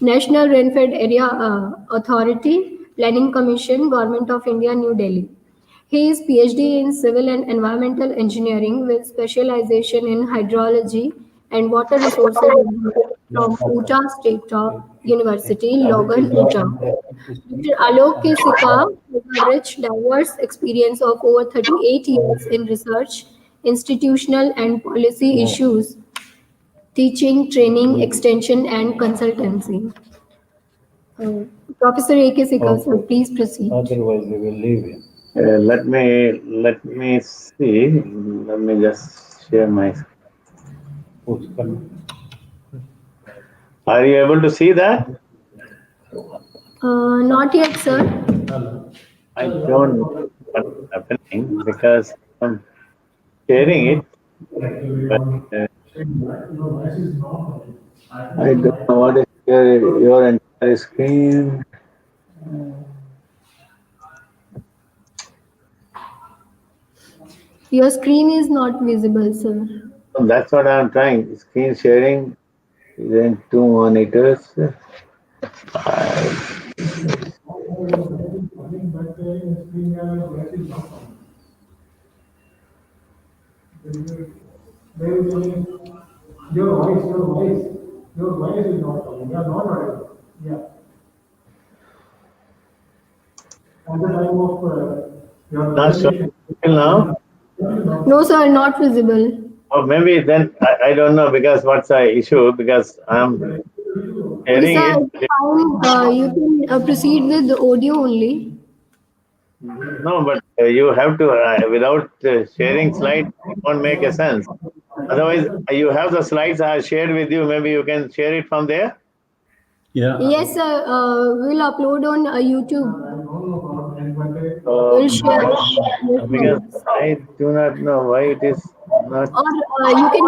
National Rainfed Area Authority, Planning Commission, Government of India, New Delhi. He is PhD in Civil and Environmental Engineering with specialization in hydrology and water resources from Utah State University, Logan, Utah. Dr. Alok K. Sikka has a rich, diverse experience of over 38 years in research, institutional and policy issues, teaching, training, extension, and consultancy. Professor A.K. Sikka, sir, please proceed. Otherwise, we will leave him. Let me see. Let me just share my. Are you able to see that? Not yet, sir. I don't know what's happening because I'm sharing it. But, I don't know what is your entire screen. Your screen is not visible, sir. That's what I'm trying. Screen sharing is in 2 monitors. Your voice is not coming. You are not audible. Yeah. At the time of your Not showing till now? No, sir, not visible. Or maybe then I don't know because what's the issue because I'm sharing Sir, it. it's fine. You can proceed with the audio only. No, but you have to without sharing slides, it won't make a sense. Otherwise, you have the slides I shared with you. Maybe you can share it from there. Yeah. Yes, sir. We'll upload on YouTube. We'll share. Because I do not know why it is not. Or you can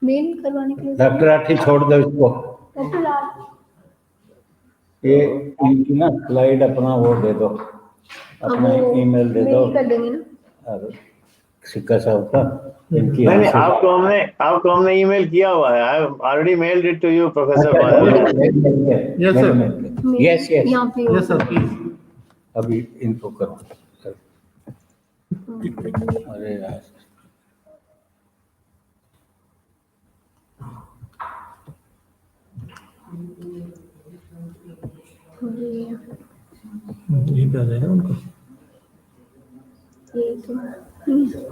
mail करवाने के लिए. Doctor Rathi छोड़ दो इसको, Dr. Raj. ये इनकी ना slide अपना वो दे दो, अपना ईमेल दे दो मेल कर देंगे ना. और सिक्का साहब का इनकी नहीं आपको हमने ईमेल किया हुआ है. I have already mailed it to you, Professor. Yes, sir. Yes, yes. Yes, sir. Please. अभी इनको करो. अरे यार. ये कर रहे हैं उनको.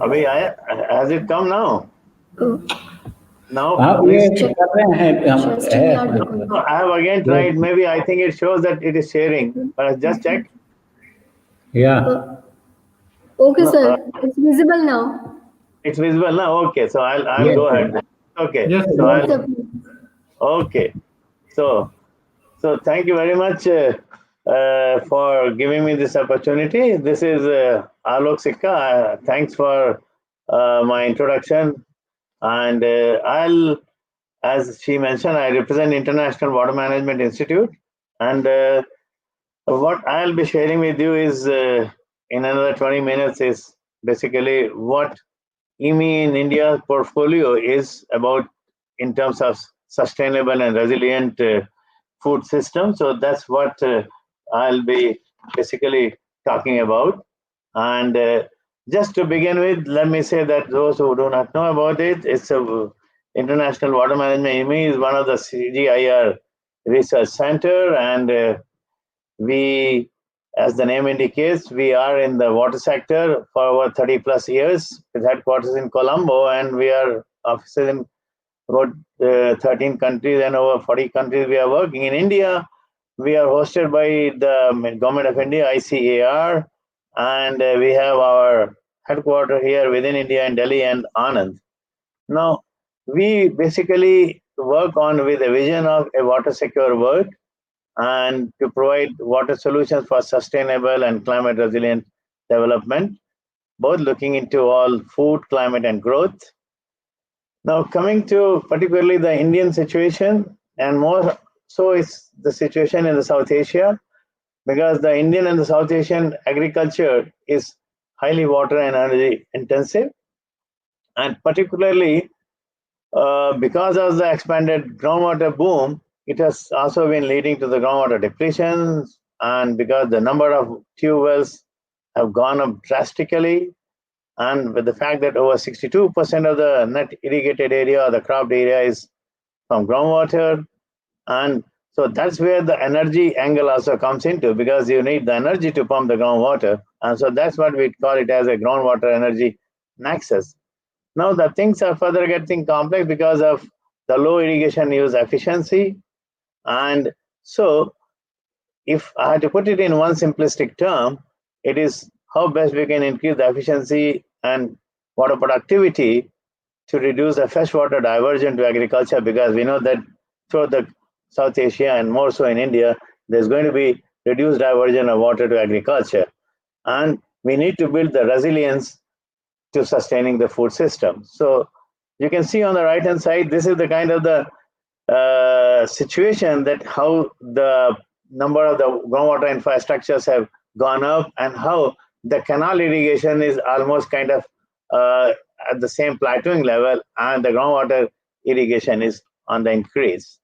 अभी आया? Has it come now? Now, ये कर रहे हैं हम. I have again tried. Maybe I think it shows that it is sharing. But just check. Yeah. Okay, sir. It's visible now. It's visible now. Okay, so I'll go ahead. Okay. Yes, So Yes, sir. okay. So thank you very much, for giving me this opportunity. This is Alok Sikka. Thanks for my introduction. And as she mentioned, I represent International Water Management Institute. And what I'll be sharing with you is, in another 20 minutes, is basically what IMI in India portfolio is about in terms of sustainable and resilient food system. So that's what I'll be basically talking about. And just to begin with, let me say that those who do not know about it, it's a International Water Management. IMI is one of the CGIAR research center, and we, as the name indicates, we are in the water sector for over 30 plus years with headquarters in Colombo, and we are offices in about 13 countries and over 40 countries we are working. In India, we are hosted by the Government of India, ICAR, and we have our headquarters here within India in Delhi and Anand. Now, we basically work on with a vision of a water secure world and to provide water solutions for sustainable and climate resilient development, both looking into all food, climate, and growth. Now, coming to particularly the Indian situation, and more so is the situation in the South Asia, because the Indian and the South Asian agriculture is highly water and energy intensive, and particularly because of the expanded groundwater boom, it has also been leading to the groundwater depletion, and because the number of tube wells have gone up drastically, and with the fact that over 62% of the net irrigated area or the cropped area is from groundwater, and so that's where the energy angle also comes into, because you need the energy to pump the groundwater, and so that's what we call it as a groundwater energy nexus. Now the things are further getting complex because of the low irrigation use efficiency, and so if I had to put it in one simplistic term, it is how best we can increase the efficiency and water productivity to reduce the freshwater diversion to agriculture, because we know that throughout the South Asia and more so in India, there's going to be reduced diversion of water to agriculture. And we need to build the resilience to sustaining the food system. So you can see on the right hand side, this is the kind of the situation that how the number of the groundwater infrastructures have gone up, and how the canal irrigation is almost kind of at the same plateauing level, and the groundwater irrigation is on the increase.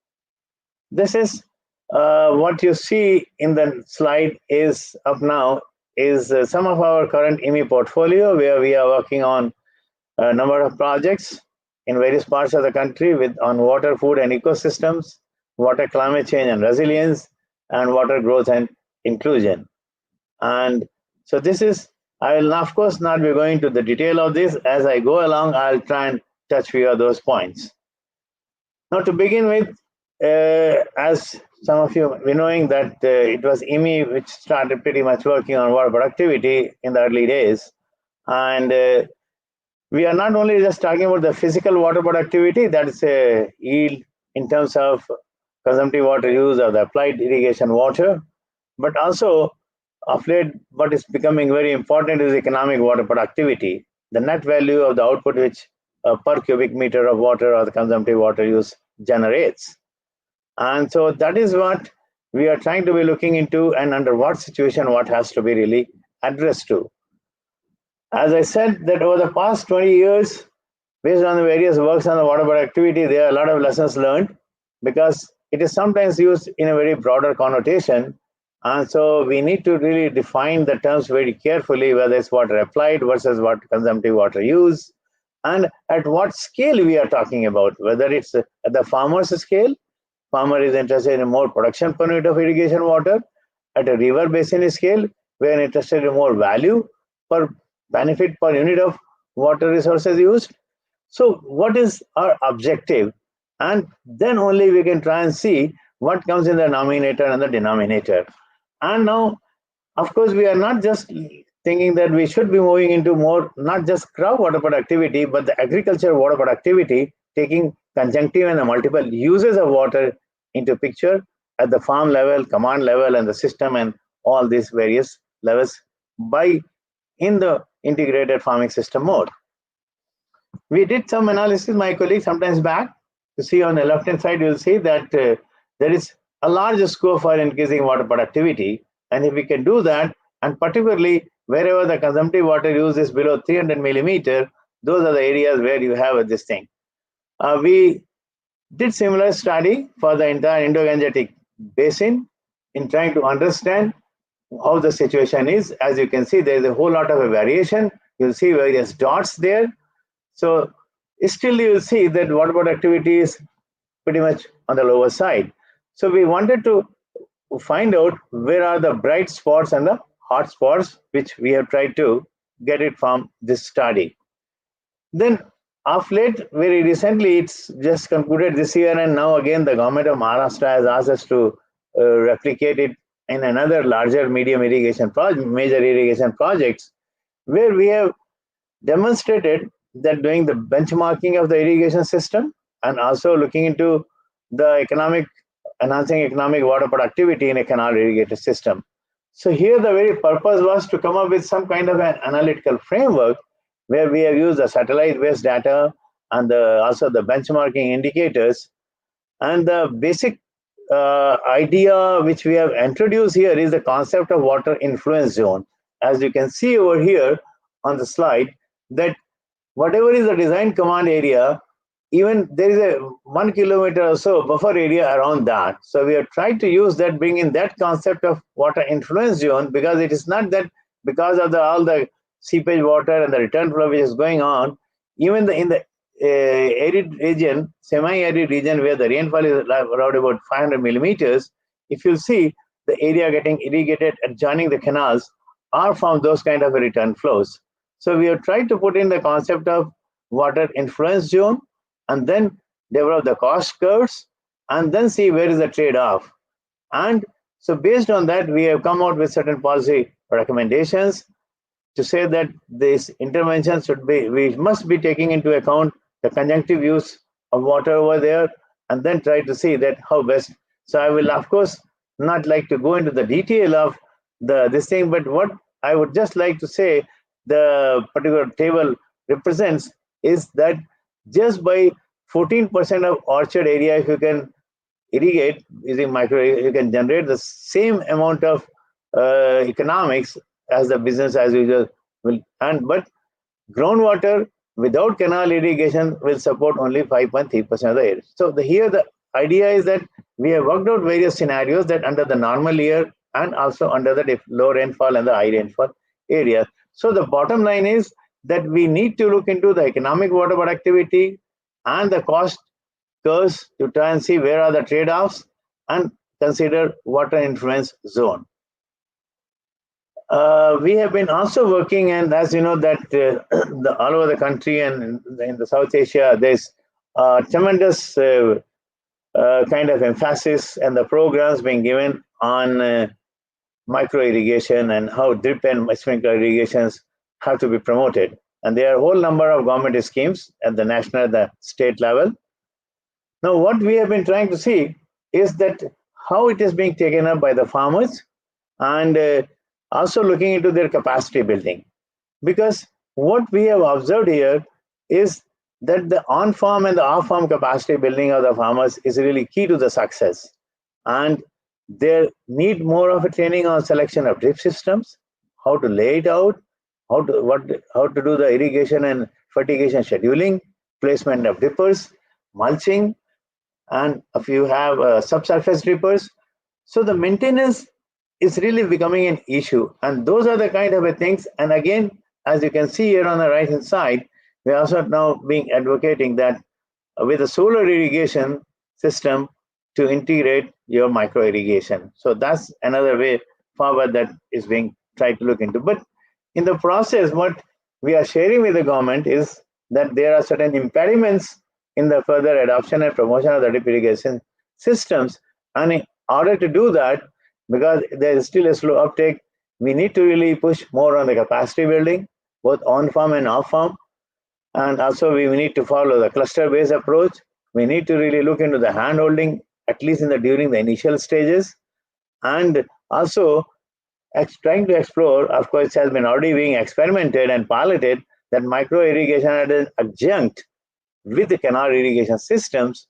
This is what you see in the slide is up now is some of our current IMI portfolio, where we are working on a number of projects in various parts of the country on water, food, and ecosystems, water, climate change and resilience, and water growth and inclusion. And so this is, I will of course not be going to the detail of this. As I go along, I'll try and touch few of those points. Now to begin with, as some of you be knowing that it was IMI which started pretty much working on water productivity in the early days. And we are not only just talking about the physical water productivity, that is a yield in terms of consumptive water use or the applied irrigation water, but also of late what is becoming very important is economic water productivity, the net value of the output which per cubic meter of water or the consumptive water use generates. And so that is what we are trying to be looking into, and under what situation what has to be really addressed to. As I said, that over the past 20 years, based on the various works on the water productivity, there are a lot of lessons learned, because it is sometimes used in a very broader connotation. And so we need to really define the terms very carefully, whether it's water applied versus what consumptive water use, and at what scale we are talking about, whether it's at the farmer's scale. Farmer is interested in more production per unit of irrigation water. At a river basin scale, we are interested in more value per benefit per unit of water resources used. So what is our objective? And then only we can try and see what comes in the numerator and the denominator. And now, of course, we are not just thinking that we should be moving into more, not just crop water productivity, but the agriculture water productivity, taking conjunctive and the multiple uses of water into picture, at the farm level, command level, and the system, and all these various levels in the integrated farming system mode. We did some analysis, my colleague, sometimes back. You see on the left-hand side, you'll see that there is a large scope for increasing water productivity. And if we can do that, and particularly wherever the consumptive water use is below 300 millimeter, those are the areas where you have this thing. We did similar study for the entire Indo-Gangetic basin in trying to understand how the situation is. As you can see, there is a whole lot of a variation. You'll see various dots there. So still you will see that water productivity is pretty much on the lower side. So we wanted to find out where are the bright spots and the hot spots, which we have tried to get it from this study. Then of late, very recently, it's just concluded this year, and now again the government of Maharashtra has asked us to replicate it in another larger medium irrigation project, major irrigation projects, where we have demonstrated that doing the benchmarking of the irrigation system and also looking into the enhancing economic water productivity in a canal irrigated system. So here the very purpose was to come up with some kind of an analytical framework where we have used the satellite-based data and also the benchmarking indicators. And the basic idea which we have introduced here is the concept of water influence zone. As you can see over here on the slide, that whatever is the design command area, even there is a 1 kilometer or so buffer area around that. So we have tried to use that, bring in that concept of water influence zone, because it is not that because of all the seepage water and the return flow which is going on, even in the arid region, semi-arid region where the rainfall is around about 500 millimeters, if you see the area getting irrigated and joining the canals are from those kind of return flows. So we have tried to put in the concept of water influence zone and then develop the cost curves and then see where is the trade-off. And so based on that, we have come out with certain policy recommendations to say that this intervention we must be taking into account the conjunctive use of water over there and then try to see that how best. So I will of course not like to go into the detail of this thing, but what I would just like to say the particular table represents is that just by 14% of orchard area, if you can irrigate using micro, you can generate the same amount of economics as the business as usual will. But groundwater without canal irrigation will support only 5.3% of the area. So here the idea is that we have worked out various scenarios that under the normal year and also under the low rainfall and the high rainfall area. So the bottom line is that we need to look into the economic water productivity and the cost curves to try and see where are the trade-offs and consider water influence zone. We have been also working, and as you know that all over the country and in the South Asia, there's tremendous kind of emphasis and the programs being given on micro irrigation and how drip and sprinkler irrigations have to be promoted. And there are a whole number of government schemes at the national, the state level. Now, what we have been trying to see is that how it is being taken up by the farmers and also looking into their capacity building. Because what we have observed here is that the on-farm and the off-farm capacity building of the farmers is really key to the success. And they need more of a training on selection of drip systems, how to lay it out, how to do the irrigation and fertigation scheduling, placement of drippers, mulching, and if you have subsurface drippers. So the maintenance is really becoming an issue, and those are the kind of things. And again, as you can see here on the right hand side, we are also now being advocating that with a solar irrigation system to integrate your micro irrigation. So that's another way forward that is being tried to look into. But in the process, what we are sharing with the government is that there are certain impediments in the further adoption and promotion of the drip irrigation systems. And in order to do that, because there is still a slow uptake, we need to really push more on the capacity building, both on-farm and off-farm. And also we need to follow the cluster-based approach. We need to really look into the hand-holding at least during the initial stages, and also trying to explore, of course, it has been already being experimented and piloted, that micro irrigation as an adjunct with the canal irrigation systems,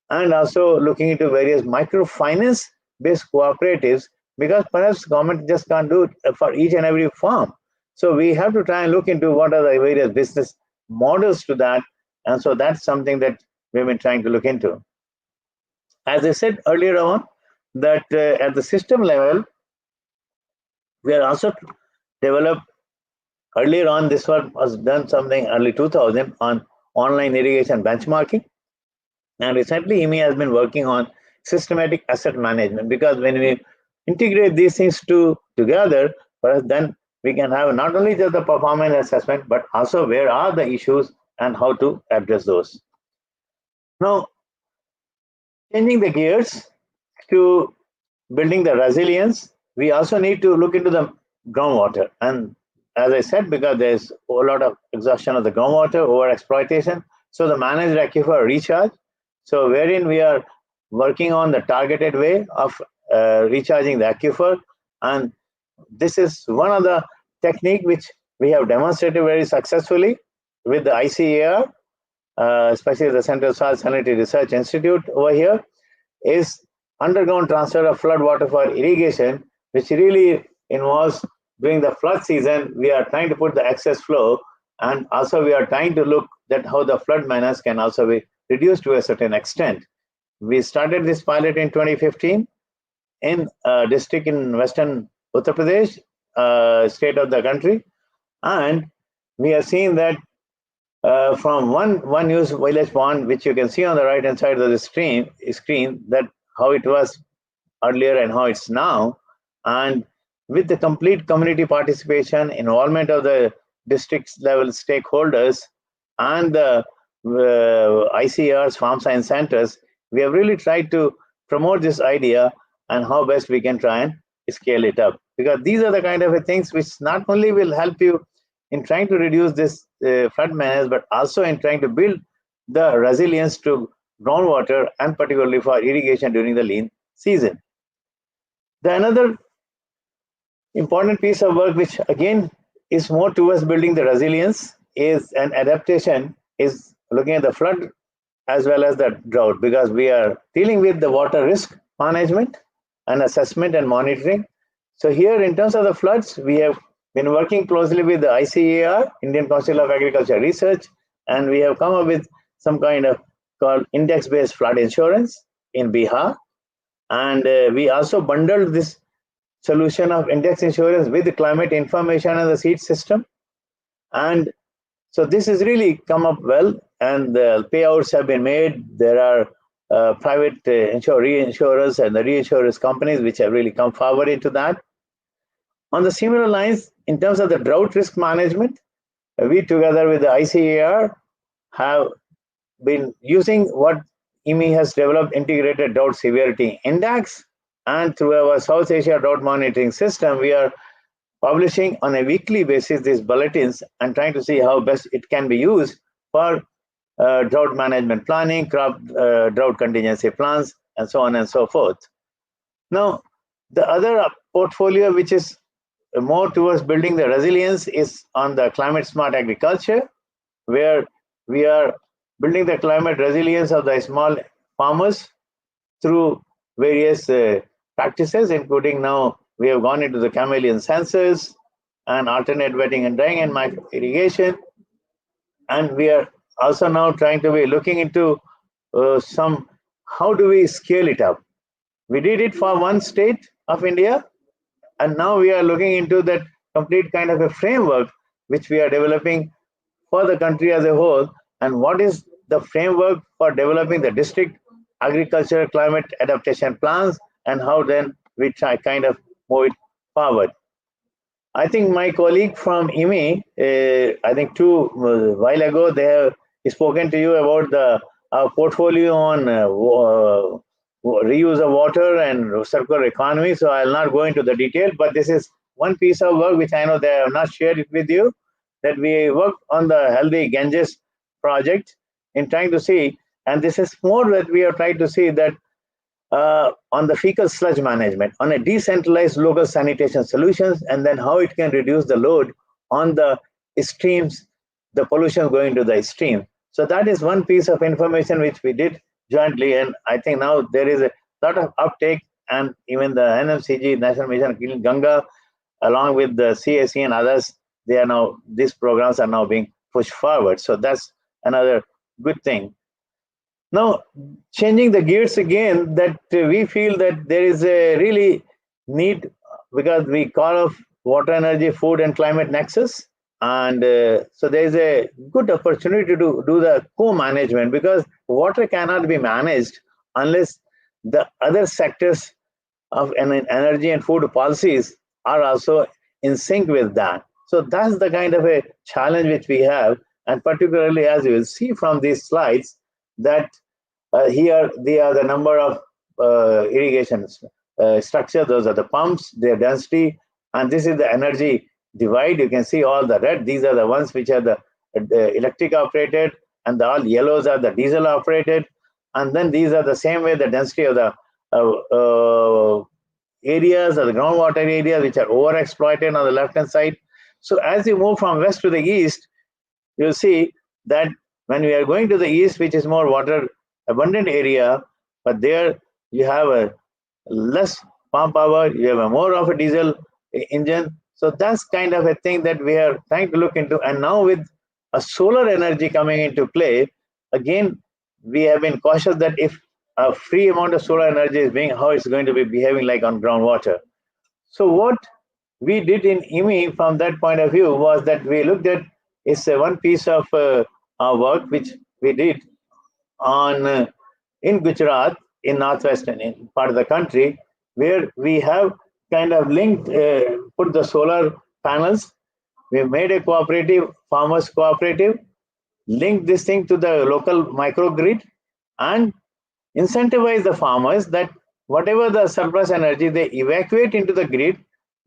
and also looking into various microfinance based cooperatives, because perhaps government just can't do it for each and every farm. So we have to try and look into what are the various business models to that. And so that's something that we've been trying to look into. As I said earlier on, that at the system level, we are also developed earlier on. This one was done something early 2000 on online irrigation benchmarking. And recently, IMI has been working on systematic asset management, because when we integrate these things together, then we can have not only just the performance assessment, but also where are the issues and how to address those. Now, changing the gears to building the resilience, we also need to look into the groundwater. And as I said, because there's a lot of exhaustion of the groundwater, over exploitation, so the managed aquifer recharge, so wherein we are working on the targeted way of recharging the aquifer. And this is one of the technique which we have demonstrated very successfully with the ICAR, especially the Central Soil Salinity Research Institute over here, is underground transfer of flood water for irrigation, which really involves during the flood season. We are trying to put the excess flow, and also we are trying to look at how the flood menace can also be reduced to a certain extent. We started this pilot in 2015 in a district in Western Uttar Pradesh, state of the country, and we have seen that from one used village pond, which you can see on the right hand side of the screen, that how it was earlier and how it's now, and with the complete community participation, involvement of the district level stakeholders and the ICRs, farm science centers, we have really tried to promote this idea and how best we can try and scale it up. Because these are the kind of things which not only will help you in trying to reduce this flood menace, but also in trying to build the resilience to groundwater, and particularly for irrigation during the lean season. The another important piece of work, which again is more towards building the resilience, is an adaptation, is looking at the flood as well as the drought, because we are dealing with the water risk management and assessment and monitoring. So here, in terms of the floods, we have been working closely with the ICAR, Indian Council of Agriculture Research, and we have come up with some kind of called index-based flood insurance in Bihar. And we also bundled this solution of index insurance with the climate information and the seed system. And so this has really come up well, and the payouts have been made. There are private reinsurers and the reinsurance companies which have really come forward into that. On the similar lines, in terms of the drought risk management, we together with the ICAR have been using what IMI has developed, integrated drought severity index, and through our South Asia drought monitoring system, we are publishing on a weekly basis these bulletins and trying to see how best it can be used for drought management planning, crop drought contingency plans, and so on and so forth. Now, the other portfolio which is more towards building the resilience is on the climate smart agriculture, where we are building the climate resilience of the small farmers through various practices, including now we have gone into the chameleon sensors and alternate wetting and drying and micro irrigation. And we are also now trying to be looking into how do we scale it up. We did it for one state of India, and now we are looking into that complete kind of a framework which we are developing for the country as a whole. And what is the framework for developing the district agricultural climate adaptation plans, and how then we try kind of move it forward. I think my colleague from IMI, I think while ago, they have spoken to you about our portfolio on reuse of water and circular economy. So I'll not go into the detail, but this is one piece of work which I know they have not shared it with you, that we work on the Healthy Ganges project in trying to see, and this is more that we are trying to see that on the fecal sludge management, on a decentralized local sanitation solutions, and then how it can reduce the load on the streams, the pollution going to the stream. So that is one piece of information which we did jointly, and I think now there is a lot of uptake, and even the NMCG, National Mission on Clean Ganga, along with the CAC and others, they are now, these programs are now being pushed forward. So that's another good thing. Now, changing the gears again, that we feel that there is a really need, because we call of water, energy, food, and climate nexus. And so there is a good opportunity to do the co-management, because water cannot be managed unless the other sectors of energy and food policies are also in sync with that. So that's the kind of a challenge which we have. And particularly, as you will see from these slides, that here they are the number of irrigation structure. Those are the pumps, their density, and this is the energy divide. You can see all the red. These are the ones which are the electric operated, and the all yellows are the diesel operated. And then these are the same way the density of the areas or the groundwater areas which are overexploited on the left hand side. So as you move from west to the east, you'll see that when we are going to the east, which is more water abundant area, but there you have a less pump power, you have a more of a diesel engine. So that's kind of a thing that we are trying to look into. And now with a solar energy coming into play, again, we have been cautious that if a free amount of solar energy is being, how it's going to be behaving like on groundwater. So what we did in IMI from that point of view was that we looked at, it's one piece of our work which we did on in Gujarat, in northwestern part of the country, where we have kind of linked, put the solar panels. We made a cooperative, farmers cooperative, linked this thing to the local microgrid, and incentivize the farmers that whatever the surplus energy they evacuate into the grid,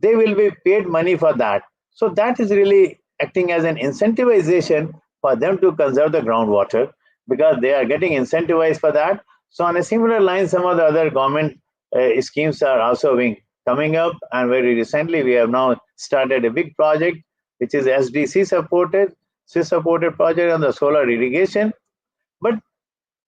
they will be paid money for that. So that is really acting as an incentivization for them to conserve the groundwater, because they are getting incentivized for that. So on a similar line, some of the other government schemes are also being coming up, and very recently we have now started a big project which is SDC supported, SIS supported project on the solar irrigation. But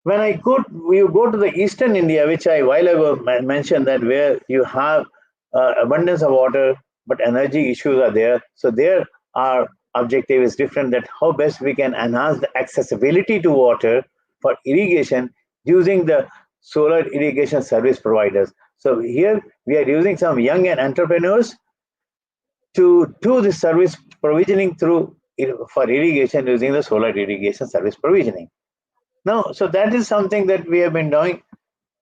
when you go to the eastern India, which I while ago mentioned, that where you have abundance of water, but energy issues are there. So there our objective is different, that how best we can enhance the accessibility to water for irrigation using the solar irrigation service providers. So here we are using some young entrepreneurs to do the service provisioning through for irrigation using the solar irrigation service provisioning. Now, so that is something that we have been doing.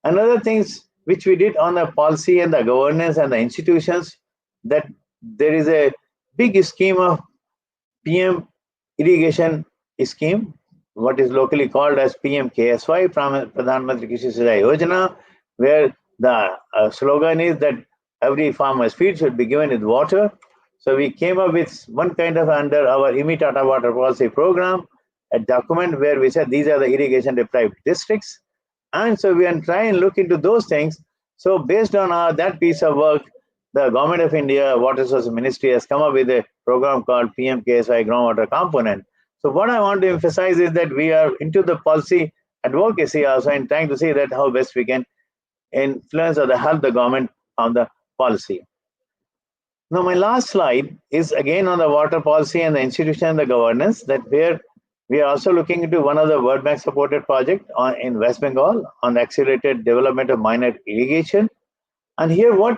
Another things which we did on the policy and the governance and the institutions, that there is a big scheme of PM irrigation scheme, what is locally called as PMKSY, Pradhan Mantri Krishi Sinchai Yojana, where the slogan is that every farmer's field should be given with water. So we came up with one kind of, under our IMI Tata Water Policy Program, a document where we said these are the irrigation deprived districts. And so we are trying to look into those things. So based on that piece of work, the Government of India Water Resources Ministry has come up with a program called PMKSY Groundwater Component. So what I want to emphasize is that we are into the policy advocacy also, and trying to see that how best we can influence or help the government on the policy. Now my last slide is again on the water policy and the institution and the governance, that where we are also looking into one of the World Bank supported project in West Bengal on the accelerated development of minor irrigation. And here what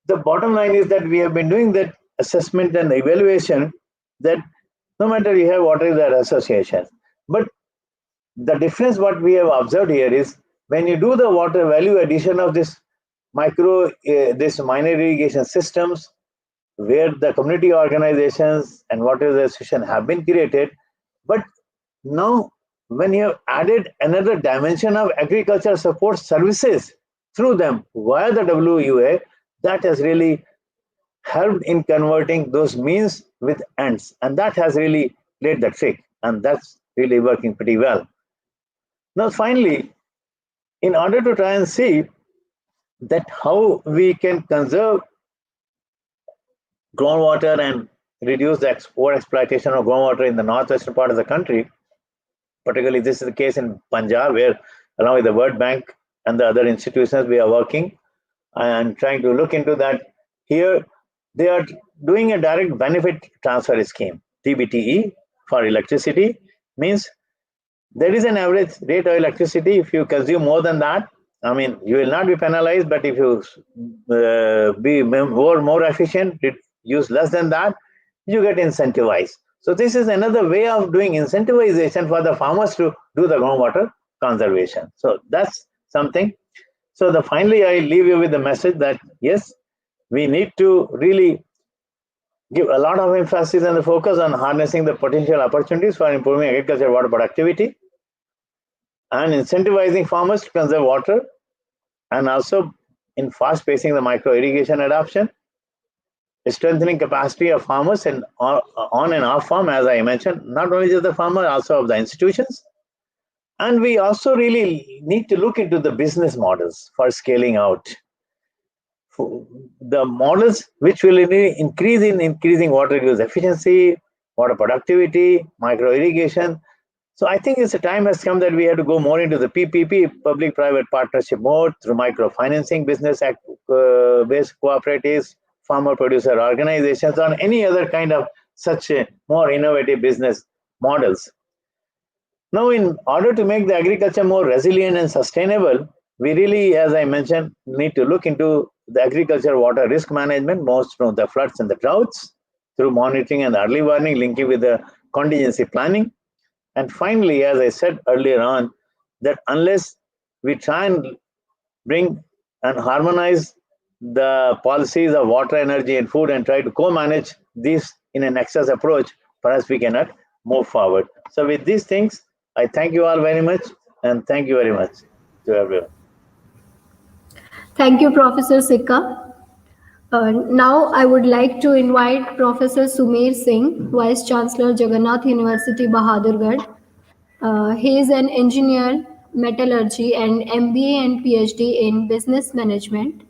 the bottom line is that we have been doing that assessment and evaluation, that no matter you have water is an association, but the difference what we have observed here is when you do the water value addition of this this minor irrigation systems, where the community organizations and water association have been created, but now when you have added another dimension of agriculture support services through them via the WUA, that has really helped in converting those means with ends, and that has really played the trick, and that's really working pretty well. Now finally, in order to try and see that how we can conserve groundwater and reduce the over-exploitation of groundwater in the northwestern part of the country. Particularly, this is the case in Punjab, where along with the World Bank and the other institutions, we are working and trying to look into that. Here, they are doing a direct benefit transfer scheme, DBTE, for electricity. Means there is an average rate of electricity. If you consume more than that, I mean, you will not be penalized, but if you be more efficient, use less than that, you get incentivized. So this is another way of doing incentivization for the farmers to do the groundwater conservation. So that's something. So finally, I leave you with the message that yes, we need to really give a lot of emphasis and the focus on harnessing the potential opportunities for improving agricultural water productivity and incentivizing farmers to conserve water, and also in fast pacing the micro irrigation adoption, strengthening capacity of farmers and on and off farm, as I mentioned, not only just the farmer, also of the institutions. And we also really need to look into the business models for scaling out. The models which will increase in increasing water use efficiency, water productivity, micro irrigation. So I think it's a time has come that we have to go more into the PPP, public-private partnership mode, through microfinancing, business-based cooperatives, farmer-producer organizations, or any other kind of such more innovative business models. Now, in order to make the agriculture more resilient and sustainable, we really, as I mentioned, need to look into the agriculture water risk management, most from the floods and the droughts, through monitoring and early warning, linking with the contingency planning. And finally, as I said earlier on, that unless we try and bring and harmonize the policies of water, energy, and food and try to co-manage these in a nexus approach, perhaps we cannot move forward. So with these things, I thank you all very much, and thank you very much to everyone. Thank you, Professor Sikka. Now I would like to invite Professor Sumer Singh, Vice Chancellor, Jagannath University, Bahadurgarh. He is an engineer, metallurgy, and MBA and PhD in business management.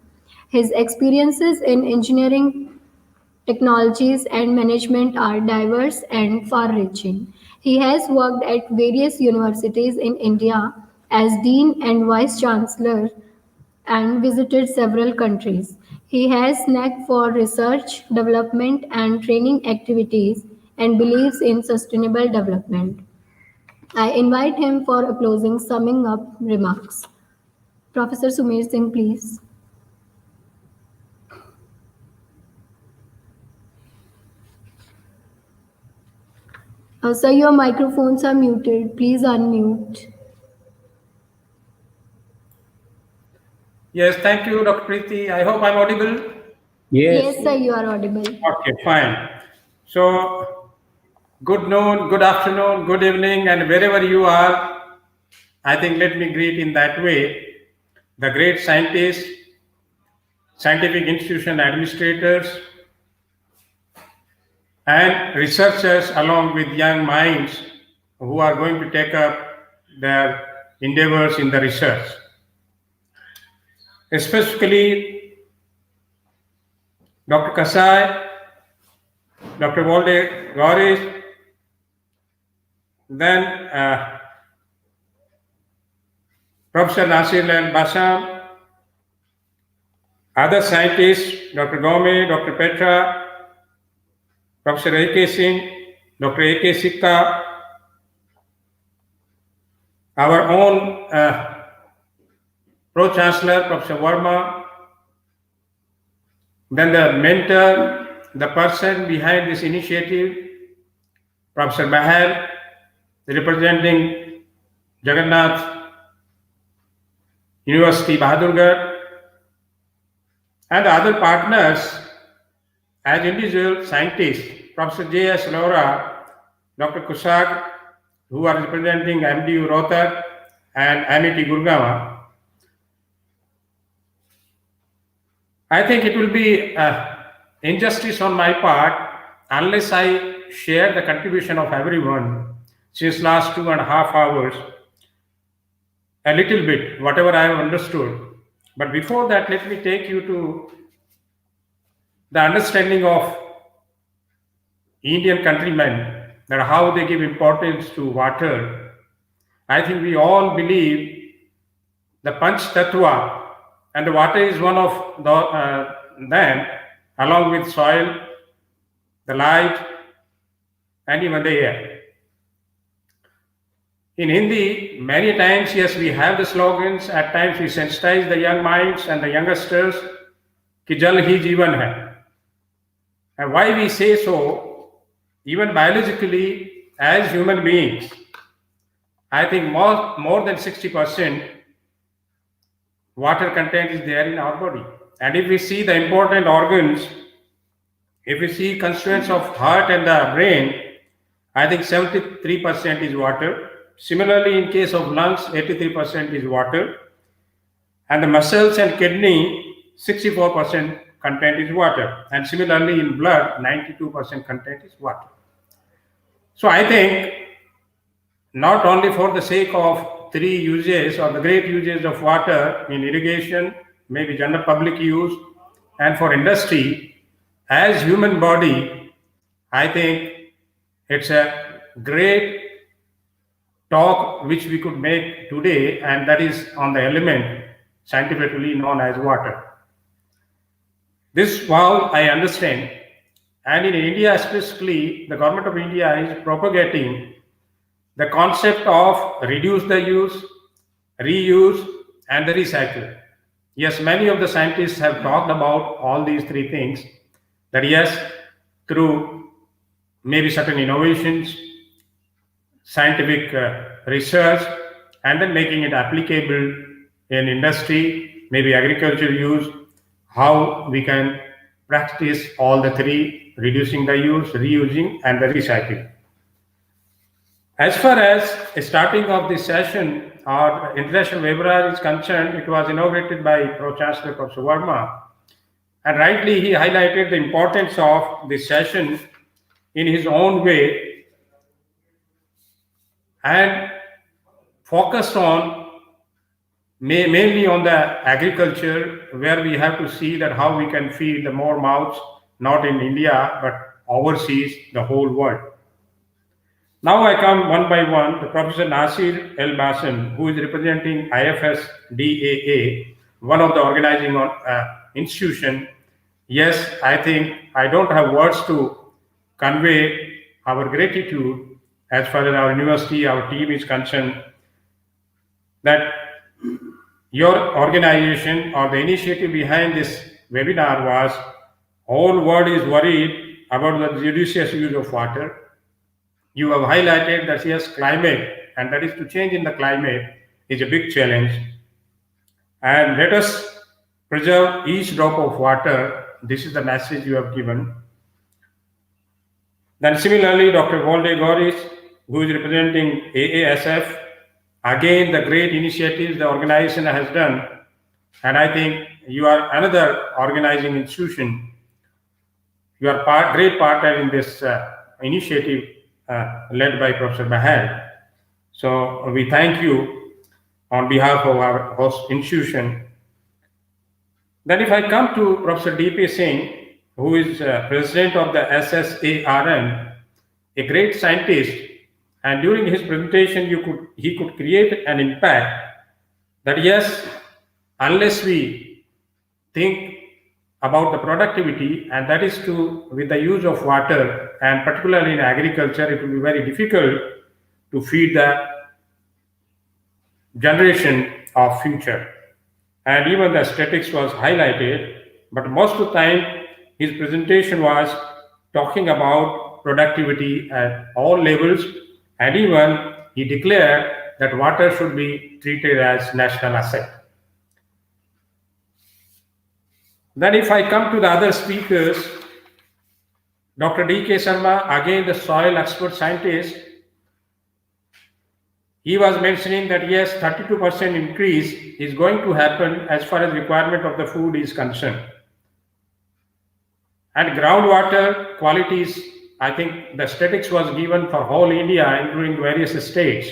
His experiences in engineering, technologies, and management are diverse and far-reaching. He has worked at various universities in India as Dean and Vice Chancellor and visited several countries. He has knack for research, development, and training activities and believes in sustainable development. I invite him for a closing summing up remarks. Professor Sumer Singh, please. Sir, your microphones are muted. Please unmute. Yes, thank you, Dr. Preeti. I hope I'm audible. Yes, sir, you are audible. Okay, fine. So, good noon, good afternoon, good evening, and wherever you are, I think let me greet in that way the great scientists, scientific institution administrators, and researchers along with young minds who are going to take up their endeavors in the research. Specifically, Dr. Kasai, Dr. Walde Goris, then Professor Nasir Al-Bassam, other scientists, Dr. Gome, Dr. Petra, Professor A.K. Singh, Dr. A.K. Sikka, our own Pro-Chancellor, Professor Verma, then the mentor, the person behind this initiative, Professor Bahal, representing Jagannath University, Bahadurgarh, and the other partners as individual scientists, Professor J.S. Laura, Dr. Kusag, who are representing MDU Rohtak and MIT Gurgaon. I think it will be injustice on my part unless I share the contribution of everyone since last 2.5 hours, a little bit, whatever I have understood. But before that, let me take you to the understanding of Indian countrymen, that how they give importance to water. I think we all believe the Panch Tattva, and the water is one of them, along with soil, the light, and even the air. In Hindi, many times, yes, we have the slogans. At times, we sensitize the young minds and the youngsters, ki jal hi jeevan hai. And why we say so, even biologically, as human beings, I think more than 60% water content is there in our body. And if we see the important organs, if we see constituents of heart and the brain, I think 73% is water. Similarly, in case of lungs, 83% is water. And the muscles and kidney, 64% content is water. And similarly, in blood, 92% content is water. So I think not only for the sake of three uses or the great uses of water in irrigation, maybe general public use, and for industry, as human body, I think it's a great talk which we could make today, and that is on the element scientifically known as water. This wow, I understand. And in India especially, the government of India is propagating the concept of reduce the use, reuse, and the recycle. Yes, many of the scientists have talked about all these three things, that yes, through maybe certain innovations, scientific research, and then making it applicable in industry, maybe agriculture use, how we can practice all the three, reducing the use, reusing, and the recycling. As far as starting of this session, our International Webinar is concerned, it was inaugurated by Pro-Chancellor Professor Verma, and rightly he highlighted the importance of this session in his own way and focused on mainly on the agriculture, where we have to see that how we can feed the more mouths, not in India, but overseas, the whole world. Now I come one by one to Professor Nasir El Bassem, who is representing IFSDAA, one of the organizing institution. Yes, I think I don't have words to convey our gratitude as far as our university, our team is concerned, that your organization or the initiative behind this webinar was, whole world is worried about the judicious use of water. You have highlighted that yes, climate, and that is to change in the climate is a big challenge. And let us preserve each drop of water. This is the message you have given. Then similarly, Dr. Volde Goris, who is representing AASF, again, the great initiatives the organization has done. And I think you are another organizing institution. You are great partner in this initiative led by Professor Bahal. So we thank you on behalf of our host institution. Then if I come to Professor D.P. Singh, who is president of the SSARM, a great scientist, and during his presentation, he could create an impact that yes, unless we think about the productivity, and that is with the use of water, and particularly in agriculture, it will be very difficult to feed the generation of future. And even the statistics was highlighted, but most of the time, his presentation was talking about productivity at all levels, and even he declared that water should be treated as national asset. Then if I come to the other speakers, Dr. D.K. Sharma, again the soil expert scientist, he was mentioning that yes, 32% increase is going to happen as far as requirement of the food is concerned. And groundwater qualities, I think the statistics was given for whole India, including various states,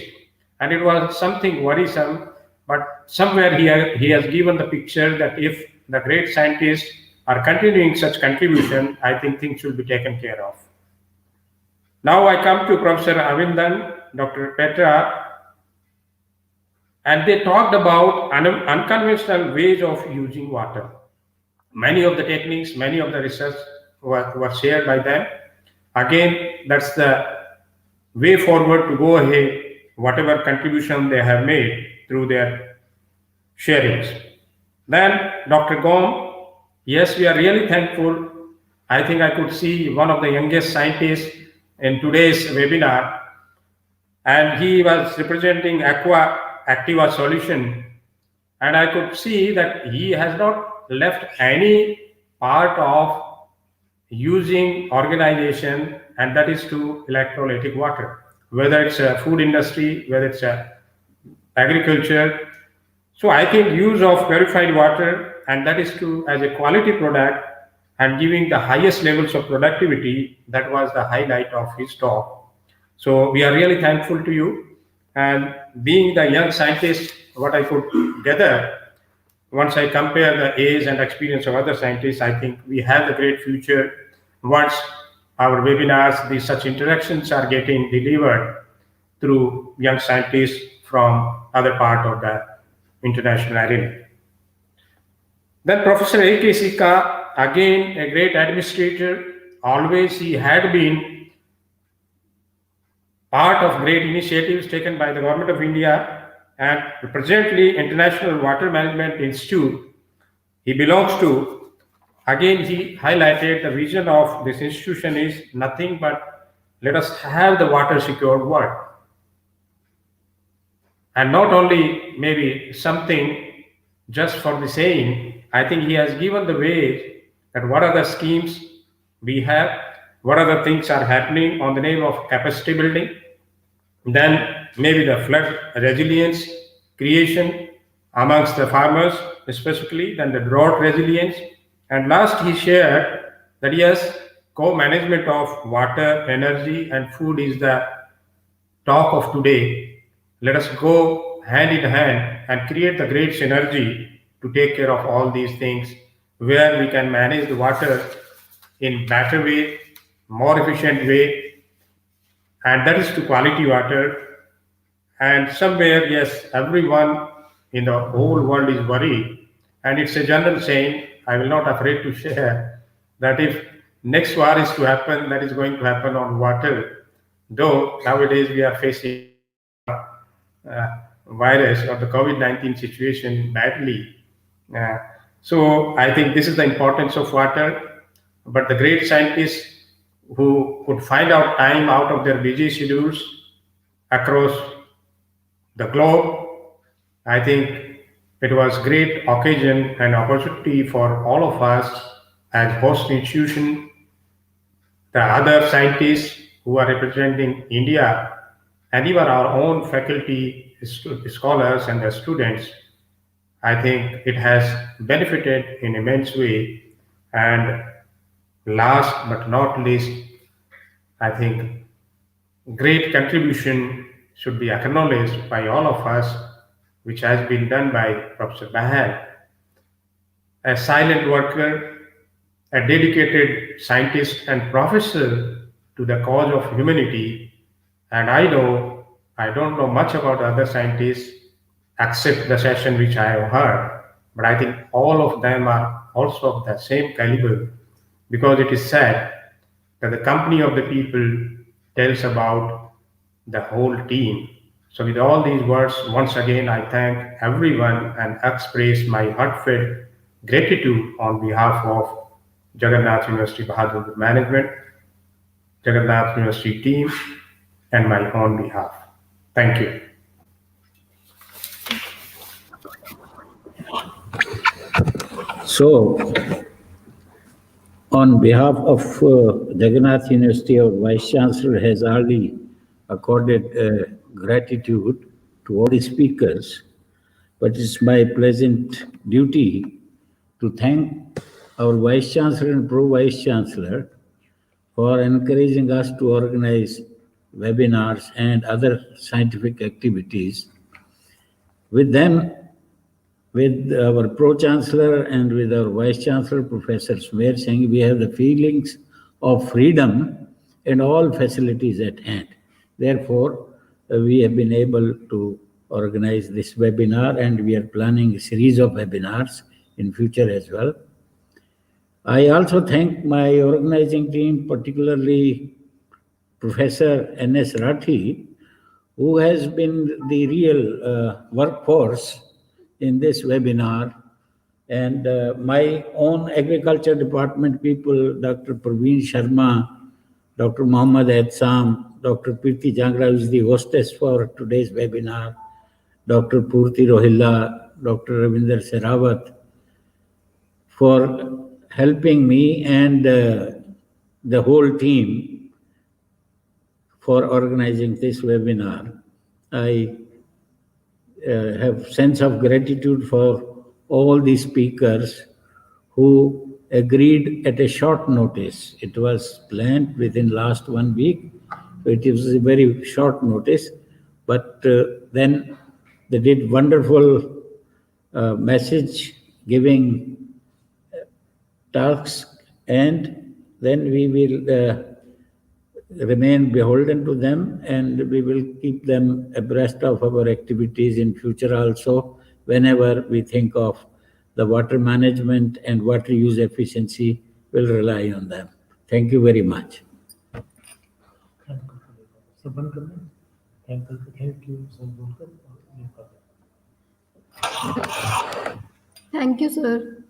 and it was something worrisome, but somewhere he has given the picture that if the great scientists are continuing such contribution, I think things will be taken care of. Now I come to Professor Avindan, Dr. Petra, and they talked about unconventional ways of using water. Many of the techniques, many of the research were shared by them. Again, that's the way forward to go ahead, whatever contribution they have made through their sharings. Then Dr. Gom, yes, we are really thankful. I think I could see one of the youngest scientists in today's webinar, and he was representing Activa Solution, and I could see that he has not left any part of using organization, and that is to electrolytic water, whether it's a food industry, whether it's a agriculture. So I think use of purified water, and that is to as a quality product and giving the highest levels of productivity, that was the highlight of his talk. So we are really thankful to you. And being the young scientist, what I could gather, once I compare the age and experience of other scientists, I think we have a great future once our webinars, these such interactions are getting delivered through young scientists from other part of the international arena. Then Professor A.K. Sika, again a great administrator, always he had been part of great initiatives taken by the Government of India, and presently International Water Management Institute he belongs to. Again, he highlighted the vision of this institution is nothing but let us have the water secured world. And not only maybe something just for the saying, I think he has given the way that what are the schemes we have, what other things are happening on the name of capacity building, then maybe the flood resilience creation amongst the farmers specifically, then the drought resilience. And last he shared that yes, co-management of water, energy and food is the talk of today. Let us go hand in hand and create the great synergy to take care of all these things, where we can manage the water in better way, more efficient way, and that is to quality water. And somewhere, yes, everyone in the whole world is worried, and it's a general saying, I will not afraid to share, that if next war is to happen, that is going to happen on water, though nowadays we are facing virus or the COVID-19 situation badly. So I think this is the importance of water, but the great scientists who could find out time out of their busy schedules across the globe, I think it was great occasion and opportunity for all of us as host institution, the other scientists who are representing India, and even our own faculty, scholars and the students. I think it has benefited in immense way. And last but not least, I think great contribution should be acknowledged by all of us, which has been done by Professor Bahal, a silent worker, a dedicated scientist and professor to the cause of humanity. And I don't know much about other scientists except the session which I have heard, but I think all of them are also of the same caliber, because it is said that the company of the people tells about the whole team. So with all these words, once again, I thank everyone and express my heartfelt gratitude on behalf of Jagannath University Bahadurgarh Management, Jagannath University team, and my own behalf. Thank you. So, on behalf of Jagannath University, our Vice Chancellor has already accorded gratitude to all the speakers, but it's my pleasant duty to thank our Vice Chancellor and Pro-Vice Chancellor for encouraging us to organize webinars and other scientific activities. With them, with our Pro-Chancellor and with our Vice-Chancellor, Professor Smer Singh, we have the feelings of freedom and all facilities at hand. Therefore, we have been able to organize this webinar, and we are planning a series of webinars in future as well. I also thank my organizing team, particularly Professor N.S. Rathi, who has been the real workforce in this webinar, and my own agriculture department people, Dr. Praveen Sharma, Dr. Mohammad Edsam, Dr. Preeti Jangra, who is the hostess for today's webinar, Dr. Purti Rohilla, Dr. Ravinder Serawat, for helping me and the whole team for organizing this webinar. I have sense of gratitude for all the speakers who agreed at a short notice. It was planned within last 1 week. It was a very short notice, but then they did wonderful message giving tasks, and then we will remain beholden to them, and we will keep them abreast of our activities in future also. Whenever we think of the water management and water use efficiency, we'll rely on them. Thank you very much. Thank you, sir.